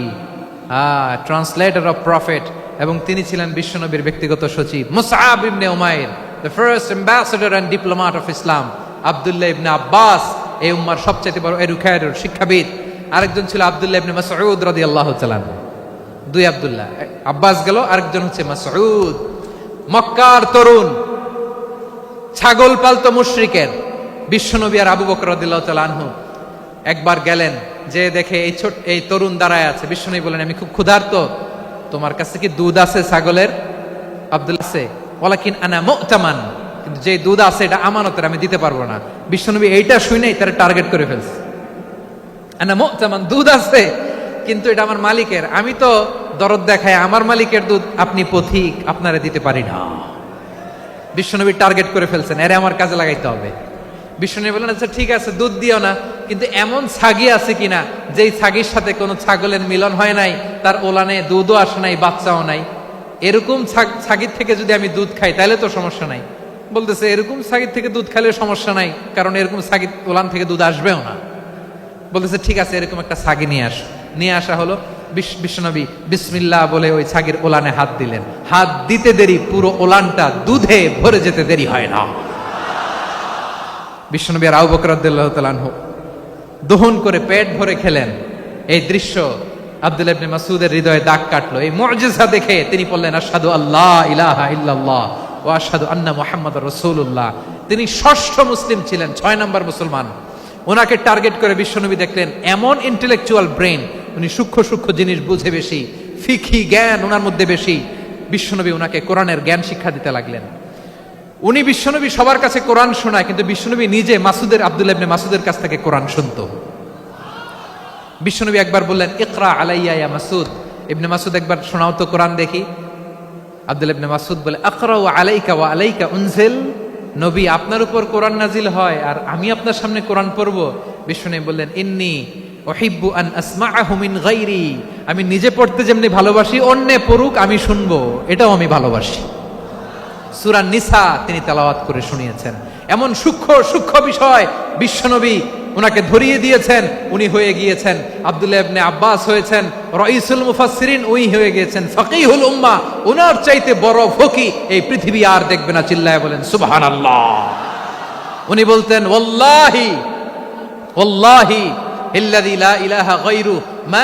ট্রান্সলেটর অফ প্রফেট, এবং তিনি ছিলেন বিশ্বনবীর ব্যক্তিগত সচিব। Musab ibn Umair, the first ambassador and diplomat of Islam. Abdullah ibn Abbas, এই উম্মার সবচেয়ে বড় এডুকেটর, শিক্ষাবিদ। আরেকজন ছিল আব্দুল্লাহ ইবনে মাসউদ রাদিয়াল্লাহু তাআলা। 2 আব্দুল্লাহ, আব্বাস গেল, আরেকজন হচ্ছে মাসউদ। মক্কার তরুণ, ছাগল পালতো মুশরিকের বিশ্বনবী আর আবু বকর রাদিয়াল্লাহু তাআলা আনহু একবার গেলেন, যে দেখে এই তরুণ দাঁড়ায় আছে। বিশ্বনবী বলেন, আমি খুব ক্ষুধার্ত, তোমার কাছে কি দুধ আছে ছাগলের? আব্দুল্লাহ আছে, ওয়ালাকিন আনা মু'তামান, কিন্তু যে দুধ আছে এটা আমানতের, আমি দিতে পারবো না। বিশ্বনবী এইটা শুনেই তার টার্গেট করে ফেলছে। আনা মু'তামান, দুধ আছে কিন্তু এটা আমার মালিকের, আমি তো দরদ দেখায় আমার মালিকের দুধ আপনি পথিক, আপনারে দিতে পারি না। বিশ্বনবী টার্গেট করে ফেলছেন, এরে আমার কাজে লাগাইতে হবে। বিশ্বনবী বলেন, আচ্ছা ঠিক আছে, দুধ দিও না, কিন্তু এমন ছাগি আছে কিনা যেই ছাগির সাথে কোনো ছাগলের মিলন হয় নাই, তার ওলানে দুধও আসে নাই, বাচ্চাও নাই, এরকম ছাগির থেকে যদি আমি দুধ খাই তাহলে তো সমস্যা নাই। বলতেছে, এরকম ছাগির থেকে দুধ খাইলে সমস্যা নাই, কারণ এরকম ছাগির ওলান থেকে দুধ আসবেও না। বলতেছে, ঠিক আছে, এরকম একটা ছাগি নিয়ে আস। নিয়ে আসা হলো। বিশ্বনবী বিসমিল্লাহ বলে ওই ছাগির ওলানে হাত দিলেন। হাত দিতে দেরি, পুরো ওলানটা দুধে ভরে যেতে দেরি হয় না। বিশ্বনবী আর আবু বকর রাদিয়াল্লাহু তাআলা আনহু দহন করে পেট ভরে খেলেন। এই দৃশ্য আব্দুল্লাহ ইবনে মাসউদের হৃদয়ে দাগ কাটলো। এই মুআজিজা দেখে তিনি বললেন, আশহাদু আল্লা ইলাহা ইল্লাল্লাহ ওয়া আশহাদু আন্না মুহাম্মাদুর রাসূলুল্লাহ। তিনি ষষ্ঠ মুসলিম ছিলেন, 6 নম্বর মুসলমান। ওনাকে টার্গেট করে বিশ্বনবী দেখলেন এমন ইন্টেলেকচুয়াল ব্রেন, উনি সূক্ষ্ম সূক্ষ্ম জিনিস বুঝে বেশি, ফিকহি জ্ঞান ওনার মধ্যে বেশি। বিশ্বনবী ওনাকে কোরআনের জ্ঞান শিক্ষা দিতে লাগলেন। উনি বিশ্বনবী সবার কাছে কোরআন শোনায়, কিন্তু বিশ্বনবী নিজে আব্দুল্লাহ ইবনে মাসউদের কাছ থেকে কোরআন শুনতো। বিশ্বনবী একবার বললেন, ইকরা আলাইয়া ইয়া মাসউদ। ইবনে মাসউদ, একবার শোনাও তো কোরআন দেখি। আব্দুল্লাহ ইবনে মাসউদ বলে, আকরাউ আলাইকা ওয়া আলাইকা উনজিল। নবী, আপনার উপর কোরআন নাজিল হয় আর আমি আপনার সামনে কোরআন পড়ব। বিশ্বনবী বললেন, ইন্নী উহিব্বু আন আসমাআহু মিন গায়রি। আমি নিজে পড়তে যেমনি ভালোবাসি, অন্যে পড়ুক আমি শুনবো, এটাও আমি ভালোবাসি। সূরা নিসা তিনি তেলাওয়াত করে শুনিয়েছেন। এমন সূক্ষ্ম সূক্ষ্ম বিষয় বিশ্বনবী উনাকে ধরিয়ে দিয়েছেন। উনি হয়ে গিয়েছেন আব্দুল্লাহ ইবনে আব্বাস, হয়েছেন রাইসুল মুফাসসিরিন, উনি হয়ে গিয়েছেন ফাকিহুল উম্মাহ। উনার চাইতে বড় ফকি এই পৃথিবী আর দেখবে না। চিল্লায় বলেন সুবহানাল্লাহ। উনি বলতেন, ওয়াল্লাহি ওয়াল্লাহি ইল্লাযী লা ইলাহা গায়রু মা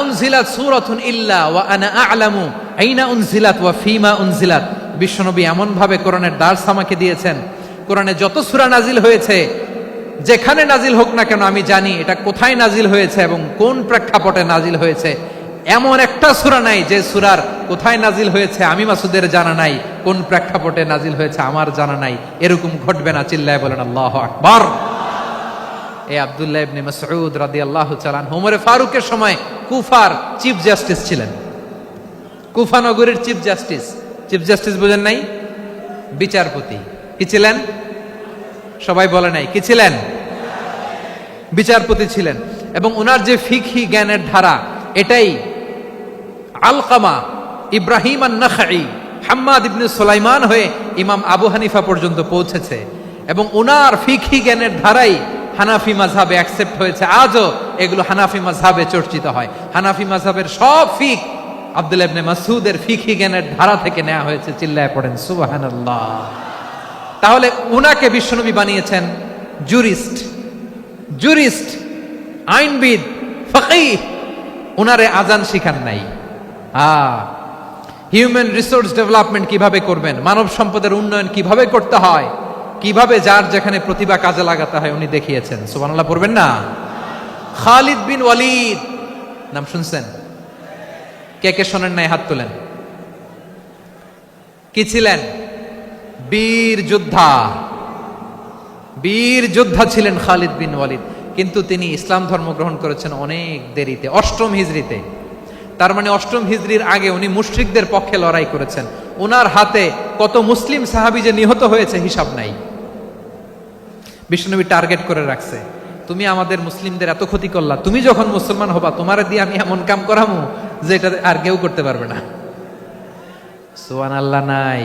উনজিলাত সূরাতুন ইল্লা ওয়া আনা আ'লামু আইনা উনজিলাত ওয়া ফীমা উনজিলাত। বিশ্বনবী এমন ভাবে কোরআনের দার্স আমাকে দিয়েছেন, কোরআনে যত সূরা নাজিল হয়েছে, যেখানে নাজিল হোক না কেন আমি জানি এটা কোথায় নাজিল হয়েছে এবং কোন প্রেক্ষাপটে নাজিল হয়েছে। এমন একটা সূরা নাই যে সূরার কোথায় নাজিল হয়েছে আমি মাসুদের জানা নাই, কোন প্রেক্ষাপটে নাজিল হয়েছে আমার জানা নাই। এরকম ঘটবে না। চিল্লায় বলেন আল্লাহু আকবার। এই আব্দুল্লাহ ইবনে মাসউদ রাদিয়াল্লাহু তাআলা আনহু ওমর ফারুকের সময় কুফার চিফ জাস্টিস ছিলেন। কুফা নগরীর চিফ জাস্টিস। চিফ জাস্টিস বুঝেন নাই? বিচারপতি। কি ছিলেন? সবাই বলে নাই, কি ছিলেন? বিচারপতি ছিলেন। এবং ওনার যে ফিকহি জ্ঞানের ধারা, এটাই আলকামা, ইব্রাহিম আন-নাখাই, হাম্মাদ ইবনে সুলাইমান হয়ে ইমাম আবু হানিফা পর্যন্ত পৌঁছেছে। এবং ওনার ফিকহি জ্ঞানের ধারাই হানাফি মাযহাবে অ্যাকসেপ্ট হয়েছে। আজও এগুলো হানাফি মাযহাবে চর্চিত হয়। হানাফি মাযহাবের সব ফিক আব্দুল্লাহ ইবনে মাসউদের ফিকহি জ্ঞানের ধারা থেকে নেওয়া হয়েছে। চিল্লায় পড়েন সুবহানাল্লাহ। তাহলে উনাকে বিশ্বনবী বানিয়েছেন জুরিস্ট, আইনবিদ, ফাকিহ। উনারে আজান শিখান নাই। হিউম্যান রিসোর্স ডেভেলপমেন্ট কিভাবে করবেন, মানব সম্পদের উন্নয়ন কিভাবে করতে হয়, কিভাবে যার যেখানে প্রতিভা কাজে লাগাতে হয় উনি দেখিয়েছেন। সুবহানাল্লাহ পড়বেন না? খালিদ বিন ওয়ালিদ নাম শুনছেন? কে কে শোনেন নাই হাত তোলেন। কি ছিলেন? বীর যোদ্ধা ছিলেন খালিদ বিন ওয়ালিদ। কিন্তু তিনি ইসলাম ধর্ম গ্রহণ করেছেন অনেক দেরিতে, 8ম হিজরিতে। তার মানে 8ম হিজরির আগে উনি মুশরিকদের পক্ষে লড়াই করেছেন। ওনার হাতে কত মুসলিম সাহাবী যে নিহত হয়েছে হিসাব নাই। বিশ্বনবী টার্গেট করে রাখছে, তুমি আমাদের মুসলিমদের এত ক্ষতি করলা, তুমি যখন মুসলমান হবা তোমারে দিয়ে আমি এমন কাম করামু যে এটা আর কেউ করতে পারবে না। সুবহানাল্লাহ নাই?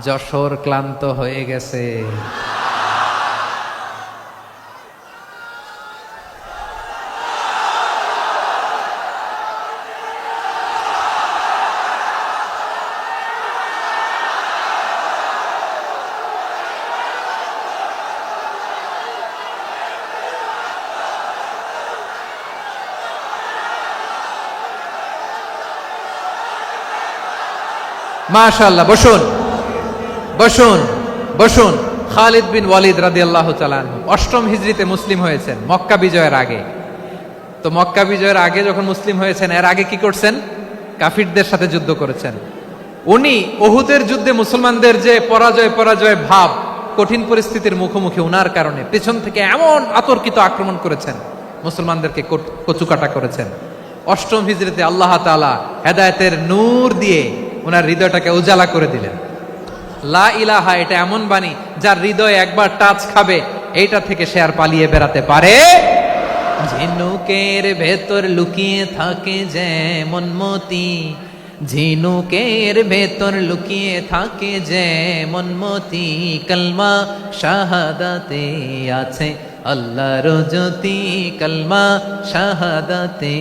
যশোর ক্লান্ত হয়ে গেছে। মাশাআল্লাহ, বসুন বসুন বসুন। খালিদ বিন ওয়ালিদ রাদিয়াল্লাহু তাআলা আনহু 8ম হিজরিতে মুসলিম হয়েছেন, মক্কা বিজয়ের আগে। তো মক্কা বিজয়ের আগে যখন মুসলিম হয়েছেন, এর আগে কি করছেন? কাফিরদের সাথে যুদ্ধ করেছেন। উনি উহুদের যুদ্ধে মুসলমানদের যে পরাজয় ভাব, কঠিন পরিস্থিতির মুখোমুখি উনার কারণে পেছন থেকে এমন আতর্কিত আক্রমণ করেছেন, মুসলমানদেরকে কচুকাটা করেছেন। 8ম হিজরিতে আল্লাহ তাআলা হেদায়েতের নূর দিয়ে ওনার হৃদয়টাকে উজালা করে দিলেন। লা ইলাহা, এটা এমন বাণী যার হৃদয়ে একবার টাচ খাবে, এইটা থেকে সে আর পালিয়ে বেড়াতে পারে। ঝিনুকের ভেতর লুকিয়ে থাকে যেমন মতি, ঝিনুকের ভেতর লুকিয়ে থাকে যেমন মতি, কলমা শাহাদাতে আছে আল্লাহর জ্যোতি, কলমা শাহাদাতে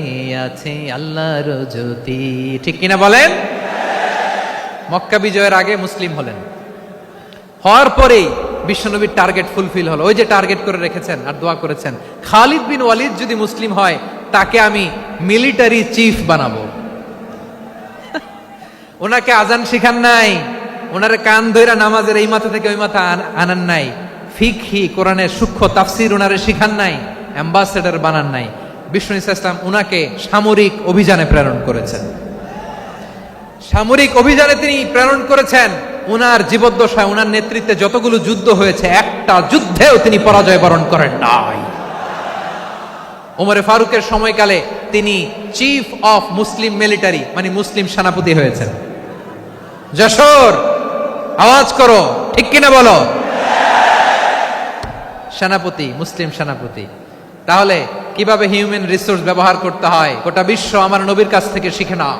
আছে আল্লাহর জ্যোতি। ঠিক কিনা বলেন? মক্কা বিজয়ের আগে মুসলিম হলেন, হওয়ার পরেই বিশ্বনবীর টার্গেট ফুলফিল হলো। ওই যে টার্গেট করে রেখেছেন আর দোয়া করেছেন, খালিদ বিন ওয়ালিদ যদি মুসলিম হয় তাকে আমি মিলিটারি চিফ বানাবো। ওনাকে আজান শিখান নাই, ওনারে কান ধইরা নামাজের এই মাথা থেকে ওই মাথা আনান নাই, ফিকহি কোরআনের সূক্ষ্ম তাফসীর ওনারে শিখান নাই, অ্যাম্বাসেডর বানান নাই। বিষ্ণু ইসলাম উনাকে সামরিক অভিযানে প্রেরণ করেছেন। সামরিক অভিযানে তিনি প্রেরণ করেছেন। উনার জীবদ্দশায় উনার নেতৃত্বে যতগুলো যুদ্ধ হয়েছে, একটা যুদ্ধেও তিনি পরাজয় বরণ করেন নাই। ওমরে ফারুকের সময়কালে তিনি চিফ অফ মুসলিম মিলিটারি, মানে মুসলিম সেনাপতি হয়েছেন। যশোর আওয়াজ করো, ঠিক কিনা বলো? সেনাপতি, মুসলিম সেনাপতি। তাহলে কিভাবে হিউম্যান রিসোর্স ব্যবহার করতে হয় গোটা বিশ্ব আমার নবীর কাছ থেকে শিখে নাও।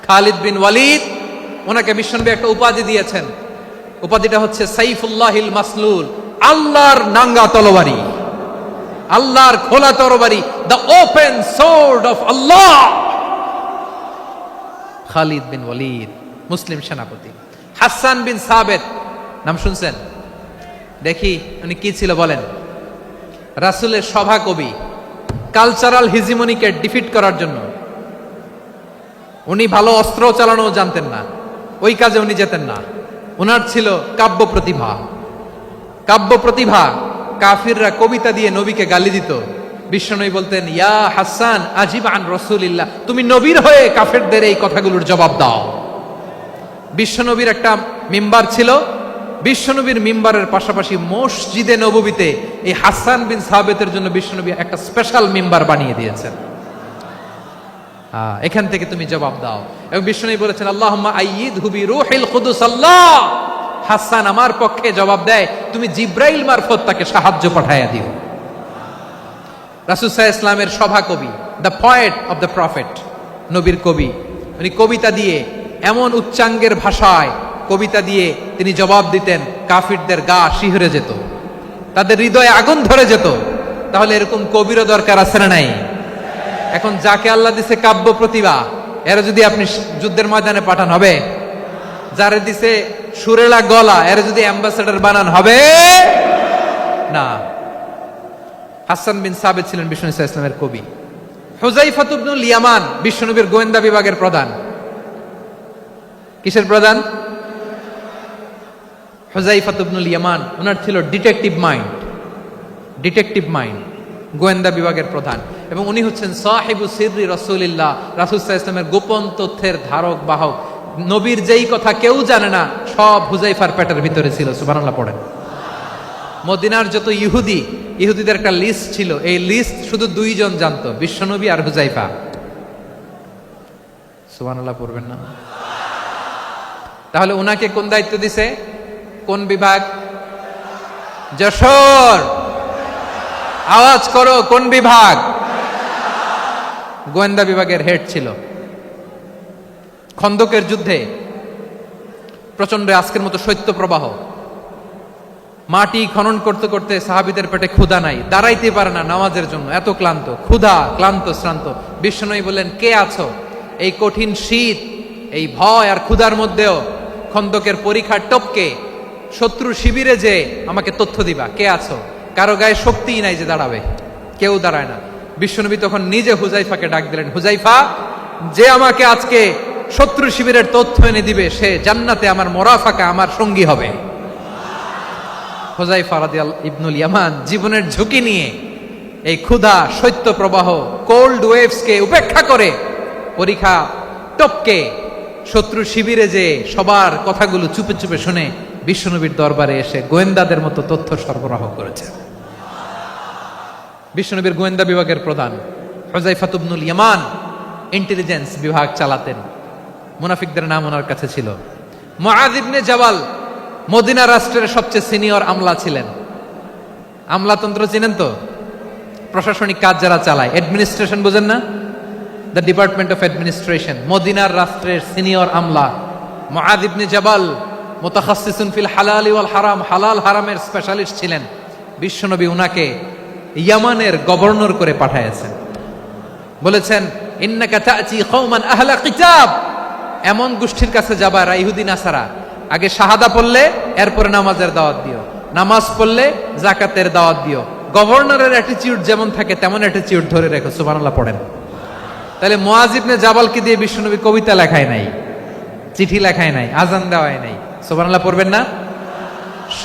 খালিদ বিন ওয়ালিদ, ওনাকে বিশ্বনবী একটা উপাধি দিয়েছেন। উপাধিটা হচ্ছে সাইফুল্লাহিল মাসলুল, আল্লাহর নাঙ্গা তরবারি, আল্লাহর খোলা তরবারি, দ্য ওপেন সোর্ড অফ আল্লাহ। খালিদ বিন ওয়ালিদ মুসলিম সেনাপতি। হাসান বিন সাবেত নাম শুনছেন? দেখি উনি কি ছিল বলেন। রাসূলের সভা কবি, কালচারাল হিজিমনিকে ডিফিট করার জন্য। উনি ভালো অস্ত্র চালানো জানতেন না, ওই কাজে উনি যেতেন না। উনার ছিল কাব্য প্রতিভা। কাব্য প্রতিভা, কাফিররা কবিতা দিয়ে নবীকে গালি দিত। বিশ্বনবী বলতেন, ইয়া হাসান আজিব আন রাসূলিল্লাহ, তুমি নবীর হয়ে কাফেরদের এই কথাগুলোর জবাব দাও। বিশ্বনবীর একটা মিম্বার ছিল। বিশ্বনবীর মিম্বারের পাশাপাশি মসজিদে নববীতে এই হাসান বিন সাবেতের জন্য বিশ্বনবী একটা স্পেশাল মিম্বার বানিয়ে দিয়েছেন। এখান থেকে তুমি জবাব দাও। এবং বিশ্বনবী বলেছেন, আল্লাহুম্মা আইয়িদহু বিরূহিল কুদুস। আল্লাহ, হাসান আমার পক্ষে জবাব দেয়, তুমি জিব্রাইল মারফত তাকে সাহায্য পাঠায়া দিও। রাসূল সাল্লাল্লাহু আলাইহি ওয়াসাল্লামের সভা কবি, the poet of the prophet, নবীর কবি। উনি কবিতা দিয়ে, এমন উচ্চাঙ্গের ভাষায় কবিতা দিয়ে তিনি জবাব দিতেন, কাফিরদের গা শিহরে যেত, তাদের হৃদয়ে আগুন ধরে যেত। তাহলে এরকম কবিরও দরকার আছে না নাই? এখন যাকে আল্লাহ দিছে কাব্য প্রতিভা, এরা যদি আপনি যুদ্ধের ময়দানে পাঠান হবে? যারে দিছে সুরেলা গলা, এরা যদি অ্যাম্বাসেডর বানান হবে না। হাসান বিন সাবেত ছিলেন বিশ্বনবী সাল্লাল্লাহু আলাইহি ওয়াসাল্লামের কবি। হুযায়ফা ইবনুল ইয়ামান বিশ্বনবীর গোয়েন্দা বিভাগের প্রধান। কিসের প্রধান? হুযায়ফা ইবনুল ইয়ামান। ওনার ছিল ডিটেকটিভ মাইন্ড, ডিটেকটিভ মাইন্ড, গোয়েন্দা বিভাগের প্রধান। এবং উনি হচ্ছেন সাহিবু সিররি রাসূলিল্লাহ, রাসূল সাল্লাল্লাহু আলাইহি ওয়াসাল্লামের গোপন তথ্যের ধারক বাহক। নবীর যেই কথা কেউ জানে না, সব হুযায়ফার পেটের ভিতরে ছিল। সুবহানাল্লাহ পড়েন। মদিনার যত ইহুদিদের একটা লিস্ট ছিল, এই লিস্ট শুধু দুইজন জানতো, বিশ্বনবী আর হুযায়ফা। সুবহানাল্লাহ পড়বেন না? তাহলে উনাকে কোন দায়িত্ব দিছে? কোন বিভাগ? যশোর, আওয়াজ করো কোন বিভাগ? গোয়েন্দা বিভাগের হেড ছিল। খন্দকের যুদ্ধে প্রচন্ড আজকের মতো শৈত্য প্রবাহ, মাটি খনন করতে করতে সাহাবীদের পেটে ক্ষুধা নাই, দাঁড়াইতে পারে না নামাজের জন্য, এত ক্লান্ত, ক্ষুধা, ক্লান্ত, শ্রান্ত। বিশ্বনবী বললেন, কে আছো? এই কঠিন শীত, এই ভয় আর ক্ষুধার মধ্যেও খন্দকের পরীক্ষার টপকে শত্রু শিবিরে যে আমাকে তথ্য দিবা, কে আছো? কারো গায়ে শক্তিই নাই যে দাঁড়াবে, কেউ দাঁড়ায় না। বিশ্বনবী তখন নিজে হুজাইফাকে ডাক দিলেন, হুজাইফা, যে আমাকে আজকে শত্রু শিবিরের তথ্য এনে দিবে সে জান্নাতে আমার মোরাফাকা, আমার সঙ্গী হবে। হুজাইফা রাদিয়াল্লাহু ইবনুল ইয়ামান জীবনের ঝুঁকি নিয়ে এই ক্ষুধা, শৈত্য প্রবাহ, কোল্ড ওয়েভসকে উপেক্ষা করে পরীক্ষা টপকে শত্রু শিবিরে যে সবার কথাগুলো চুপে চুপে শুনে বিশ্বনবীর দরবারে এসে গোয়েন্দাদের মতো তথ্য সরবরাহ করেছে। বিশ্বনবীর গোয়েন্দা বিভাগের প্রধান হুজাইফা ইবনুল ইয়ামান ইন্টেলিজেন্স বিভাগ চালাতেন। মুনাফিকদের নাম ওনার কাছে ছিল। মুআয ইবনে জাবাল মদিনা রাষ্ট্রের সবচেয়ে সিনিয়র আমলা ছিলেন। আমলাতন্ত্র চিনেন তো? প্রশাসনিক কাজ যারা চালায়, অ্যাডমিনিস্ট্রেশন বোঝেন না? The department of administration. মদিনার রাষ্ট্রের সিনিয়র আমলা মুআয ইবনে জাবাল মুতাখাসসিসুন ফিল হালাল ওয়াল হারাম, হালাল হারামের স্পেশালিস্ট ছিলেন। বিশ্বনবী উনাকে ইয়ামানের গভর্নর করে পাঠাইছেন। বলেছেন, ইন্নাকা তা'তি কওমান আহলা কিতাব, এমন গোষ্ঠীর কাছে যাবা যারা ইহুদি নাসারা, আগে শাহাদা পড়লে এরপরে নামাজের দাওয়াত দিও, নামাজ পড়লে যাকাতের দাওয়াত দিও। গভর্নরের অ্যাটিটিউড যেমন থাকে তেমন অ্যাটিটিউড ধরে রেখো। সুবহানাল্লাহ পড়েন। তাহলে মুআয ইবনে জাবালকে দিয়ে বিশ্বনবী কবিতা লেখায় নাই, চিঠি লেখায় নাই, আজান দেওয়ায় নাই। সুবহানাল্লাহ পড়বেন না?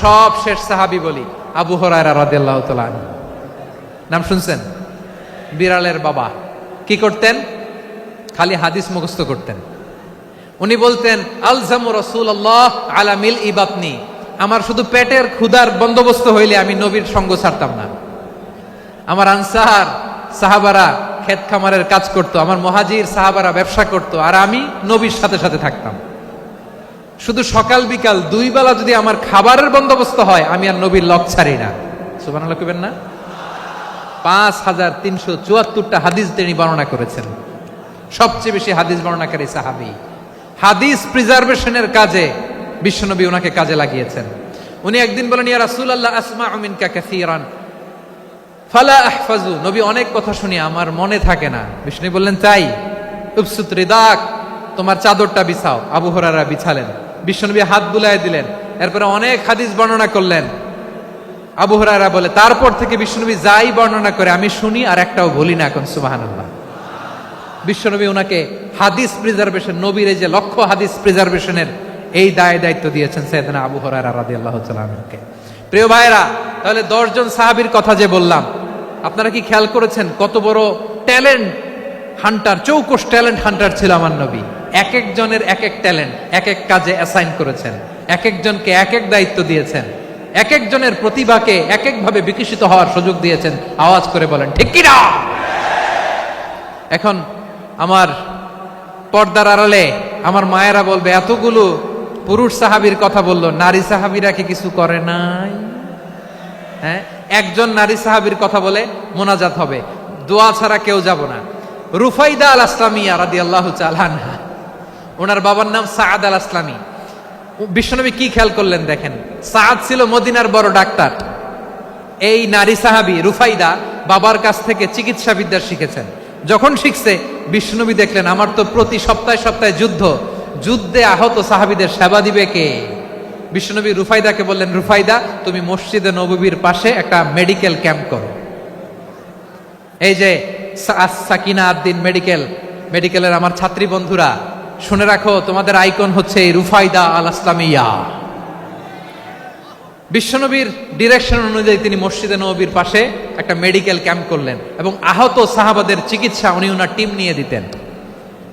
সব শেষ সাহাবী বলি আবু হুরায়রা রাদিয়াল্লাহু তাআলা আনহু। নাম শুনছেন? বিড়ালের বাবা। কি করতেন? খালি হাদিস মুখস্থ করতেন। উনি বলতেন, আলজামু রাসূলুল্লাহ আলা মিলই বাতনি, আমার শুধু পেটের ক্ষুধার বন্দোবস্ত হইলে আমি নবীর সঙ্গ ছাড়তাম না। আমার আনসার সাহাবারা ক্ষেত খামারের কাজ করত, আমার মুহাজির সাহাবারা ব্যবসা করত, আর আমি নবীর সাথে সাথে থাকতাম। শুধু সকাল বিকাল দুই বেলা যদি আমার খাবারের বন্দোবস্ত হয় আমি আর নবীর লক ছাড়ি না। সুবহানাল্লাহ কইবেন না? 5374টা হাদিস তিনি বর্ণনা করেছেন। সবচেয়ে বেশি হাদিস বর্ণনাকারী সাহাবী। হাদিস প্রিজার্ভেশনের কাজে বিশ্বনবী ওনাকে কাজে লাগিয়েছেন। উনি একদিন বলেন, ইয়া রাসূলুল্লাহ আসমাউ মিনকা কাসীরান ফালা আহফাজু, নবী অনেক কথা শুনি আমার মনে থাকে না। বিশ্বনবী বললেন, তাই? উবসুত রিদাক, তোমার চাদরটা বিছাও। আবু হুরায়রা বিছালেন, বিশ্বনবী হাত বুলায় দিলেন, এরপরে অনেক হাদিস বর্ণনা করলেন। আবু হুরায়রা বলে, তারপর থেকে বিশ্বনবী যাই বর্ণনা করে আমি শুনি আর একটাও ভুলি না। এখন সুবহানাল্লাহ। বিশ্বনবী ওনাকে হাদিস প্রিজার্ভেশন, নবীর এই যে লক্ষ্য হাদিস প্রিজার্ভেশনের এই দায়িত্ব দিয়েছেন সাইয়েদনা আবু হুরায়রা রাদিয়াল্লাহু তাআলা আনহুকে। প্রিয় ভাইরা, তাহলে 10 জন সাহাবীর কথা যে বললাম, আপনারা কি খেয়াল করেছেন কত বড় ট্যালেন্ট হান্টার, চৌকস ট্যালেন্ট হান্টার ছিল আমার নবী। এক একজনের এক এক ট্যালেন্ট এক এক কাজে অ্যাসাইন করেছেন, এক একজনকে এক এক দায়িত্ব দিয়েছেন, এক একজনের প্রতিভাকে এক একভাবে বিকশিত হওয়ার সুযোগ দিয়েছেন। আওয়াজ করে বলেন ঠিক কি না? এখন আমার পর্দার আড়ালে আমার মায়েরা বলবে, এতগুলো পুরুষ সাহাবীর কথা বললো, নারী সাহাবীরা কি কিছু করে নাই? হ্যাঁ, একজন নারী সাহাবীর কথা বলে মোনাজাত হবে, দোয়া ছাড়া কেউ যাব না। রুফাইদা আল আসলামিয়া রাদিয়াল্লাহু তাআলা আনহা, ওনার বাবার নাম সাআদ আল আসলামি। বিশ্বনবী কি খেয়াল করলেন দেখেন, সাআদ ছিল মদিনার বড় ডাক্তার। এই নারী সাহাবী রুফাইদা বাবার কাছ থেকে চিকিৎসা বিদ্যা শিখেছেন। যখন শিখছে বিশ্বনবী দেখলেন, আমার তো প্রতি সপ্তাহে সপ্তাহে যুদ্ধে আহত সাহাবীদের সেবা দিবে কে? বিশ্বনবী রুফাইদাকে বললেন, রুফাইদা তুমি মসজিদে নববীর পাশে একটা মেডিকেল ক্যাম্প করো। এই যে সাকিনা আদ্দিন মেডিকেলের আমার ছাত্রী বন্ধুরা শুনে রাখো, তোমাদের আইকন হচ্ছে এই রুফাইদা আল আসলামিয়া। বিশ্বনবীর ডিরেকশন অনুযায়ী তিনি মসজিদে নববীর পাশে একটা মেডিকেল ক্যাম্প করলেন এবং আহত সাহাবাদের চিকিৎসা উনি ওনার টিম নিয়ে দিতেন।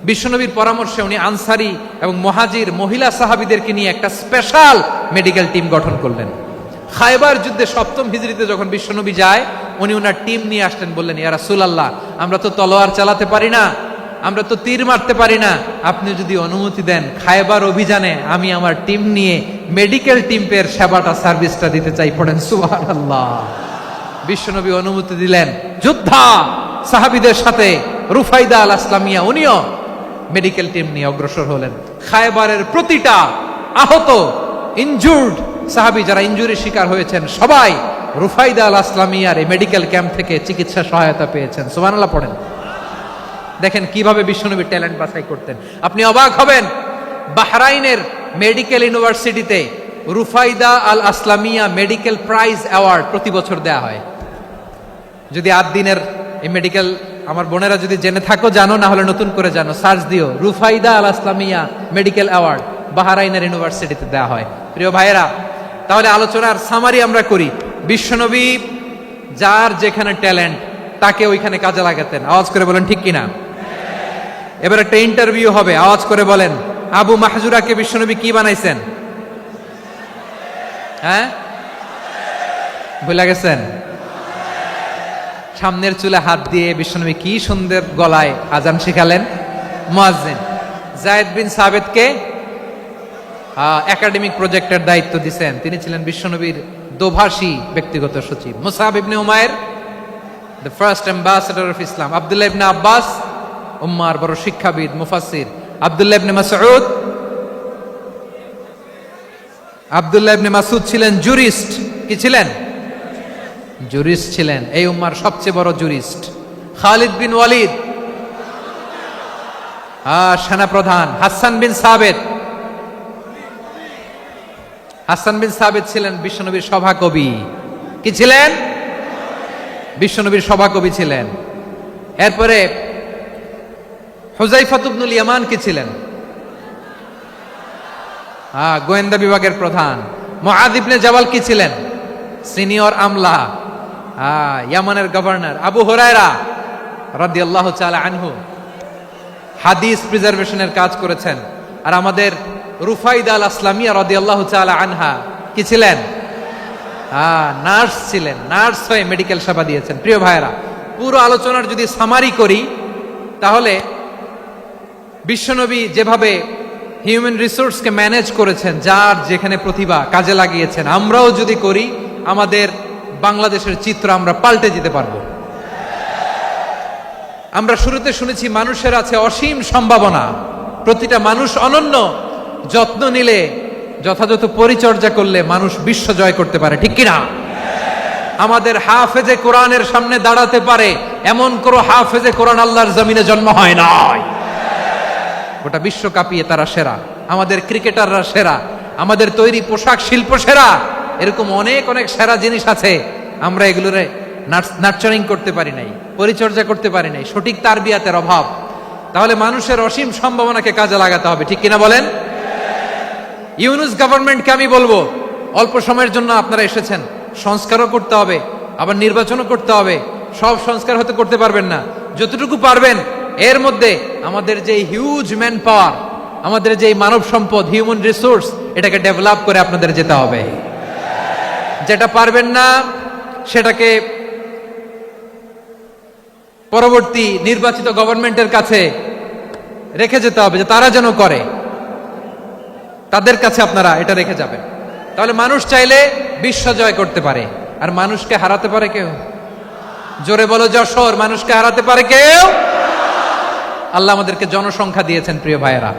বিশ্বনবীর পরামর্শে উনি আনসারি এবং মুহাজির মহিলা সাহাবীদেরকে নিয়ে একটা স্পেশাল মেডিকেল টিম গঠন করলেন। খায়বার যুদ্ধে 7ম হিজরিতে যখন বিশ্বনবী যায়, উনি ওনার টিম নিয়ে আসলেন, বললেন, ইয়া রাসূলুল্লাহ, আমরা তো তলোয়ার চালাতে পারি না, আমরা তো তীর মারতে পারি না, আপনি যদি অনুমতি দেন খায়বার অভিযানে আমি আমার টিম নিয়ে মেডিকেল টিমের সেবাটা সার্ভিসটা দিতে চাই, পড়েন সুবহানাল্লাহ। বিশ্বনবী অনুমতি দিলেন, যোদ্ধা সাহাবীদের সাথে রুফাইদা আল আসলামিয়া উনিও মেডিকেল টিম নিয়ে অগ্রসর হলেন। খায়বারের প্রতিটা আহত ইনজুর্ড সাহাবী যারা ইনজুরির শিকার হয়েছেন সবাই রুফাইদা আল আসলামিয়ার এই মেডিকেল ক্যাম্প থেকে চিকিৎসা সহায়তা পেয়েছেন। সুবহানাল্লাহ পড়েন। দেখেন কিভাবে বিশ্বনবী ট্যালেন্ট বাছাই করতেন। আপনি অবাক হবেন, বাহরাইনের মেডিকেল ইউনিভার্সিটিতে রুফাইদা আল আসলামিয়া মেডিকেল প্রাইজ অ্যাওয়ার্ড প্রতি বছর দেয়া হয়। যদি 8 দিনের এই মেডিকেল আমার বোনেরা যদি জেনে থাকো জানো, না হলে নতুন করে জানো, সার্চ দিও রুফাইদা আল আসলামিয়া মেডিকেল অ্যাওয়ার্ড বাহরাইনের ইউনিভার্সিটিতে দেয়া হয়। প্রিয় ভাইয়েরা, তাহলে আলোচনার সামারি আমরা করি। বিশ্বনবী যার যেখানে ট্যালেন্ট তাকে ওইখানে কাজে লাগাতেন। আওয়াজ করে বলেন ঠিক কিনা? এবার একটা ইন্টারভিউ হবে, আওয়াজ করে বলেন আবু মাহজুরাকে বিশ্বনবী কি বানাইছেন? হ্যাঁ, ভুলে গেছেন? সামনের চুলে হাত দিয়ে বিশ্বনবী কি সুন্দর গলায় আজান শিখালেন। মুয়াজ্জিন। যায়েদ বিন সাবিতকে একাডেমিক প্রজেক্টের দায়িত্ব দিয়েছেন, তিনি ছিলেন বিশ্বনবীর দোভাষী ব্যক্তিগত সচিব। Musab ibn Umair the first ambassador of Islam. Abdullah ibn Abbas উম্মার বড় শিক্ষাবিদ মুফাসসির। আব্দুল্লাহ ইবনে মাসউদ, আব্দুল্লাহ ইবনে মাসউদ ছিলেন জুরিস্ট। কি ছিলেন? জুরিস্ট ছিলেন, এই উম্মার সবচেয়ে বড় জুরিস্ট। খালিদ বিন ওয়ালিদ সেনাপ্রধান। হাসান বিন সাবিত, হাসান বিন সাবিত ছিলেন বিশ্বনবীর সভাকবি। কি ছিলেন? বিশ্বনবীর সভাকবি ছিলেন। এরপরে হুযায়ফা ইবনুল ইয়ামান কি ছিলেন? গোয়েন্দা বিভাগের প্রধান। মুআয ইবনে জাবাল কি ছিলেন? সিনিয়র আমলা, ইয়ামানের গভর্নর। আবু হুরায়রা রাদিয়াল্লাহু তাআলা আনহু হাদিস প্রিজার্ভেশনের কাজ করেছেন। আর আমাদের রুফাইদা আল আসলামিয়া রাদিয়াল্লাহু তাআলা আনহা কি ছিলেন? নার্স ছিলেন। নার্স হয়ে মেডিকেল সেবা দিয়েছেন। প্রিয় ভাইয়েরা, পুরো আলোচনার যদি সামারি করি তাহলে বিশ্বনবী যেভাবে হিউম্যান রিসোর্সকে ম্যানেজ করেছেন, যার যেখানে প্রতিভা কাজে লাগিয়েছেন, আমরাও যদি করি আমাদের বাংলাদেশের চিত্র আমরা পাল্টে যেতে পারবো। আমরা শুরুতে শুনেছি মানুষের আছে অসীম সম্ভাবনা, প্রতিটা মানুষ অনন্য, যত্ন নিলে যথাযথ পরিচর্যা করলে মানুষ বিশ্ব জয় করতে পারে। ঠিক কিনা? আমাদের হাফেজে কোরআনের সামনে দাঁড়াতে পারে এমন কোন হাফেজে কোরআন আল্লাহর জমিনে জন্ম হয় নাই। গোটা বিশ্ব কাঁপিয়ে তারা সেরা, আমাদের ক্রিকেটাররা সেরা, আমাদের তৈরি পোশাক শিল্প সেরা। এরকম অনেক অনেক সেরা জিনিস আছে, আমরা এগুলোরে নার্চারিং করতে পারি নাই, পরিচর্যা করতে পারি নাই, সঠিক তারবিয়াতের অভাব। তাহলে মানুষের অসীম সম্ভাবনাকে কাজে লাগাতে হবে। ঠিক কিনা বলেন? ইউনুস গভর্নমেন্টকে আমি বলবো, অল্প সময়ের জন্য আপনারা এসেছেন, সংস্কারও করতে হবে, আবার নির্বাচনও করতে হবে। সব সংস্কার হতে করতে পারবেন না, যতটুকু পারবেন এর মধ্যে আমাদের যে হিউজ ম্যান পাওয়ার, আমাদের যে মানব সম্পদ, হিউম্যান রিসোর্স, এটাকে ডেভেলপ করে আপনাদের যেতে হবে। যেটা পারবেন না সেটাকে পরবর্তী নির্বাচিত গভর্নমেন্টের কাছে রেখে যেতে হবে, যে তারা যেন করে, তাদের কাছে আপনারা এটা রেখে যাবেন। তাহলে মানুষ চাইলে বিশ্ব জয় করতে পারে। আর মানুষকে হারাতে পারে কেউ? জোরে বলো যশোর। মানুষকে হারাতে পারে কেউ? আল্লাহ আমাদেরকে জনসংখ্যা দিয়েছেন প্রিয় ভাইয়েরা।